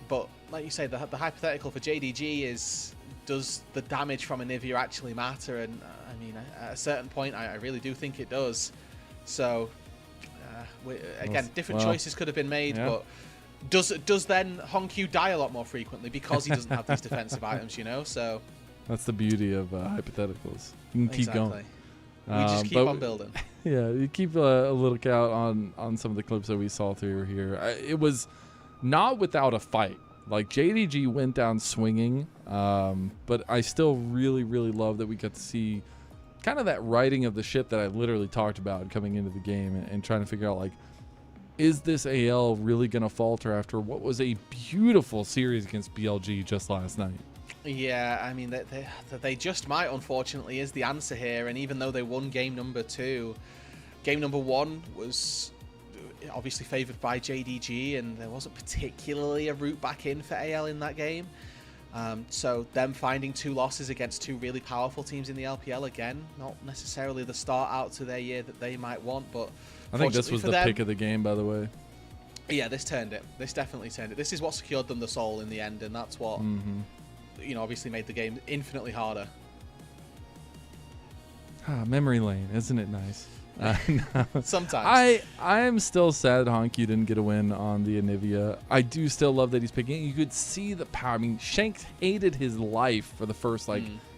But like you say, the hypothetical for JDG is, does the damage from Anivia actually matter? And I mean, at a certain point, I really do think it does. So again, different choices could have been made, but does then Honku die a lot more frequently because he doesn't have these defensive items, you know? So that's the beauty of hypotheticals. You can keep going. We just keep on building. Yeah, you keep a lookout on some of the clips that we saw through here. It was not without a fight. Like, JDG went down swinging, but I still really, really love that we got to see kind of that righting of the ship that I literally talked about coming into the game and trying to figure out, like, is this AL really going to falter after what was a beautiful series against BLG just last night? Yeah, I mean, they just might, unfortunately, is the answer here. And even though they won game number 2, game number 1 was obviously favoured by JDG, and there wasn't particularly a route back in for AL in that game. So them finding 2 losses against 2 really powerful teams in the LPL, again, not necessarily the start out to their year that they might want, but I think this was the pick of the game, by the way. Yeah, this turned it. This definitely turned it. This is what secured them the soul in the end, and that's what, you know, obviously made the game infinitely harder. Memory lane, isn't it nice? Sometimes. I am still sad Honku didn't get a win on the Anivia. I do still love that he's picking it. You could see the power. I mean, Shanks hated his life for the first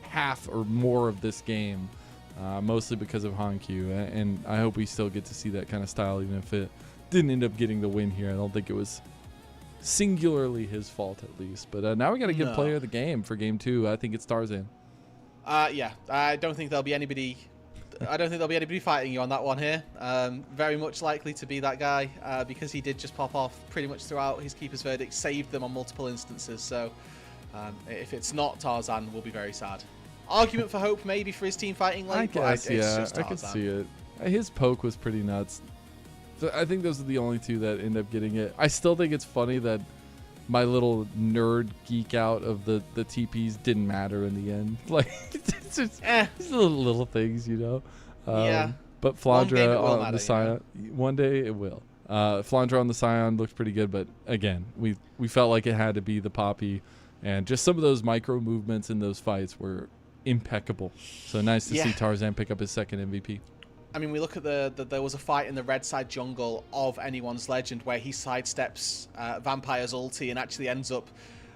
half or more of this game, mostly because of Honku, and I hope we still get to see that kind of style, even if it didn't end up getting the win here. I don't think it was singularly his fault, at least. But now we got to give player of the game for game 2. I think it's Tarzan. Yeah, I don't think there'll be anybody fighting you on that one here. Very much likely to be that guy, because he did just pop off pretty much throughout his keeper's verdict, saved them on multiple instances. So if it's not Tarzan, we'll be very sad. Argument for hope maybe for his team fighting late, I guess, I could see it. His poke was pretty nuts. So I think those are the only 2 that end up getting it. I still think it's funny that my little nerd geek out of the TPs didn't matter in the end. Like, it's just little things, you know. Yeah. But Flandra on the Scion, one day it will. Flandra on the Scion looks pretty good, but again, we felt like it had to be the Poppy, and just some of those micro movements in those fights were impeccable. So nice to see Tarzan pick up his 2nd MVP. I mean, we look at there was a fight in the red side jungle of Anyone's Legend where he sidesteps Vampire's ulti and actually ends up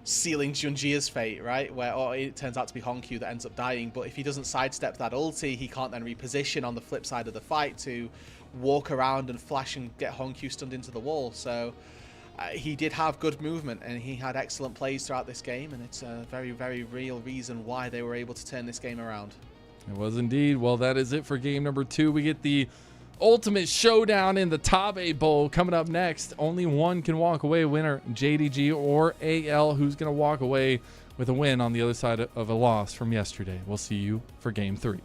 sealing Junjia's fate, right? Or it turns out to be Honku that ends up dying, but if he doesn't sidestep that ulti, he can't then reposition on the flip side of the fight to walk around and flash and get Honku stunned into the wall. So he did have good movement, and he had excellent plays throughout this game, and it's a very, very real reason why they were able to turn this game around. It was indeed. Well, that is it for game number 2. We get the ultimate showdown in the Tabe Bowl coming up next. Only one can walk away winner, JDG or AL, who's going to walk away with a win on the other side of a loss from yesterday. We'll see you for game 3.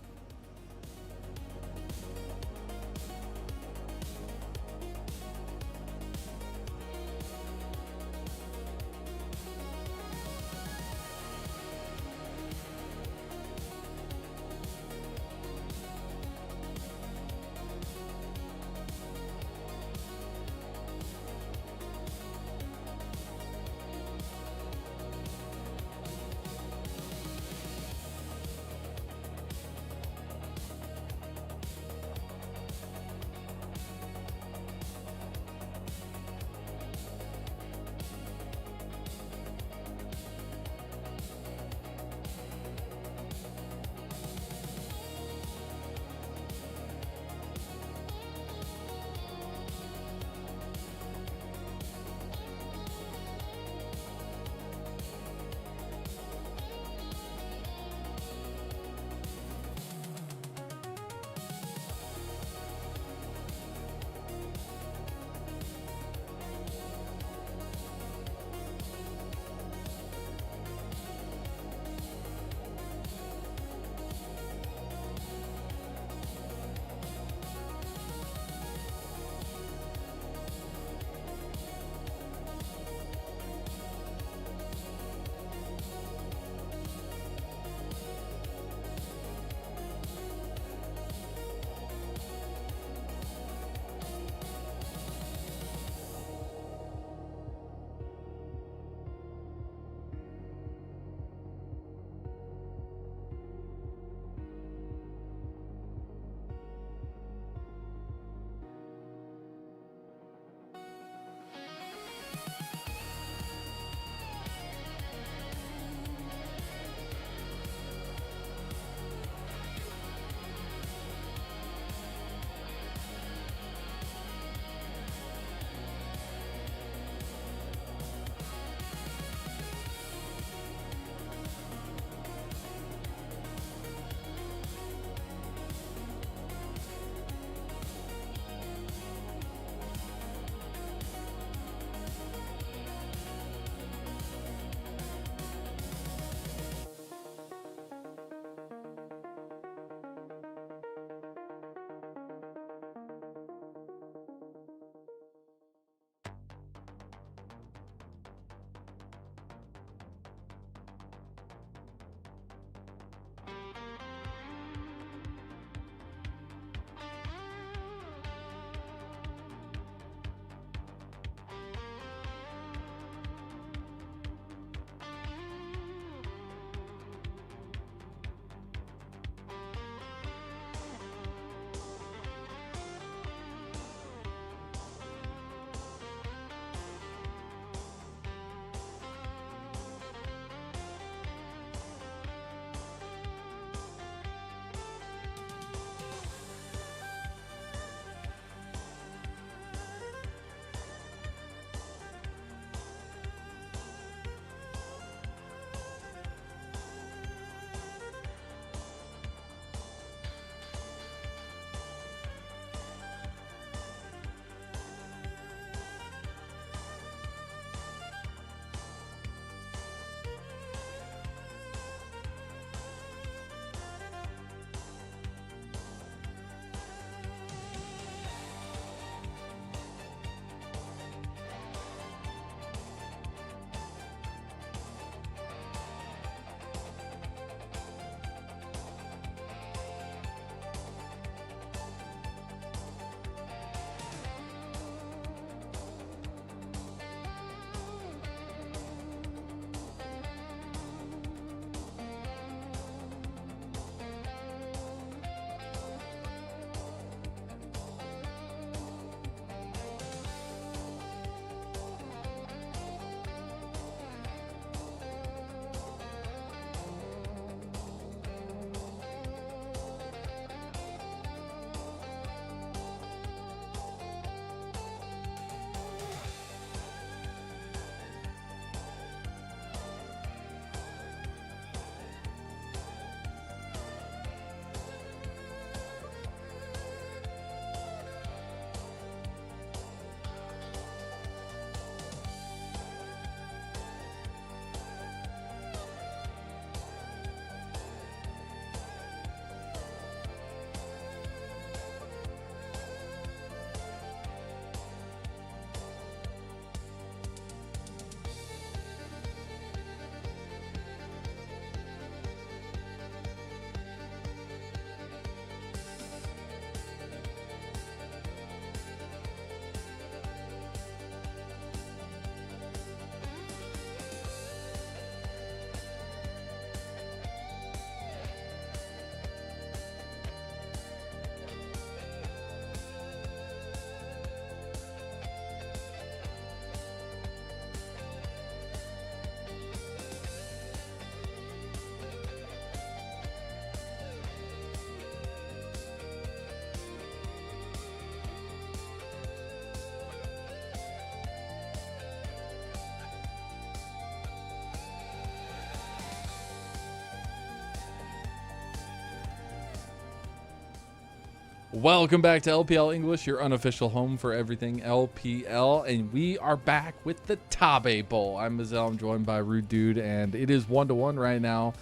Welcome back to LPL English, your unofficial home for everything LPL, and we are back with the Tabe Bowl. I'm Mazel, I'm joined by Rude Dude, and it is 1-1 right now.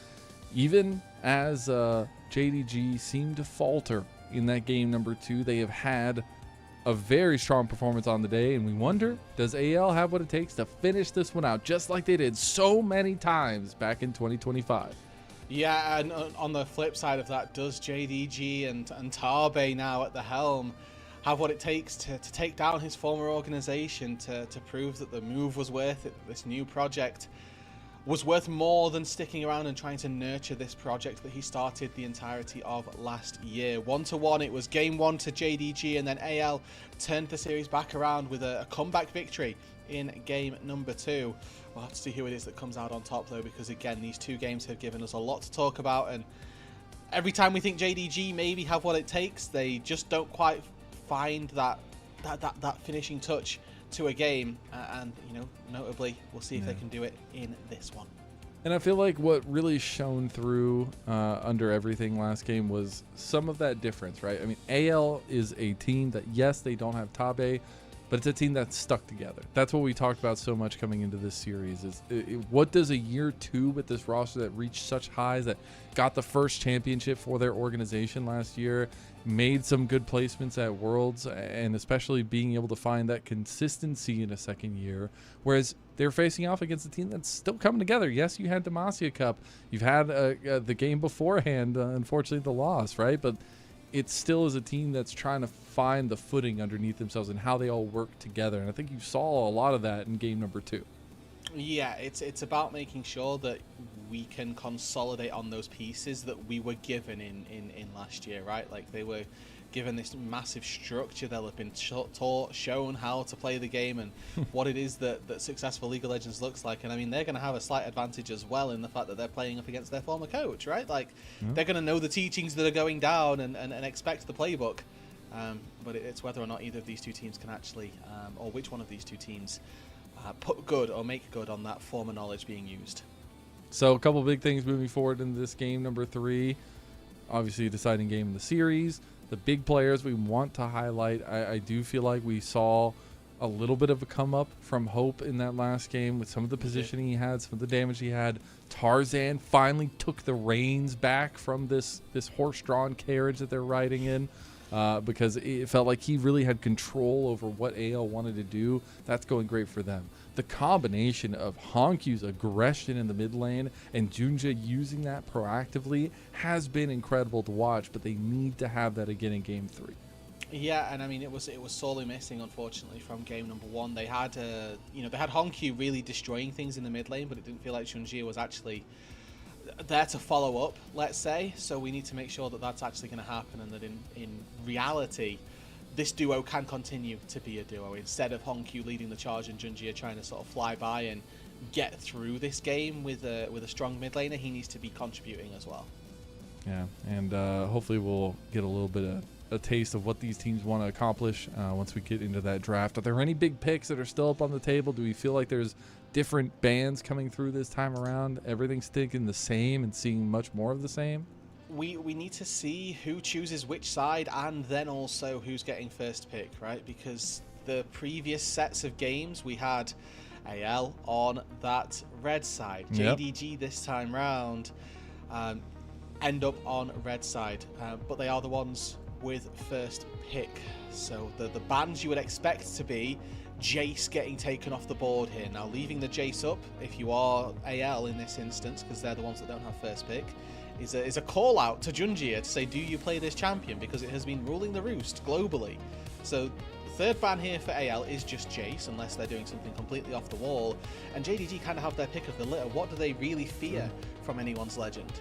Even as JDG seemed to falter in that game number 2, they have had a very strong performance on the day, and we wonder, does AL have what it takes to finish this one out, just like they did so many times back in 2025? Yeah, and on the flip side of that, does JDG and Tabe now at the helm have what it takes to take down his former organization, to prove that the move was worth it, that this new project was worth more than sticking around and trying to nurture this project that he started the entirety of last year? 1-1, it was game 1 to JDG, and then AL turned the series back around with a comeback victory in game number 2. We'll have to see who it is that comes out on top, though, because again, these 2 games have given us a lot to talk about, and every time we think JDG maybe have what it takes, they just don't quite find that finishing touch to a game, and notably, we'll see if they can do it in this one. And I feel like what really shone through under everything last game was some of that difference, right? I mean, AL is a team that, yes, they don't have Tabe, but it's a team that's stuck together. That's what we talked about so much coming into this series is what does a year 2 with this roster that reached such highs, that got the first championship for their organization last year, made some good placements at Worlds, and especially being able to find that consistency in a second year, whereas they're facing off against a team that's still coming together. Yes, you had Demacia Cup. You've had the game beforehand, unfortunately the loss, right? But it still is a team that's trying to find the footing underneath themselves and how they all work together. And I think you saw a lot of that in game number 2. Yeah, it's about making sure that we can consolidate on those pieces that we were given in last year, right? Like, they were given this massive structure. They'll have been taught, shown how to play the game and what it is that successful League of Legends looks like. And I mean, they're going to have a slight advantage as well in the fact that they're playing up against their former coach, right? Like, they're going to know the teachings that are going down and expect the playbook. But it's whether or not either of these 2 teams can actually, or which one of these 2 teams put good or make good on that former knowledge being used. So a couple of big things moving forward in this game number 3. Obviously, a deciding game in the series. The big players we want to highlight, I do feel like we saw a little bit of a come up from Hope in that last game with some of the positioning he had, some of the damage he had. Tarzan finally took the reins back from this horse-drawn carriage that they're riding in. Because it felt like he really had control over what AL wanted to do. That's going great for them. The combination of Honkyu's aggression in the mid lane and Junja using that proactively has been incredible to watch, but they need to have that again in game 3. Yeah, and I mean, it was sorely missing, unfortunately, from game number 1. They had they had Honkyu really destroying things in the mid lane, but it didn't feel like Junji was actually there to follow up, let's say. So we need to make sure that that's actually going to happen, and that in reality this duo can continue to be a duo instead of Honkyu leading the charge and Junji trying to sort of fly by and get through this game with a strong mid laner. He needs to be contributing as well. Yeah, and hopefully we'll get a little bit of a taste of what these teams want to accomplish once we get into that draft. Are there any big picks that are still up on the table? Do we feel like there's different bands coming through this time around? Everything's sticking the same and seeing much more of the same? We need to see who chooses which side, and then also who's getting first pick, right? Because the previous sets of games we had AL on that red side. JDG this time round end up on red side, but they are the ones with first pick. So the bands you would expect to be Jace getting taken off the board here. Now, leaving the Jace up, if you are AL in this instance, because they're the ones that don't have first pick, is a call out to Junjia to say, do you play this champion? Because it has been ruling the roost globally. So third ban here for AL is just Jace, unless they're doing something completely off the wall. And JDG kind of have their pick of the litter. What do they really fear from anyone's legend?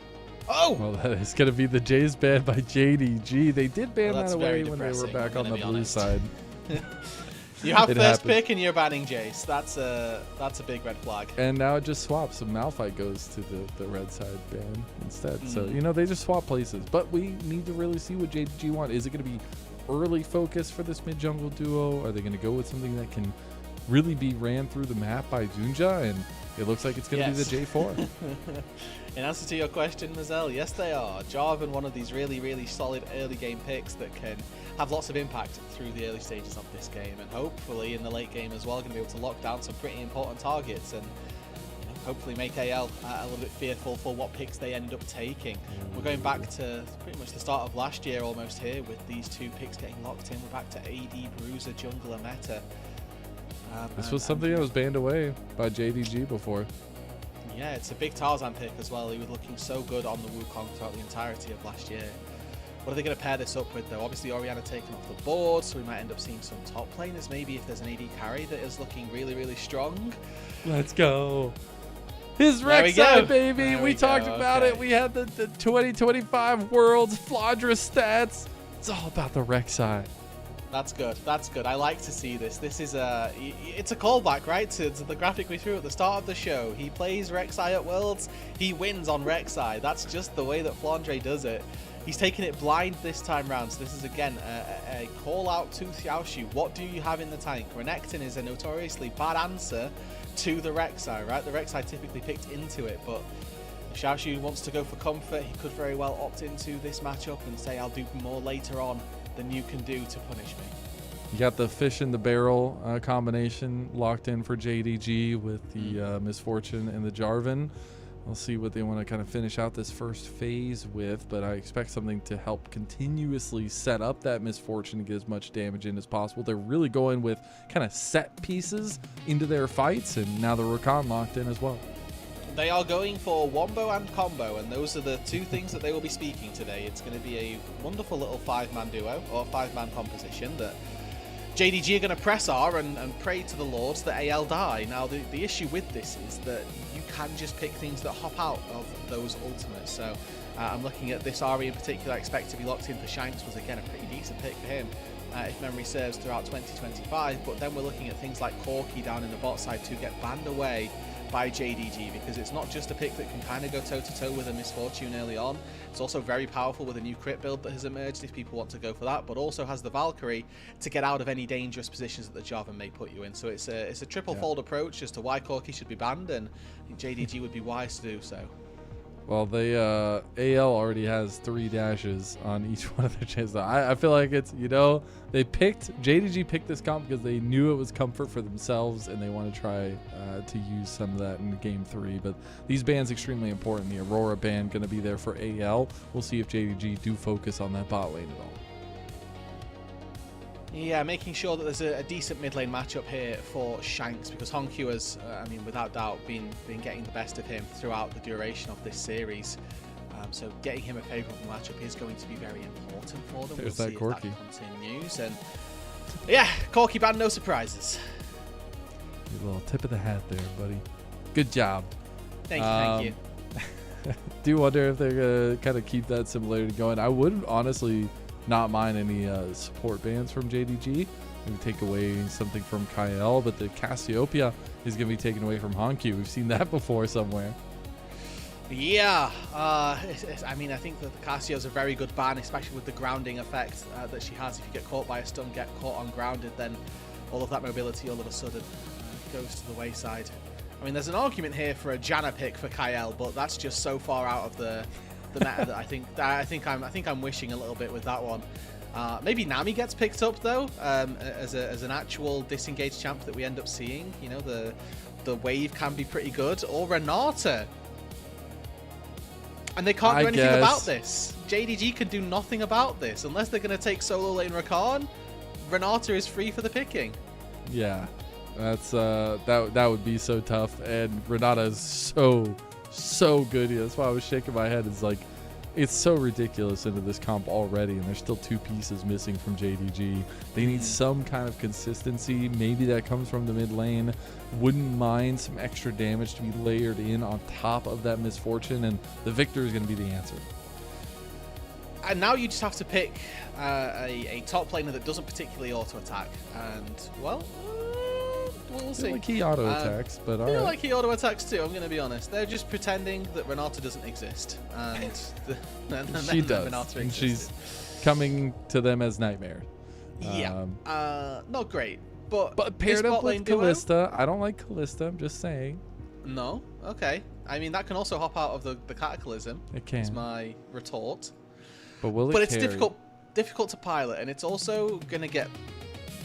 Oh! Well, that is going to be the Jace ban by JDG. They did ban that away when they were back on the blue side. You have first pick and you're banning Jace. That's a big red flag. And now it just swaps. So Malphite goes to the red side ban instead. So, they just swap places. But we need to really see what JDG want. Is it going to be early focus for this mid-jungle duo? Are they going to go with something that can really be ran through the map by Zunja? And it looks like it's going to be the J4. In answer to your question, Mazel, yes they are. Jarvan, one of these really, really solid early game picks that can have lots of impact through the early stages of this game, and hopefully in the late game as well, going to be able to lock down some pretty important targets and hopefully make AL a little bit fearful for what picks they end up taking. We're going back to pretty much the start of last year almost here with these two picks getting locked in. We're back to AD, Bruiser, Jungler meta. This was something that was banned away by JDG before. Yeah, it's a big Tarzan pick as well. He was looking so good on the Wukong throughout the entirety of last year. What are they going to pair this up with though? Obviously Orianna taken off the board, so we might end up seeing some top laners maybe if there's an AD carry that is looking really, really strong. Let's go. His Rek'Sai, baby. We talked about it. We had the 2025 Worlds Fladra stats. It's all about the Rek'Sai. That's good. That's good. I like to see this. This is it's a callback, right, to the graphic we threw at the start of the show. He plays Rek'Sai at Worlds. He wins on Rek'Sai. That's just the way that Flandre does it. He's taking it blind this time round. So this is again a call out to Xiaoshu. What do you have in the tank? Renekton is a notoriously bad answer to the Rek'Sai, right? The Rek'Sai typically picked into it, but if Xiaoshu wants to go for comfort, he could very well opt into this matchup and say, I'll do more later on than you can do to punish me. You got the fish in the barrel combination locked in for JDG with the Misfortune and the Jarvan. We'll see what they want to kind of finish out this first phase with, but I expect something to help continuously set up that Misfortune to get as much damage in as possible. They're really going with kind of set pieces into their fights, and now the Rakan locked in as well. They are going for wombo and combo, and those are the two things that they will be speaking today. It's going to be a wonderful little 5-man duo, or 5-man composition that JDG are going to press R and pray to the lords that AL die. Now, the issue with this is that you can just pick things that hop out of those ultimates. So I'm looking at this Ahri in particular. I expect to be locked in for Shanks. Was again a pretty decent pick for him, if memory serves, throughout 2025. But then we're looking at things like Corki down in the bot side to get banned away by JDG, because it's not just a pick that can kind of go toe-to-toe with a Misfortune early on. It's also very powerful with a new crit build that has emerged if people want to go for that, but also has the Valkyrie to get out of any dangerous positions that the Jarvan may put you in. So it's a triple-fold approach as to why Corki should be banned, and I think JDG would be wise to do so. Well, they AL already has 3 dashes on each one of their chances. I feel like it's, JDG picked this comp because they knew it was comfort for themselves, and they want to try to use some of that in game 3. But these bans extremely important. The Aurora ban going to be there for AL. We'll see if JDG do focus on that bot lane at all. Yeah, making sure that there's a decent mid lane matchup here for Shanks, because Honkyu has, without doubt, been getting the best of him throughout the duration of this series. So getting him a favourable matchup is going to be very important for them. There's we'll that see Corki. If that continues. And yeah, Corki ban, no surprises. A little tip of the hat there, buddy. Good job. Thank you. Do wonder if they're going to kind of keep that similarity going. I would honestly not mind any support bans from JDG. Maybe take away something from Kyle, but the Cassiopeia is going to be taken away from Honkyu. We've seen that before somewhere. Yeah, I think that the Cassio is a very good ban, especially with the grounding effect that she has. If you get caught by a stun, get caught on grounded, then all of that mobility all of a sudden goes to the wayside. I mean, there's an argument here for a Janna pick for Kyle, but that's just so far out of the meta that I think I'm wishing a little bit with that one. Maybe Nami gets picked up though, as an actual disengaged champ that we end up seeing. You know, the wave can be pretty good, or Renata. And they can't do anything about this. JDG can do nothing about this unless they're going to take solo lane Rakan. Renata is free for the picking. Yeah, that's that would be so tough. And Renata is so good. That's why I was shaking my head. It's like, it's so ridiculous into this comp already, and there's still 2 pieces missing from JDG. They need some kind of consistency. Maybe that comes from the mid lane. Wouldn't mind some extra damage to be layered in on top of that Misfortune, and the Victor is going to be the answer. And now you just have to pick a top laner that doesn't particularly auto-attack. And, well, we'll see. Like he auto-attacks, but all I feel right. like he auto-attacks too, I'm going to be honest. They're just pretending that Renata doesn't exist. And she does. Renata and she's coming to them as Nightmare. Yeah. Not great. But paired up with duo, Kalista. I don't like Kalista, I'm just saying. No? Okay. I mean, that can also hop out of the Cataclysm. It can. Is my retort. But will it But it's carry? difficult to pilot, and it's also going to get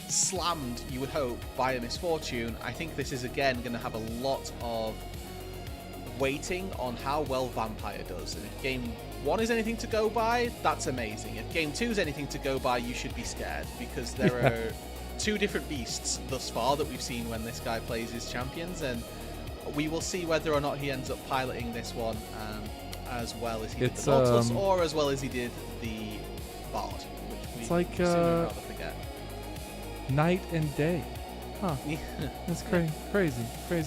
slammed, you would hope, by a misfortune. I think this is, again, going to have a lot of waiting on how well Vampire does. And if Game 1 is anything to go by, that's amazing. If Game 2 is anything to go by, you should be scared, because there are two different beasts thus far that we've seen when this guy plays his champions, and we will see whether or not he ends up piloting this one as well as he did the Nautilus, or as well as he did the Bard, which it's like rather forget. Night and day. Huh. That's crazy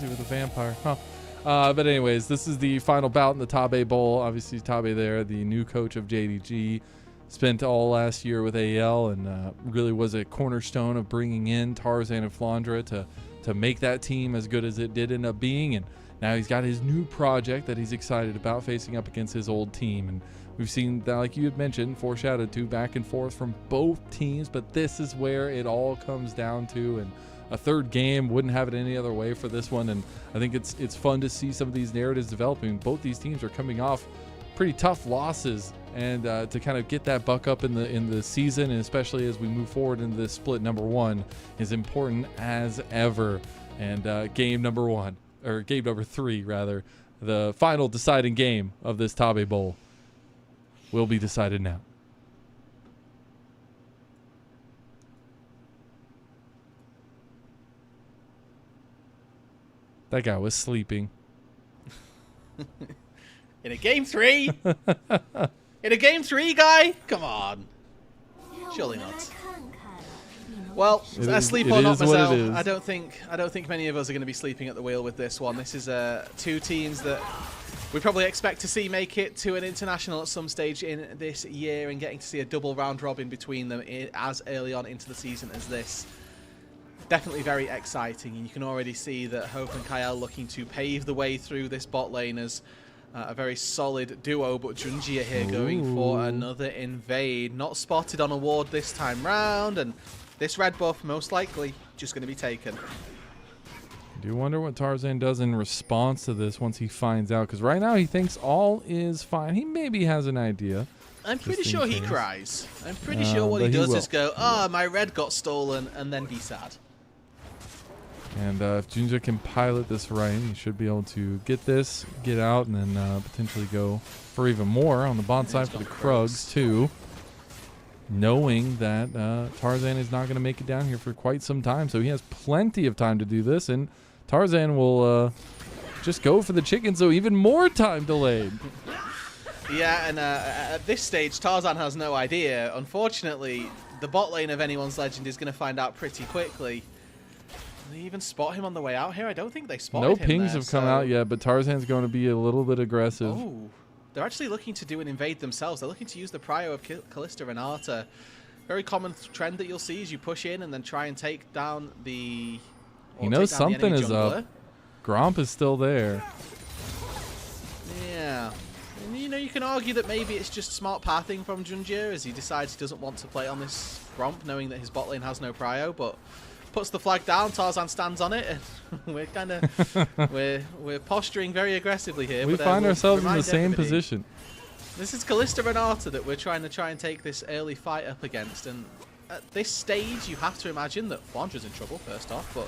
with a vampire. Huh. But anyways, this is the final bout in the Tabe Bowl. Obviously, Tabe there, the new coach of JDG, spent all last year with AL and really was a cornerstone of bringing in Tarzan and Flandra to make that team as good as it did end up being. And now he's got his new project that he's excited about, facing up against his old team. And we've seen that, like you had mentioned, foreshadowed to back and forth from both teams. But this is where it all comes down to. And a third game wouldn't have it any other way for this one. And I think it's fun to see some of these narratives developing. Both these teams are coming off pretty tough losses, and to kind of get that buck up in the season, and especially as we move forward into this split number 1, is important as ever. And game number 3 rather, the final deciding game of this Tabe Bowl will be decided now. That guy was sleeping. In a game 3? In a game 3, guy? Come on. Surely not. Well, sleep or not, Marcel, I don't think many of us are going to be sleeping at the wheel with this one. This is two teams that we probably expect to see make it to an international at some stage in this year, and getting to see a double round robin between them as early on into the season as this. Definitely very exciting, and you can already see that Hope and Kyle looking to pave the way through this bot lane as a very solid duo, but Junji here going for another invade. Not spotted on a ward this time round, and this red buff most likely just going to be taken. I do wonder what Tarzan does in response to this once he finds out, because right now he thinks all is fine. He maybe has an idea. I'm pretty sure he cries. I'm pretty sure what he does is go, my red got stolen, and then be sad. And if Junja can pilot this right, he should be able to get this, get out, and then potentially go for even more on the bot side for the Krugs too. Knowing that Tarzan is not going to make it down here for quite some time, so he has plenty of time to do this, and Tarzan will just go for the chicken, so even more time delayed. Yeah, and at this stage, Tarzan has no idea. Unfortunately, the bot lane of anyone's legend is going to find out pretty quickly. Did they even spot him on the way out here? I don't think they spotted him. No pings have come out yet, but Tarzan's going to be a little bit aggressive. Oh, they're actually looking to do an invade themselves. They're looking to use the prio of Kalista Renata. Very common trend that you'll see is you push in and then try and take down the... He knows something is up. Gromp is still there. Yeah. And, you know, you can argue that maybe it's just smart pathing from Junjia as he decides he doesn't want to play on this Gromp, knowing that his bot lane has no prio, but puts the flag down, Tarzan stands on it, and we're kind of we're posturing very aggressively here. We find ourselves in the same position. This is Kalista Renata that we're trying to take this early fight up against, and at this stage you have to imagine that Flandra's in trouble first off, but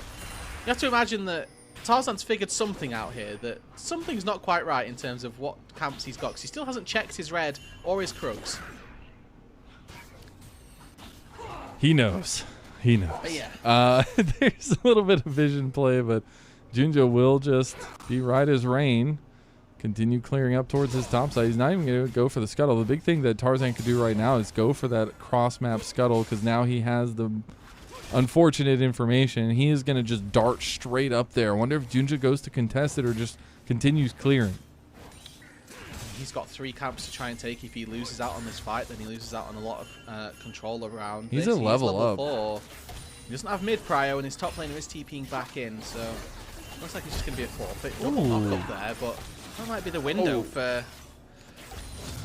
you have to imagine that Tarzan's figured something out here, that something's not quite right in terms of what camps he's got, because he still hasn't checked his red or his Krugs. He knows. He knows. Yeah. There's a little bit of vision play, but Junja will just be right as rain. Continue clearing up towards his top side. He's not even going to go for the scuttle. The big thing that Tarzan could do right now is go for that cross-map scuttle, because now he has the unfortunate information. He is going to just dart straight up there. I wonder if Junja goes to contest it or just continues clearing. He's got 3 camps to try and take. If he loses out on this fight, then he loses out on a lot of control around. He's a level up. 4. He doesn't have mid prio, and his top laner is TPing back in, so looks like it's just going to be a forfeit. Double knock up there, but that might be the window for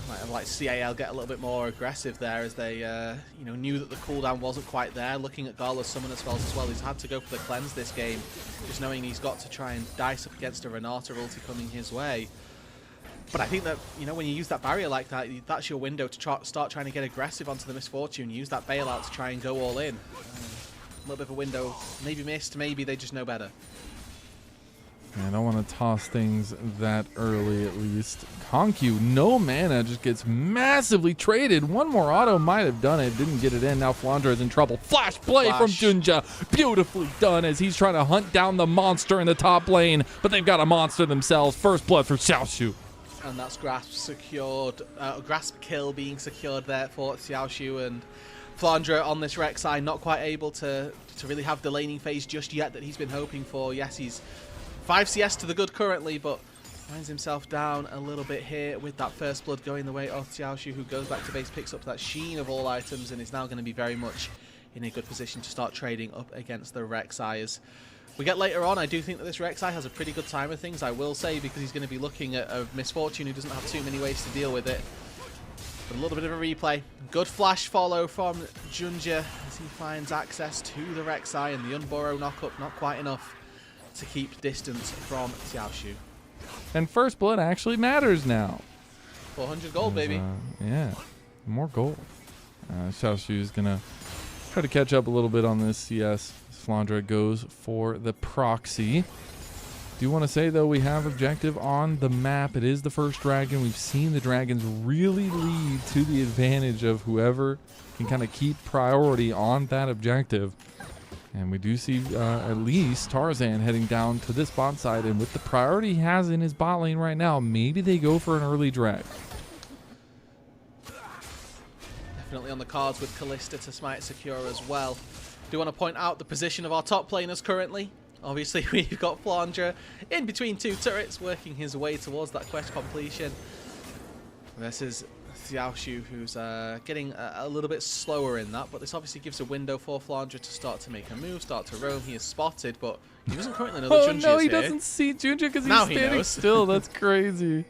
Might have liked CAL get a little bit more aggressive there as they you know, knew that the cooldown wasn't quite there. Looking at Gala's summoner spells as well, he's had to go for the cleanse this game, just knowing he's got to try and dice up against a Renata ulti coming his way. But I think that, you know, when you use that barrier like that, that's your window to start trying to get aggressive onto the Misfortune. Use that bailout to try and go all in. A little bit of a window, maybe missed, maybe they just know better. I don't want to toss things that early, at least. Konkyu, no mana, just gets massively traded. One more auto might have done it, didn't get it in. Now Flandra is in trouble. Flash play from Junja. Beautifully done as he's trying to hunt down the monster in the top lane, but they've got a monster themselves. First blood for Xiaoshu. And that's grasp secured, grasp kill being secured there for Xiaoshu, and Flandra on this Rek'Sai not quite able to really have the laning phase just yet that he's been hoping for. Yes, he's 5 CS to the good currently, but finds himself down a little bit here with that first blood going the way of Xiaoshu, who goes back to base, picks up that Sheen of all items, and is now going to be very much in a good position to start trading up against the Rek'Sai. As we get later on, I do think that this Rek'Sai has a pretty good time of things, I will say, because he's going to be looking at a Misfortune who doesn't have too many ways to deal with it. But a little bit of a replay. Good flash follow from Junja as he finds access to the Rek'Sai, and the Unburrow knockup not quite enough to keep distance from Xiaoshu. And first blood actually matters now. 400 gold, baby. Yeah, more gold. Xiaoshu is going to try to catch up a little bit on this CS. Flandra goes for the proxy. Do want to say, though, we have objective on the map. It is the first dragon. We've seen the dragons really lead to the advantage of whoever can kind of keep priority on that objective. And we do see at least Tarzan heading down to this bot side. And with the priority he has in his bot lane right now, maybe they go for an early drag. Definitely on the cards with Kalista to smite secure as well. Do want to point out the position of our top laners currently. Obviously, we've got Flandra in between 2 turrets, working his way towards that quest completion. Versus Xiaoshu, who's getting a little bit slower in that, but this obviously gives a window for Flandra to start to make a move, start to roam. He is spotted, but he doesn't currently know that Junji is here. Oh no, he doesn't see Junja because he's standing still. That's crazy.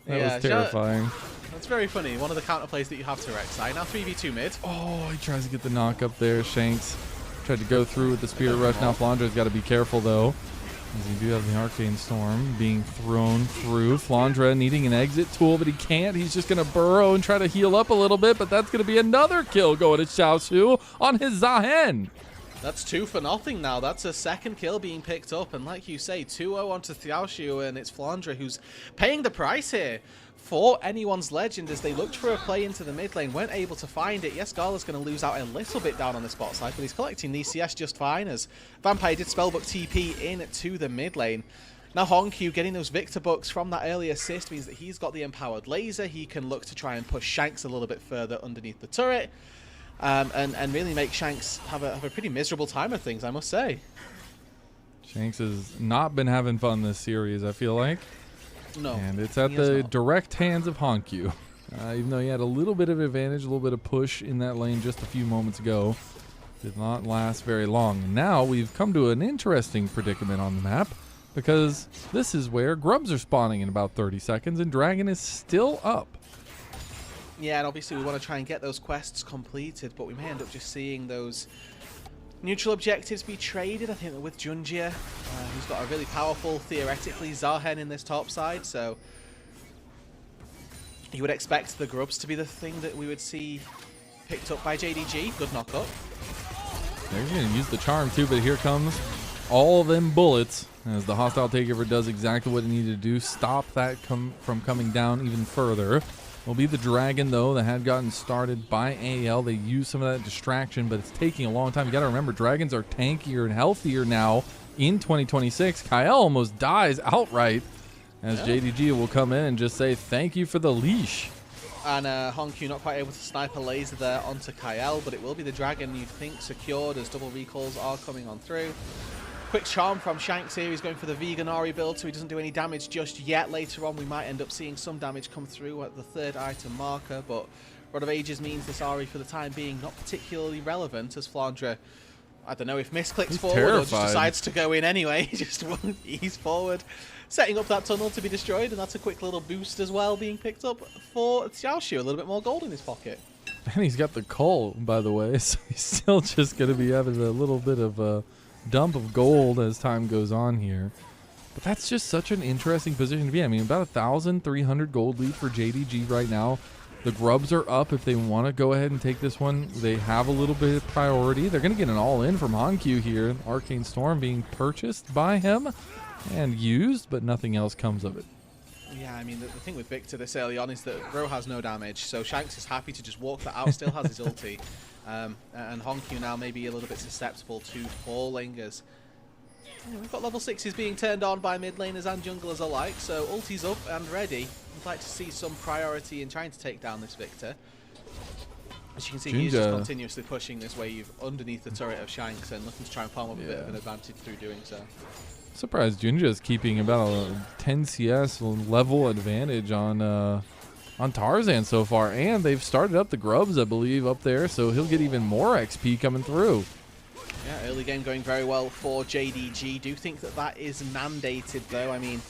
That was terrifying. That's very funny. One of the counterplays that you have to Rek'Sai. Now 3v2 mid. Oh, he tries to get the knock up there. Shanks tried to go through with the Spirit Rush. Now Flandra's got to be careful, though, as you do have the Arcane Storm being thrown through. Flandra needing an exit tool, but he can't. He's just going to burrow and try to heal up a little bit, but that's going to be another kill going to Xiaoshu on his Zahen. That's 2 for nothing now. That's a second kill being picked up, and like you say, 2-0 onto Xiaoshu, and it's Flandra who's paying the price here for anyone's legend as they looked for a play into the mid lane, weren't able to find it. Yes, Gala's going to lose out a little bit down on the spot side, but he's collecting these CS just fine as Vampire did spellbook TP in to the mid lane. Now Honkyu getting those Victor books from that early assist means that he's got the empowered laser. He can look to try and push Shanks a little bit further underneath the turret, and really make Shanks have a pretty miserable time of things, I must say. Shanks has not been having fun this series, I feel like. No, and it's at the direct hands of Honkyu. Even though he had a little bit of advantage, a little bit of push in that lane just a few moments ago, did not last very long. Now we've come to an interesting predicament on the map, because this is where grubs are spawning in about 30 seconds, and Dragon is still up. Yeah, and obviously we want to try and get those quests completed, but we may end up just seeing those neutral objectives be traded. I think that with Junjia, who's got a really powerful, theoretically, Zahen in this top side, so you would expect the grubs to be the thing that we would see picked up by JDG. Good knockup. They're going to use the charm too, but here comes all of them bullets as the hostile takeover does exactly what it needed to do. Stop that from coming down even further. Will be the Dragon, though, that had gotten started by AL. They used some of that distraction, but it's taking a long time. You got to remember, Dragons are tankier and healthier now in 2026. Kyle almost dies outright as JDG will come in and just say, thank you for the leash. And Honkyu not quite able to snipe a laser there onto Kyle, but it will be the Dragon, you'd think, secured as double recalls are coming on through. Quick charm from Shanks here. He's going for the Veganari build, so he doesn't do any damage just yet. Later on, we might end up seeing some damage come through at the 3rd item marker, but Rod of Ages means this Ari, for the time being, not particularly relevant as Flandra I don't know if misclicks He's forward or just terrified. decides to go in anyway. He just won't ease forward, setting up that tunnel to be destroyed, and that's a quick little boost as well being picked up for Xiaoshu. A little bit more gold in his pocket. And he's got the coal, by the way, so he's still just going to be having a little bit of a dump of gold as time goes on here. But that's just such an interesting position to be in. I mean, about 1,300 gold lead for JDG right now. The grubs are up if they want to go ahead and take this one. They have a little bit of priority. They're going to get an all-in from Hankyu here. Arcane Storm being purchased by him and used, but nothing else comes of it. Yeah, I mean, the thing with Victor this early on is that Ro has no damage, so Shanks is happy to just walk that out, still has his ulti. And Hankyu now may be a little bit susceptible to falling as... we've got level 6s being turned on by mid laners and junglers alike, so ulti's up and ready. I'd like to see some priority in trying to take down this Victor. As you can see, he's just continuously pushing this wave underneath the turret of Shanks and looking to try and farm up a bit of an advantage through doing so. Surprised Junja's keeping about a 10 CS level advantage on Tarzan so far, and they've started up the grubs, I believe, up there, so he'll get even more XP coming through. Yeah, early game going very well for JDG. Do think that that is mandated, though. I mean,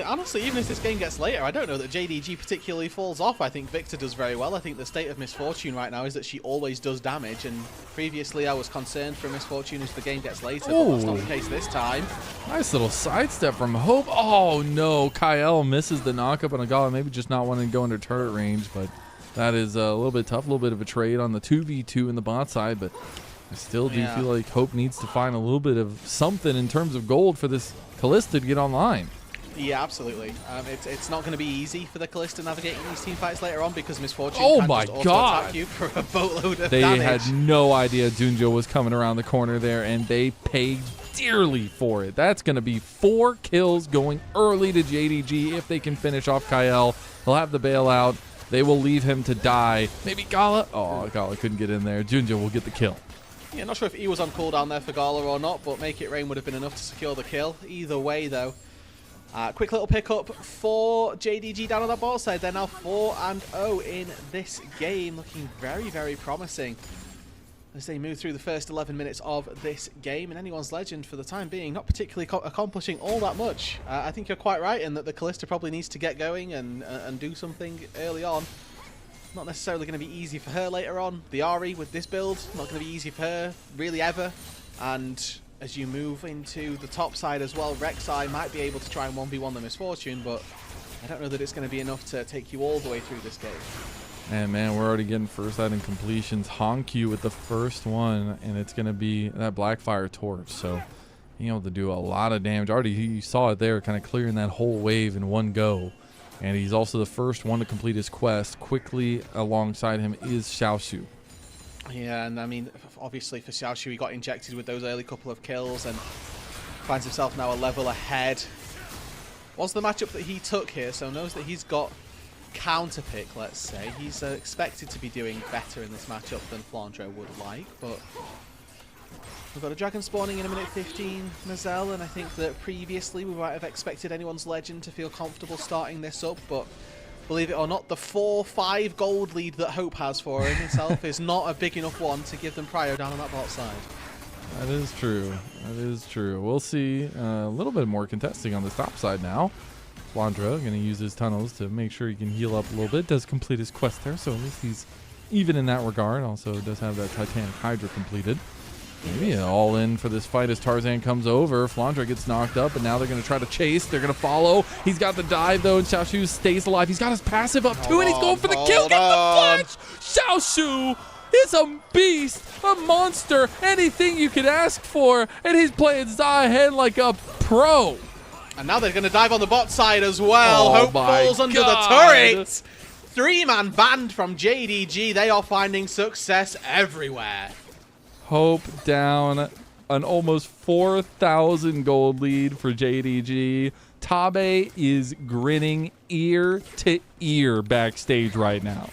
honestly, even if this game gets later, I don't know that JDG particularly falls off. I think Victor does very well. I think the state of Misfortune right now is that she always does damage, and previously I was concerned for Misfortune as the game gets later, but that's not the case this time. Nice little sidestep from Hope. Oh no, Kyle misses the knockup on a Gala, maybe just not wanting to go under turret range, but that is a little bit tough, a little bit of a trade on the 2v2 in the bot side, but I still do feel like Hope needs to find a little bit of something in terms of gold for this Kalista to get online. Yeah, absolutely. It's not going to be easy for the Kalista navigating these team fights later on because Misfortune can just auto-attack you for a boatload of damage. They had no idea Junjo was coming around the corner there, and they paid dearly for it. That's going to be 4 kills going early to JDG if they can finish off Kyle. They'll have the bailout. They will leave him to die. Maybe Gala. Oh, Gala couldn't get in there. Junjo will get the kill. Yeah, not sure if he was on cooldown there for Gala or not, but Make It Rain would have been enough to secure the kill. Either way, though. Quick little pickup for JDG down on that ball side. They're now 4-0 in this game, looking very, very promising as they move through the first 11 minutes of this game. And Anyone's Legend, for the time being, not particularly accomplishing all that much. I think you're quite right in that the Kalista probably needs to get going and do something early on. Not necessarily going to be easy for her later on. The Ahri with this build, not going to be easy for her, really ever. And as you move into the top side as well, Rek'Sai might be able to try and 1v1 the Misfortune, but I don't know that it's going to be enough to take you all the way through this game. And man, we're already getting first item completions. Hankyu with the first one, and it's going to be that Blackfire Torch. So being able to do a lot of damage. Already, you saw it there, kind of clearing that whole wave in one go. And he's also the first one to complete his quest. Quickly alongside him is Xiaoshu. Yeah, and I mean, obviously for Xiaoshu, he got injected with those early couple of kills and finds himself now a level ahead. Was the matchup that he took here, so knows that he's got counter pick, let's say. He's expected to be doing better in this matchup than Flandre would like, but we've got a dragon spawning in a minute 15, Mazel, and I think that previously we might have expected Anyone's Legend to feel comfortable starting this up, but believe it or not, the 4-5 gold lead that Hope has for himself is not a big enough one to give them prio down on that bot side. That is true. That is true. We'll see a little bit more contesting on the top side now. Flandre going to use his tunnels to make sure he can heal up a little bit. Does complete his quest there, so at least he's even in that regard. Also does have that Titanic Hydra completed. Maybe an all-in for this fight as Tarzan comes over. Flandre gets knocked up, and now they're going to try to chase. They're going to follow. He's got the dive, though, and Xiaoshu stays alive. He's got his passive up, too, and he's going for the kill. Get the flash! Xiaoshu is a beast, a monster, anything you could ask for, and he's playing Zai ahead like a pro. And now they're going to dive on the bot side as well. Hope falls under the turret. 3-man band from JDG. They are finding success everywhere. Hope down an almost 4,000 gold lead for JDG. Tabe is grinning ear to ear backstage right now.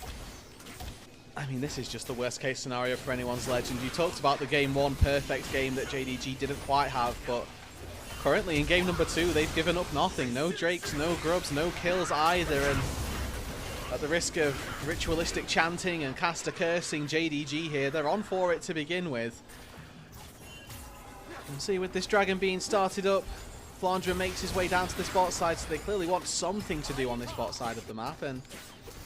I mean, this is just the worst case scenario for Anyone's Legend. You talked about the game 1 perfect game that JDG didn't quite have, but currently in game number 2, they've given up nothing. No Drakes, no Grubs, no kills either, and At the risk of ritualistic chanting and caster cursing JDG here, they're on for it to begin with. You can see with this dragon being started up, Flandre makes his way down to the bot side, so they clearly want something to do on this bot side of the map, and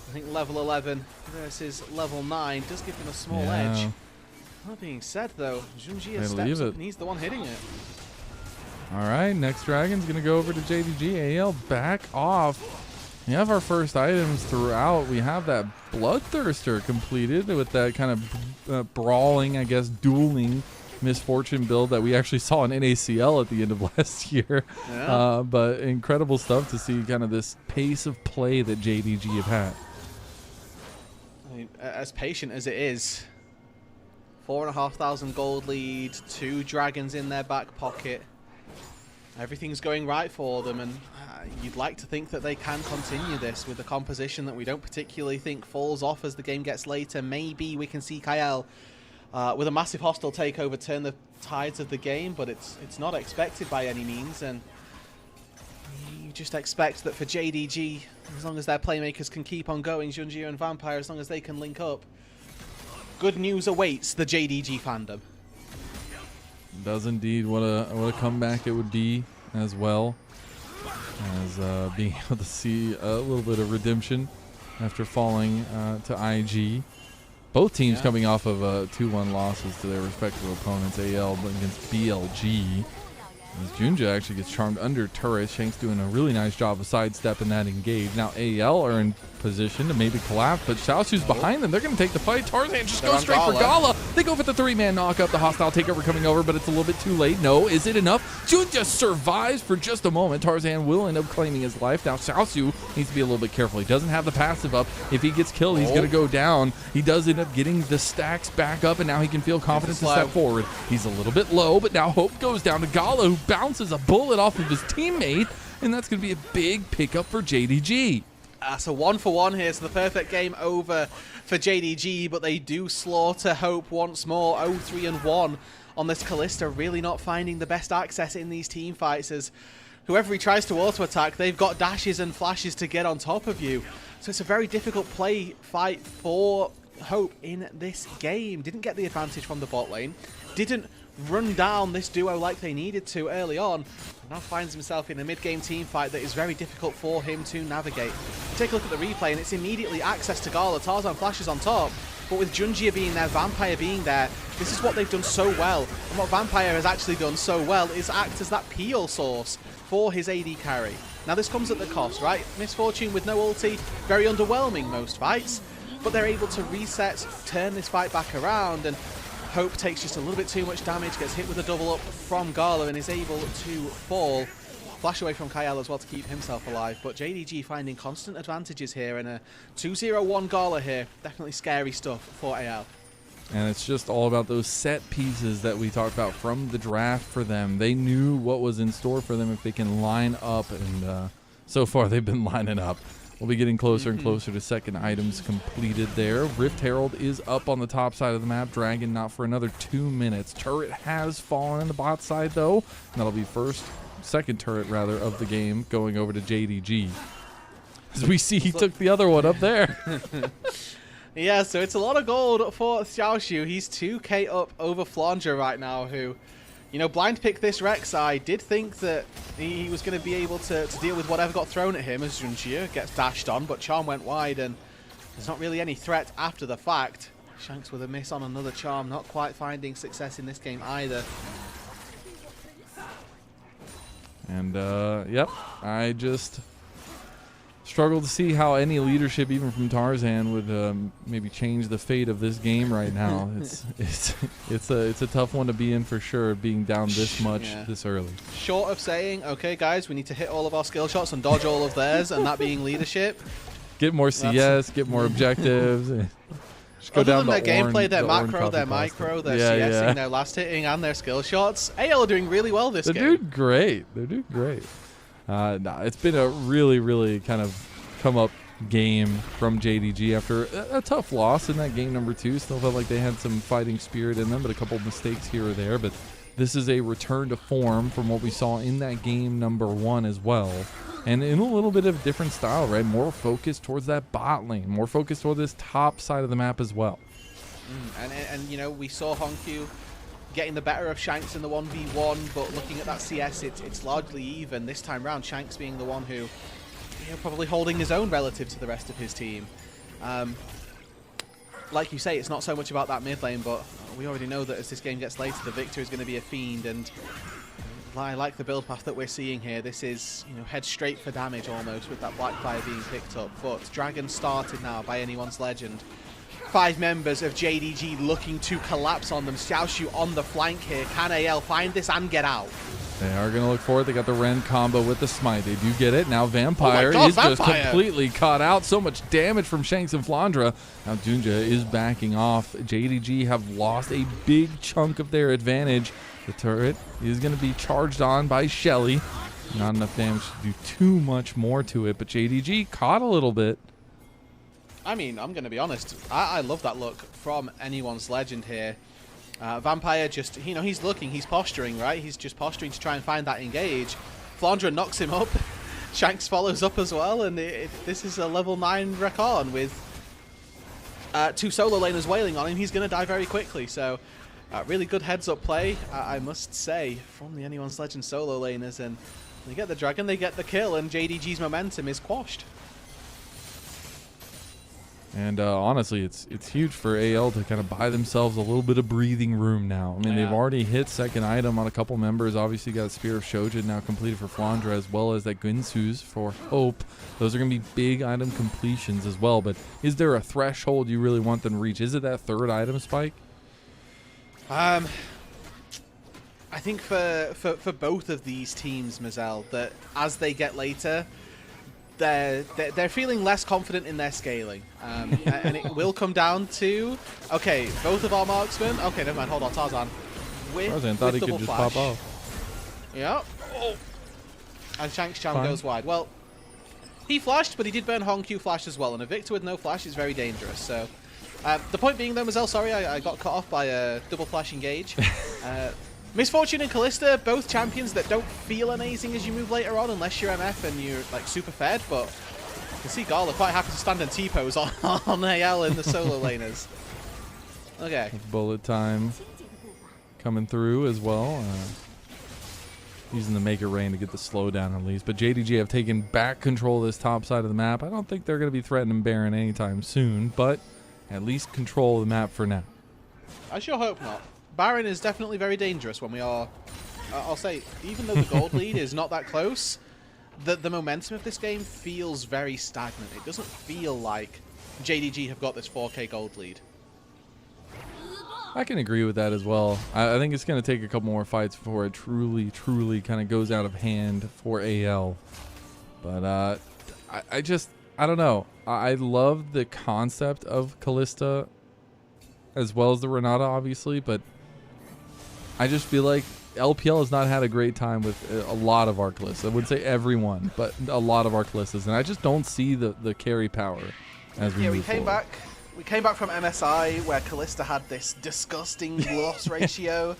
I think level 11 versus level 9 does give them a small edge. That being said though, Junji steps up and he's the one hitting it. Alright, next dragon's going to go over to JDG. AL back off. We have our first items throughout. We have that Bloodthirster completed with that kind of brawling, I guess, dueling misfortune build that we actually saw in NACL at the end of last year. Yeah. But incredible stuff to see kind of this pace of play that JDG have had. I mean, as patient as it is, 4,500 gold lead, 2 dragons in their back pocket. Everything's going right for them, and you'd like to think that they can continue this with a composition that we don't particularly think falls off as the game gets later. Maybe we can see Kael with a massive hostile takeover turn the tides of the game, but it's not expected by any means, and you just expect that for JDG, as long as their playmakers can keep on going, Junji and Vampire, as long as they can link up, good news awaits the JDG fandom. Does indeed. What a comeback it would be as well as being able to see a little bit of redemption after falling to IG. Both teams coming off of 2-1 losses to their respective opponents. AL against BLG. As Junja actually gets charmed under turret. Shank's doing a really nice job of sidestepping that engage. Now AL are in position to maybe collapse, but Xiaoxu's behind them. They're going to take the fight. Tarzan just goes straight for Gala. They go for the 3-man knockup. The hostile takeover coming over, but it's a little bit too late. No, is it enough? Junja survives for just a moment. Tarzan will end up claiming his life. Now Xiaoxu needs to be a little bit careful. He doesn't have the passive up. If he gets killed, he's going to go down. He does end up getting the stacks back up, and now he can feel confident to step forward. He's a little bit low, but now hope goes down to Gala, who bounces a bullet off of his teammate, and that's going to be a big pickup for JDG. So 1-for-1 here, so the perfect game over for JDG, but they do slaughter Hope once more. 0-3-1 on this Kalista, really not finding the best access in these team fights, as whoever he tries to auto-attack, they've got dashes and flashes to get on top of you. So it's a very difficult fight for Hope in this game. Didn't get the advantage from the bot lane, didn't run down this duo like they needed to early on, and now finds himself in a mid-game team fight that is very difficult for him to navigate. Take a look at the replay, and it's immediately access to Gala. Tarzan flashes on top, but with Junjia being there, Vampire being there, this is what they've done so well. And what Vampire has actually done so well is act as that peel source for his AD carry. Now this comes at the cost, right? Misfortune with no ulti, very underwhelming most fights, but they're able to reset, turn this fight back around, and Hope takes just a little bit too much damage, gets hit with a double up from Gala, and is able to fall. Flash away from Kael as well to keep himself alive, but JDG finding constant advantages here, and a 2-0-1 Gala here. Definitely scary stuff for AL. And it's just all about those set pieces that we talked about from the draft for them. They knew what was in store for them if they can line up, and so far they've been lining up. We'll be getting closer and closer to second items completed there. Rift Herald is up on the top side of the map. Dragon not for another 2 minutes. Turret has fallen on the bot side though. And that'll be second turret rather of the game going over to JDG. As we see, he took the other one up there. Yeah, so it's a lot of gold for Xiaoxu. He's 2k up over Flandre right now, who, you know, blind picked this Rek'Sai. Did think that he was going to be able to deal with whatever got thrown at him as Junjia gets dashed on, but Charm went wide, and there's not really any threat after the fact. Shanks with a miss on another Charm, not quite finding success in this game either. And, yep, I just struggle to see how any leadership, even from Tarzan, would maybe change the fate of this game right now. It's a tough one to be in for sure, being down this much this early. Short of saying, okay, guys, we need to hit all of our skill shots and dodge all of theirs, and that being leadership. Get more CS, get more objectives. Just go down their gameplay, their macro, their micro, their CSing, their last hitting, and their skill shots, AL are doing really well this game. They're doing great. They're doing great. Nah, it's been a really, really kind of come-up game from JDG after a tough loss in that game number 2. Still felt like they had some fighting spirit in them, but a couple of mistakes here or there. But this is a return to form from what we saw in that game number 1 as well. and in a little bit of different style, right? More focused towards that bot lane, more focused toward this top side of the map as well. And you know, we saw Honkyu getting the better of Shanks in the 1v1, but looking at that CS, it's largely even this time round. Shanks being the one who, you know, probably holding his own relative to the rest of his team. Like you say, it's not so much about that mid lane, but we already know that as this game gets later, the victor is going to be a fiend, and I like the build path that we're seeing here. This is, you know, head straight for damage almost with that Blackfire being picked up, but Dragon started now by anyone's legend. 5 members of JDG looking to collapse on them. Xiaoshu on the flank here. Can AL find this and get out? They are going to look for it. They got the Ren combo with the smite. They do get it. Now Vampire is just completely caught out. So much damage from Shanks and Flandra. Now Dunja is backing off. JDG have lost a big chunk of their advantage. The turret is going to be charged on by Shelly. Not enough damage to do too much more to it, but JDG caught a little bit. I mean, I'm going to be honest. I love that look from anyone's legend here. Vampire just, you know, he's looking, he's posturing, right? He's just posturing to try and find that engage. Flandra knocks him up. Shanks follows up as well, and this is a level 9 Rakan with 2 solo laners wailing on him. He's going to die very quickly, so really good heads-up play, I must say, from the anyone's legend solo laners, and they get the dragon, they get the kill, and JDG's momentum is quashed. And honestly, it's huge for AL to kind of buy themselves a little bit of breathing room now. I mean, they've already hit second item on a couple members. Obviously, got Spear of Shojin now completed for Flandra, as well as that Gunsu's for Hope. Those are going to be big item completions as well. But is there a threshold you really want them to reach? Is it that 3rd item, Spike? I think for both of these teams, Mazel, that as they get later, they're feeling less confident in their scaling, and it will come down to, okay, both of our marksmen, okay, never mind, hold on, Tarzan thought he could just pop off. Yeah. Oh. And Shanks Chan goes wide. Well, he flashed, but he did burn Honkyu flash as well, and a Victor with no flash is very dangerous. So the point being though, Mazel, sorry, I got cut off by a double flash engage. Misfortune and Kalista, both champions that don't feel amazing as you move later on, unless you're MF and you're like super fed, but you can see Gala quite happy to stand and T-pose on AL in the solo laners. Okay. Bullet time coming through as well. Using the Maker Rain to get the slowdown at least. But JDG have taken back control of this top side of the map. I don't think they're going to be threatening Baron anytime soon, but at least control the map for now. I sure hope not. Baron is definitely very dangerous when we are, I'll say, even though the gold lead is not that close, the momentum of this game feels very stagnant. It doesn't feel like JDG have got this 4K gold lead. I can agree with that as well. I think it's going to take a couple more fights before it truly kind of goes out of hand for AL. But I don't know. I love the concept of Kalista as well as the Renata, obviously, but I just feel like LPL has not had a great time with a lot of our Kalistas. I wouldn't say everyone, but a lot of our Kalistas, and I just don't see the carry power as we move forward. We came back from MSI where Kalista had this disgusting loss ratio,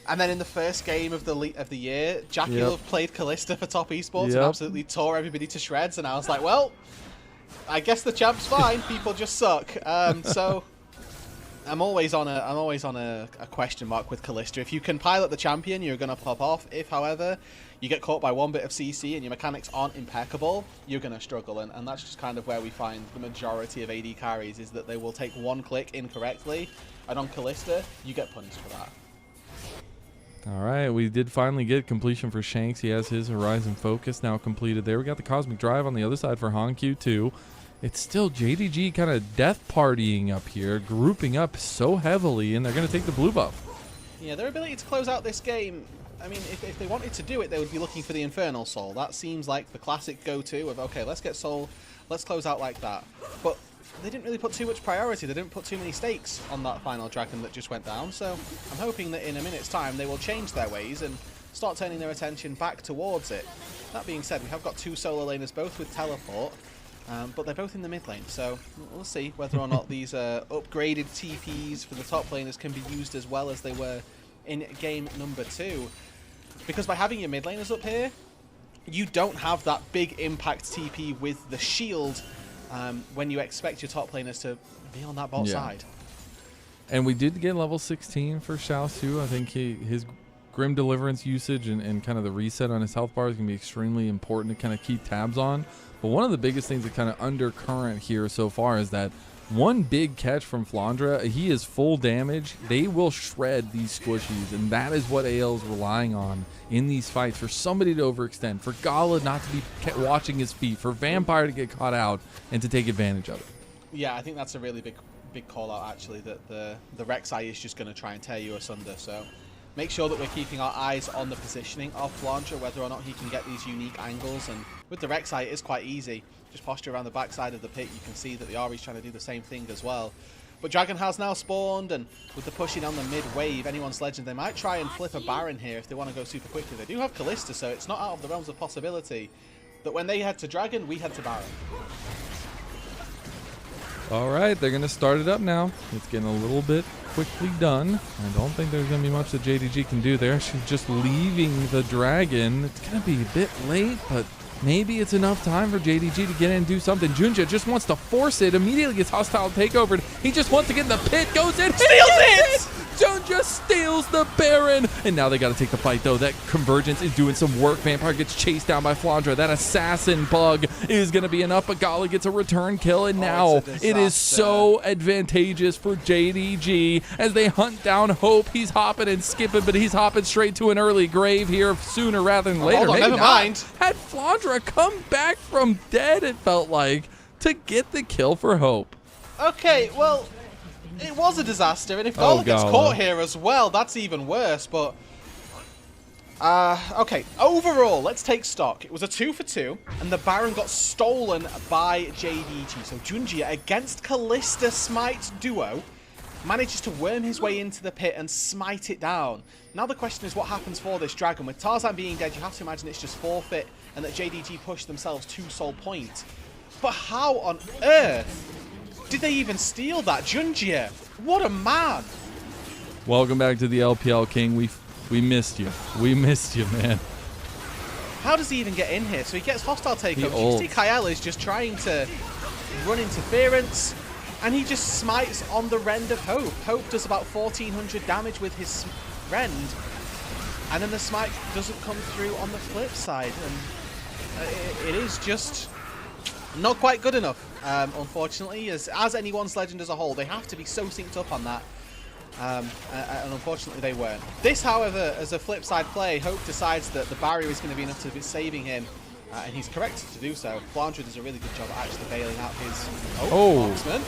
and then in the first game of the year, Jackie played Kalista for top esports and absolutely tore everybody to shreds. And I was like, well, I guess the champ's fine. People just suck. So I'm always on a question mark with Kalista. If you can pilot the champion, you're gonna pop off. If, however, you get caught by one bit of CC and your mechanics aren't impeccable, you're going to struggle. And that's just kind of where we find the majority of AD carries, is that they will take one click incorrectly, and on Kalista, you get punished for that. All right, we did finally get completion for Shanks. He has his Horizon Focus now completed there. We got the Cosmic Drive on the other side for Honkyu too. It's still JDG kind of death partying up here, grouping up so heavily, and they're going to take the blue buff. Yeah, their ability to close out this game, I mean, if they wanted to do it, they would be looking for the Infernal Soul. That seems like the classic go-to of, okay, let's get Soul, let's close out like that. But they didn't really put too much priority. They didn't put too many stakes on that final dragon that just went down. So I'm hoping that in a minute's time they will change their ways and start turning their attention back towards it. That being said, we have got two solo laners, both with teleport, but they're both in the mid lane. So we'll see whether or not these upgraded TPs for the top laners can be used as well as they were in game number 2. Because by having your mid laners up here, you don't have that big impact TP with the shield when you expect your top laners to be on that bot side. And we did get level 16 for Xiaosu. I think his Grim Deliverance usage and kind of the reset on his health bar is going to be extremely important to kind of keep tabs on. But one of the biggest things that kind of undercurrent here so far is that one big catch from Flandre, he is full damage. They will shred these squishies, and that is what AL is relying on in these fights, for somebody to overextend, for Gala not to be watching his feet, for Vampire to get caught out and to take advantage of it. Yeah, I think that's a really big call out, actually, that the Rek'Sai is just going to try and tear you asunder. So make sure that we're keeping our eyes on the positioning of Flandre, whether or not he can get these unique angles. And with the Rek'Sai, it is quite easy. Just posture around the backside of the pit. You can see that the Ahri's trying to do the same thing as well. But Dragon has now spawned, and with the pushing on the mid wave, anyone's legend, they might try and flip a Baron here if they want to go super quickly. They do have Kalista, so it's not out of the realms of possibility that when they head to Dragon, we head to Baron. All right, they're going to start it up now. It's getting a little bit quickly done. I don't think there's going to be much that JDG can do there. She's just leaving the Dragon. It's going to be a bit late, but maybe it's enough time for JDG to get in and do something. Junja just wants to force it. Immediately gets hostile takeover. He just wants to get in the pit. Goes in. Steals it! Junja steals the Baron. And now they got to take the fight, though. That convergence is doing some work. Vampire gets chased down by Flandre. That assassin bug is going to be enough, but Gala gets a return kill. And now it is so advantageous for JDG as they hunt down Hope. He's hopping and skipping, but he's hopping straight to an early grave here sooner rather than later. Hold on, never mind. Had Flandre come back from dead, it felt like, to get the kill for Hope. Okay, well, it was a disaster, and if Gala gets caught here as well, that's even worse. But okay, overall, let's take stock. It was a 2 for 2, and the Baron got stolen by JDG. So Junjia against Kalista Smite duo manages to worm his way into the pit and smite it down. Now the question is, what happens for this Dragon? With Tarzan being dead, you have to imagine it's just forfeit and that JDG pushed themselves to Soul Point. But how on earth did they even steal that? Junjia, what a man! Welcome back to the LPL King. We missed you. We missed you, man. How does he even get in here? So he gets hostile takeover. You can see Kyle is just trying to run interference, and he just smites on the Rend of Hope. Hope does about 1400 damage with his Rend, and then the smite doesn't come through on the flip side, and it is just not quite good enough, unfortunately. As anyone's legend as a whole, they have to be so synced up on that, and unfortunately they weren't. This, however, as a flip side play, Hope decides that the barrier is going to be enough to be saving him, and he's correct to do so. Flandre does a really good job at actually bailing out his marksman.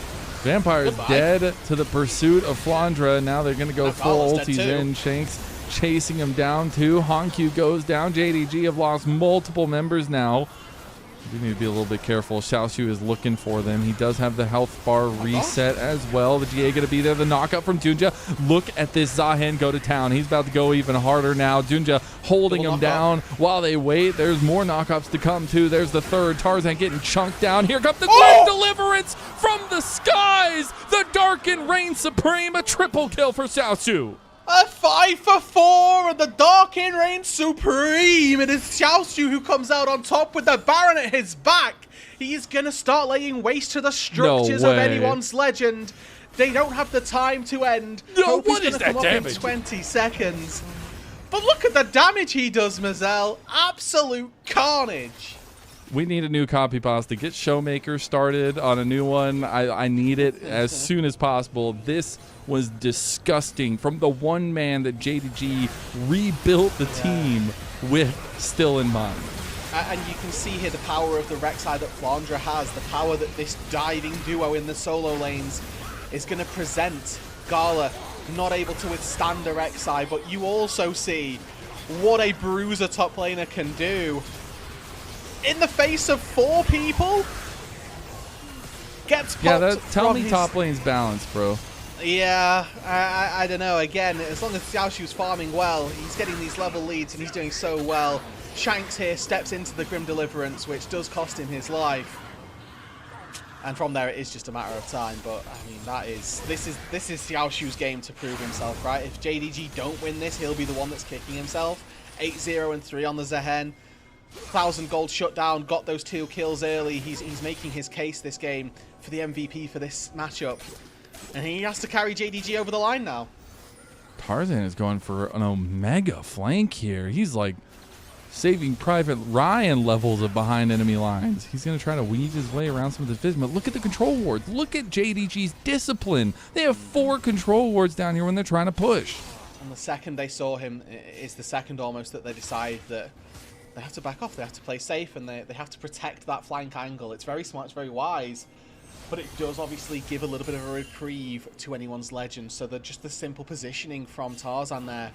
Vampire is dead to the pursuit of Flandre. Now they're going to go full ulties in. Shanks chasing him down too. Honkyu goes down. JDG have lost multiple members now. We need to be a little bit careful. Xiaosu is looking for them. He does have the health bar reset as well. The GA going to be there. The knockup from Junja. Look at this Zahen go to town. He's about to go even harder now. Junja holding him down while they wait. There's more knockups to come too. There's the third. Tarzan getting chunked down. Here comes the Grim Deliverance from the skies. The Darken reigns supreme. A triple kill for Xiaosu. A 5 for 4, and the Darken reigns supreme. It is Xiaosu who comes out on top with the Baron at his back. He is going to start laying waste to the structures of anyone's legend. They don't have the time to end. No, what is that damage? In 20 seconds. But look at the damage he does, Mazel. Absolute carnage. We need a new copy pasta. Get Showmaker started on a new one. I need it as soon as possible. This was disgusting from the one man that JDG rebuilt the team with still in mind. And you can see here the power of the Rek'Sai that Flandre has, the power that this diving duo in the solo lanes is going to present. Gala not able to withstand a Rek'Sai, but you also see what a bruiser top laner can do. In the face of 4 people, gets popped. Tell me top lane's balanced, bro. Yeah, I don't know. Again, as long as Xiaoshu's farming well, he's getting these level leads and he's doing so well. Shanks here steps into the Grim Deliverance, which does cost him his life. And from there, it is just a matter of time. But I mean, this is Xiaoshu's game to prove himself, right? If JDG don't win this, he'll be the one that's kicking himself. 8-0 and 3 on the Zehen. 1,000 gold shutdown, got those 2 kills early. He's making his case this game for the MVP for this matchup. And he has to carry JDG over the line now. Tarzan is going for an Omega flank here. He's like saving Private Ryan levels of behind enemy lines. He's going to try to weave his way around some of this vision. But look at the control wards. Look at JDG's discipline. They have 4 control wards down here when they're trying to push. And the second they saw him is the second almost that they decide that they have to back off. They have to play safe, and they have to protect that flank angle. It's very smart, it's very wise. But it does obviously give a little bit of a reprieve to anyone's legend. So that just the simple positioning from Tarzan there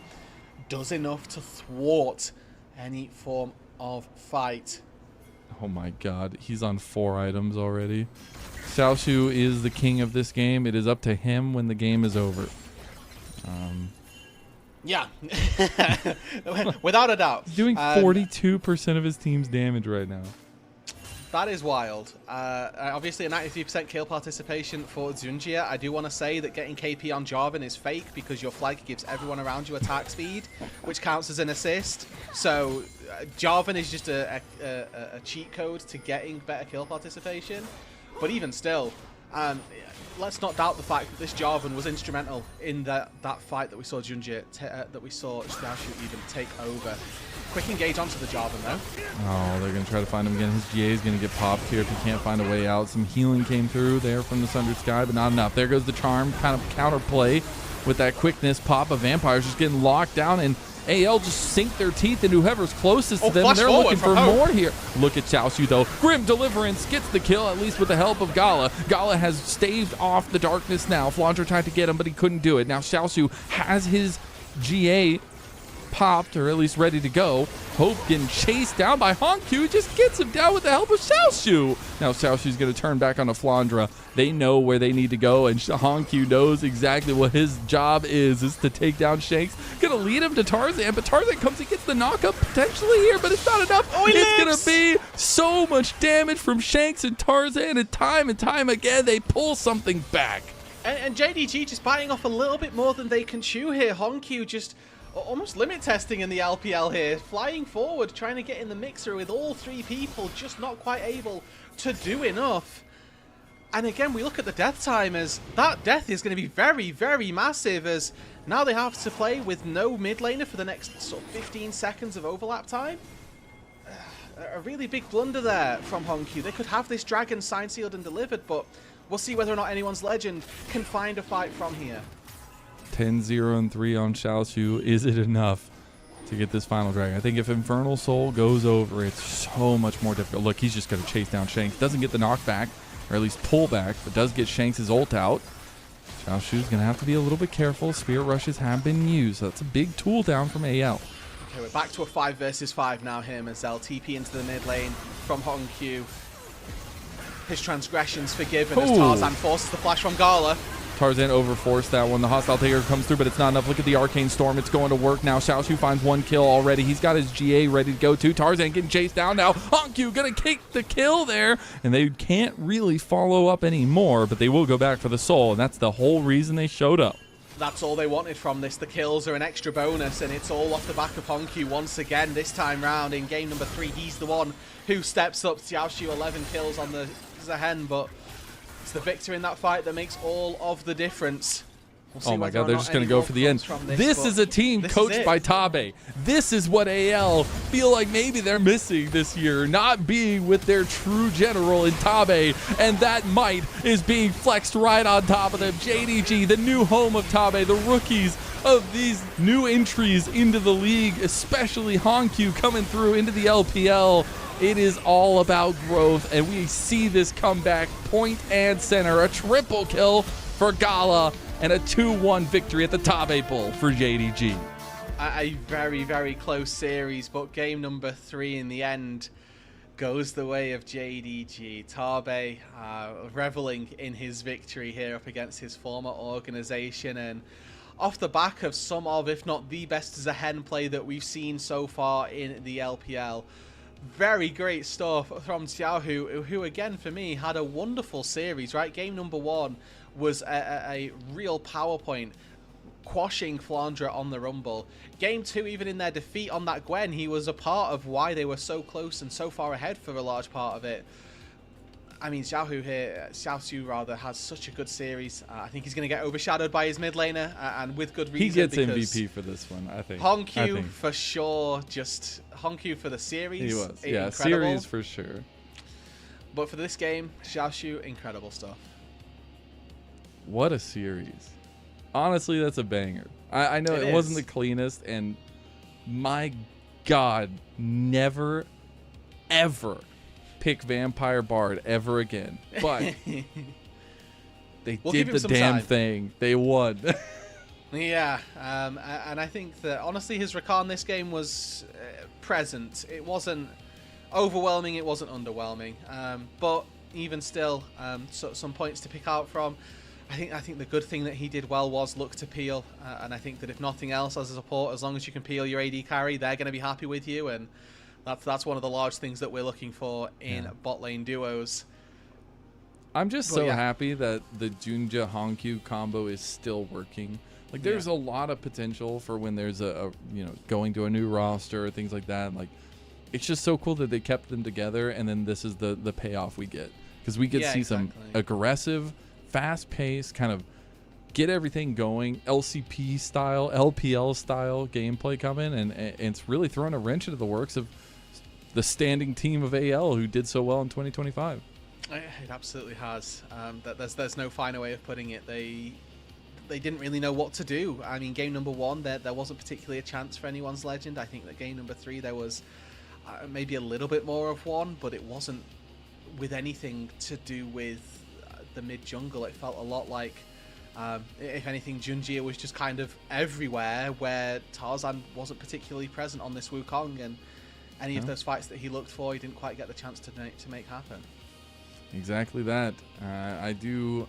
does enough to thwart any form of fight. Oh my god, he's on 4 items already. Xiaoshu is the king of this game. It is up to him when the game is over. Yeah, without a doubt. He's doing 42% of his team's damage right now. That is wild. Obviously, a 93% kill participation for Zunjia. I do want to say that getting KP on Jarvan is fake because your flag gives everyone around you attack speed, which counts as an assist. So Jarvan is just a cheat code to getting better kill participation. But even still, let's not doubt the fact that this Jarvan was instrumental in that fight that we saw Zunjia, that we saw Xiaoshu even take over. Quick engage onto the Jarvan though. Oh, they're going to try to find him again. His GA is going to get popped here if he can't find a way out. Some healing came through there from the Sundered Sky, but not enough. There goes the charm, kind of counterplay with that quickness pop of Vampires just getting locked down, and AL just sink their teeth into whoever's closest to them. They're looking for more here. Look at Xiaoshu though. Grim Deliverance gets the kill, at least with the help of Gala. Gala has staved off the darkness now. Flandre tried to get him, but he couldn't do it. Now Xiaoshu has his GA popped, or at least ready to go. Hope getting chased down by Honkyu, just gets him down with the help of Xiaoshu. Now Xiaoshu's going to turn back on the Flandre. They know where they need to go, and Honkyu knows exactly what his job is to take down Shanks. Going to lead him to Tarzan, but Tarzan comes and gets the knockup potentially here, but it's not enough. It's going to be so much damage from Shanks and Tarzan, and time again, they pull something back. And JDG just biting off a little bit more than they can chew here. Honkyu just almost limit testing in the LPL here, flying forward, trying to get in the mixer with all 3 people, just not quite able to do enough. And again, we look at the death time as that death is going to be very, very massive, as now they have to play with no mid laner for the next sort of 15 seconds of overlap time. A really big blunder there from Honkyu. They could have this dragon signed, sealed and delivered, but we'll see whether or not anyone's legend can find a fight from here. 10-0-3 on Xiaoshu. Is it enough to get this final dragon? I think if Infernal Soul goes over, it's so much more difficult. Look, he's just going to chase down Shanks. Doesn't get the knockback, or at least pullback, but does get Shanks' ult out. Xiaoshu's going to have to be a little bit careful. Spirit Rushes have been used, so that's a big tool down from AL. Okay, we're back to a 5 versus 5 now here. Mazel TP into the mid lane from Honkyu. His transgressions forgiven as Tarzan forces the flash from Gala. Tarzan overforced that one. The hostile taker comes through, but it's not enough. Look at the Arcane Storm. It's going to work now. Xiaoshu finds 1 kill already. He's got his GA ready to go too. Tarzan getting chased down now. Honkyu gonna kick the kill there, and they can't really follow up anymore, but they will go back for the soul, and that's the whole reason they showed up. That's all they wanted from this. The kills are an extra bonus, and it's all off the back of Honkyu once again this time round in game number 3. He's the one who steps up. Xiaoshu 11 kills on the Zahen, but it's the victor in that fight that makes all of the difference. We'll oh my god, they're just going to go for the end. This is a team coached by Tabe. This is what AL feel like maybe they're missing this year, not being with their true general in Tabe, and that might is being flexed right on top of them. JDG, the new home of Tabe, the rookies of these new entries into the league, especially Honkyu coming through into the LPL. It is all about growth, and we see this comeback point and center. A triple kill for Gala and a 2-1 victory at the Tabe Bowl for JDG. A very, very close series, but game number 3 in the end goes the way of JDG. Tabe reveling in his victory here up against his former organization, and off the back of some of, if not the best Zahen play that we've seen so far in the LPL. Very great stuff from Xiaohu, who again for me had a wonderful series, right? Game number 1 was a real PowerPoint. quashing Flandre on the Rumble. Game 2, even in their defeat on that Gwen, he was a part of why they were so close and so far ahead for a large part of it. I mean, Xiaoxu rather, has such a good series. I think he's going to get overshadowed by his mid laner, and with good reason. He gets MVP for this one, I think. Hongqiu for sure. Just Hongqiu for the series. He was, yeah, incredible. series for sure. But for this game, Xiaoxu, incredible stuff. What a series. Honestly, that's a banger. I know it wasn't the cleanest, and my God, never, ever pick Vampire Bard ever again. But they did the damn thing. They won. Yeah, and I think that honestly his Rakan this game was present. It wasn't overwhelming, it wasn't underwhelming, but even still, some points to pick out from. I think the good thing that he did well was look to peel, and I think that if nothing else as a support, as long as you can peel your AD carry, they're going to be happy with you, and that's one of the large things that we're looking for in bot lane duos. I'm just happy that the Junja Hongqiu combo is still working. Like there's a lot of potential for when there's a going to a new roster or things like that. Like it's just so cool that they kept them together, and then this is the payoff we get, because we get to see some aggressive, fast-paced, kind of get everything going, LCP style, LPL style gameplay coming, and it's really throwing a wrench into the works of the standing team of AL who did so well in 2025. It absolutely has. There's no finer way of putting it. They didn't really know what to do. I mean, game number 1, there wasn't particularly a chance for anyone's legend. I think that game number 3, there was maybe a little bit more of one, but it wasn't with anything to do with the mid jungle. It felt a lot like, if anything, Junjie was just kind of everywhere, where Tarzan wasn't particularly present on this Wukong, and any of those fights that he looked for, he didn't quite get the chance to make happen. Exactly that. I do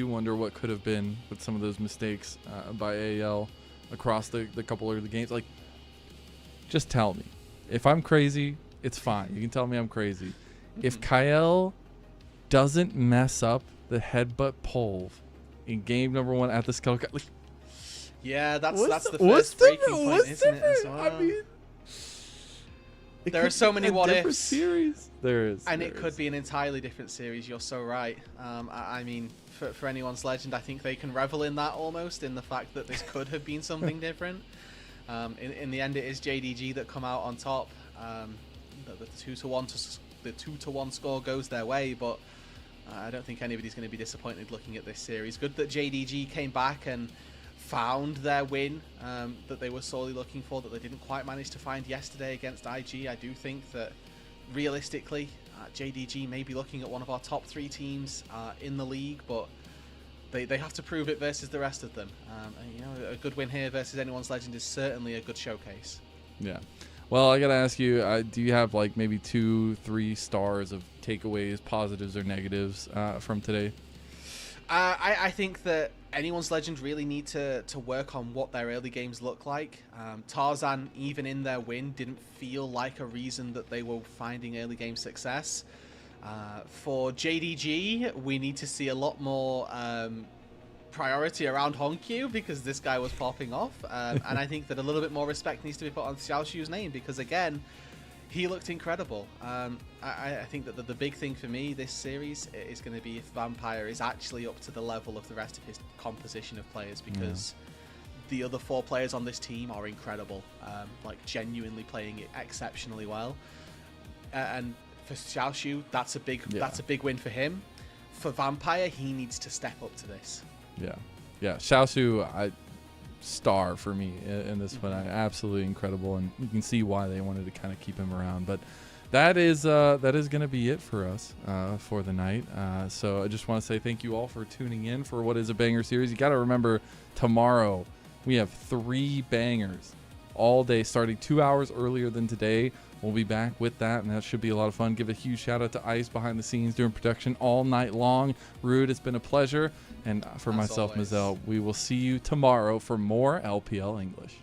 wonder what could have been with some of those mistakes by AL across the couple of the games. Like, just tell me. If I'm crazy, it's fine. You can tell me I'm crazy. If Kael doesn't mess up the headbutt pole in game number 1 at the Skull, like, yeah, that's the first breaking point, isn't it? As well? I mean, there are so many what ifs. Series. There is, and it could be an entirely different series. You're so right. I mean, for anyone's legend, I think they can revel in that almost, in the fact that this could have been something different. In the end, it is JDG that come out on top. The 2-1 score goes their way, but I don't think anybody's going to be disappointed looking at this series. Good that JDG came back and found their win that they were sorely looking for, that they didn't quite manage to find yesterday against IG. I do think that realistically, JDG may be looking at one of our top 3 teams in the league, but they have to prove it versus the rest of them. And, a good win here versus anyone's legend is certainly a good showcase. Yeah. Well, I gotta ask you, do you have like maybe 2-3 stars of takeaways, positives or negatives from today? I think that anyone's legend really need to work on what their early games look like. Tarzan, even in their win, didn't feel like a reason that they were finding early game success. For JDG, we need to see a lot more priority around Hongqiu, because this guy was popping off. And I think that a little bit more respect needs to be put on Xiaoxu's name, because again, he looked incredible. I think that the big thing for me this series is going to be if Vampire is actually up to the level of the rest of his composition of players, because the other 4 players on this team are incredible, like genuinely playing it exceptionally well. And for Xiaoxu, that's a big win for him. For Vampire, he needs to step up to this. Yeah. Xiaoxu, star for me in this one. Absolutely incredible, and you can see why they wanted to kind of keep him around. But that is going to be it for us for the night. So I just want to say thank you all for tuning in for what is a banger series. You got to remember, tomorrow we have 3 bangers all day, starting 2 hours earlier than today. We'll be back with that, and that should be a lot of fun. Give a huge shout out to Ice behind the scenes doing production all night long. Rude, it's been a pleasure. And for myself, Mazel, we will see you tomorrow for more LPL English.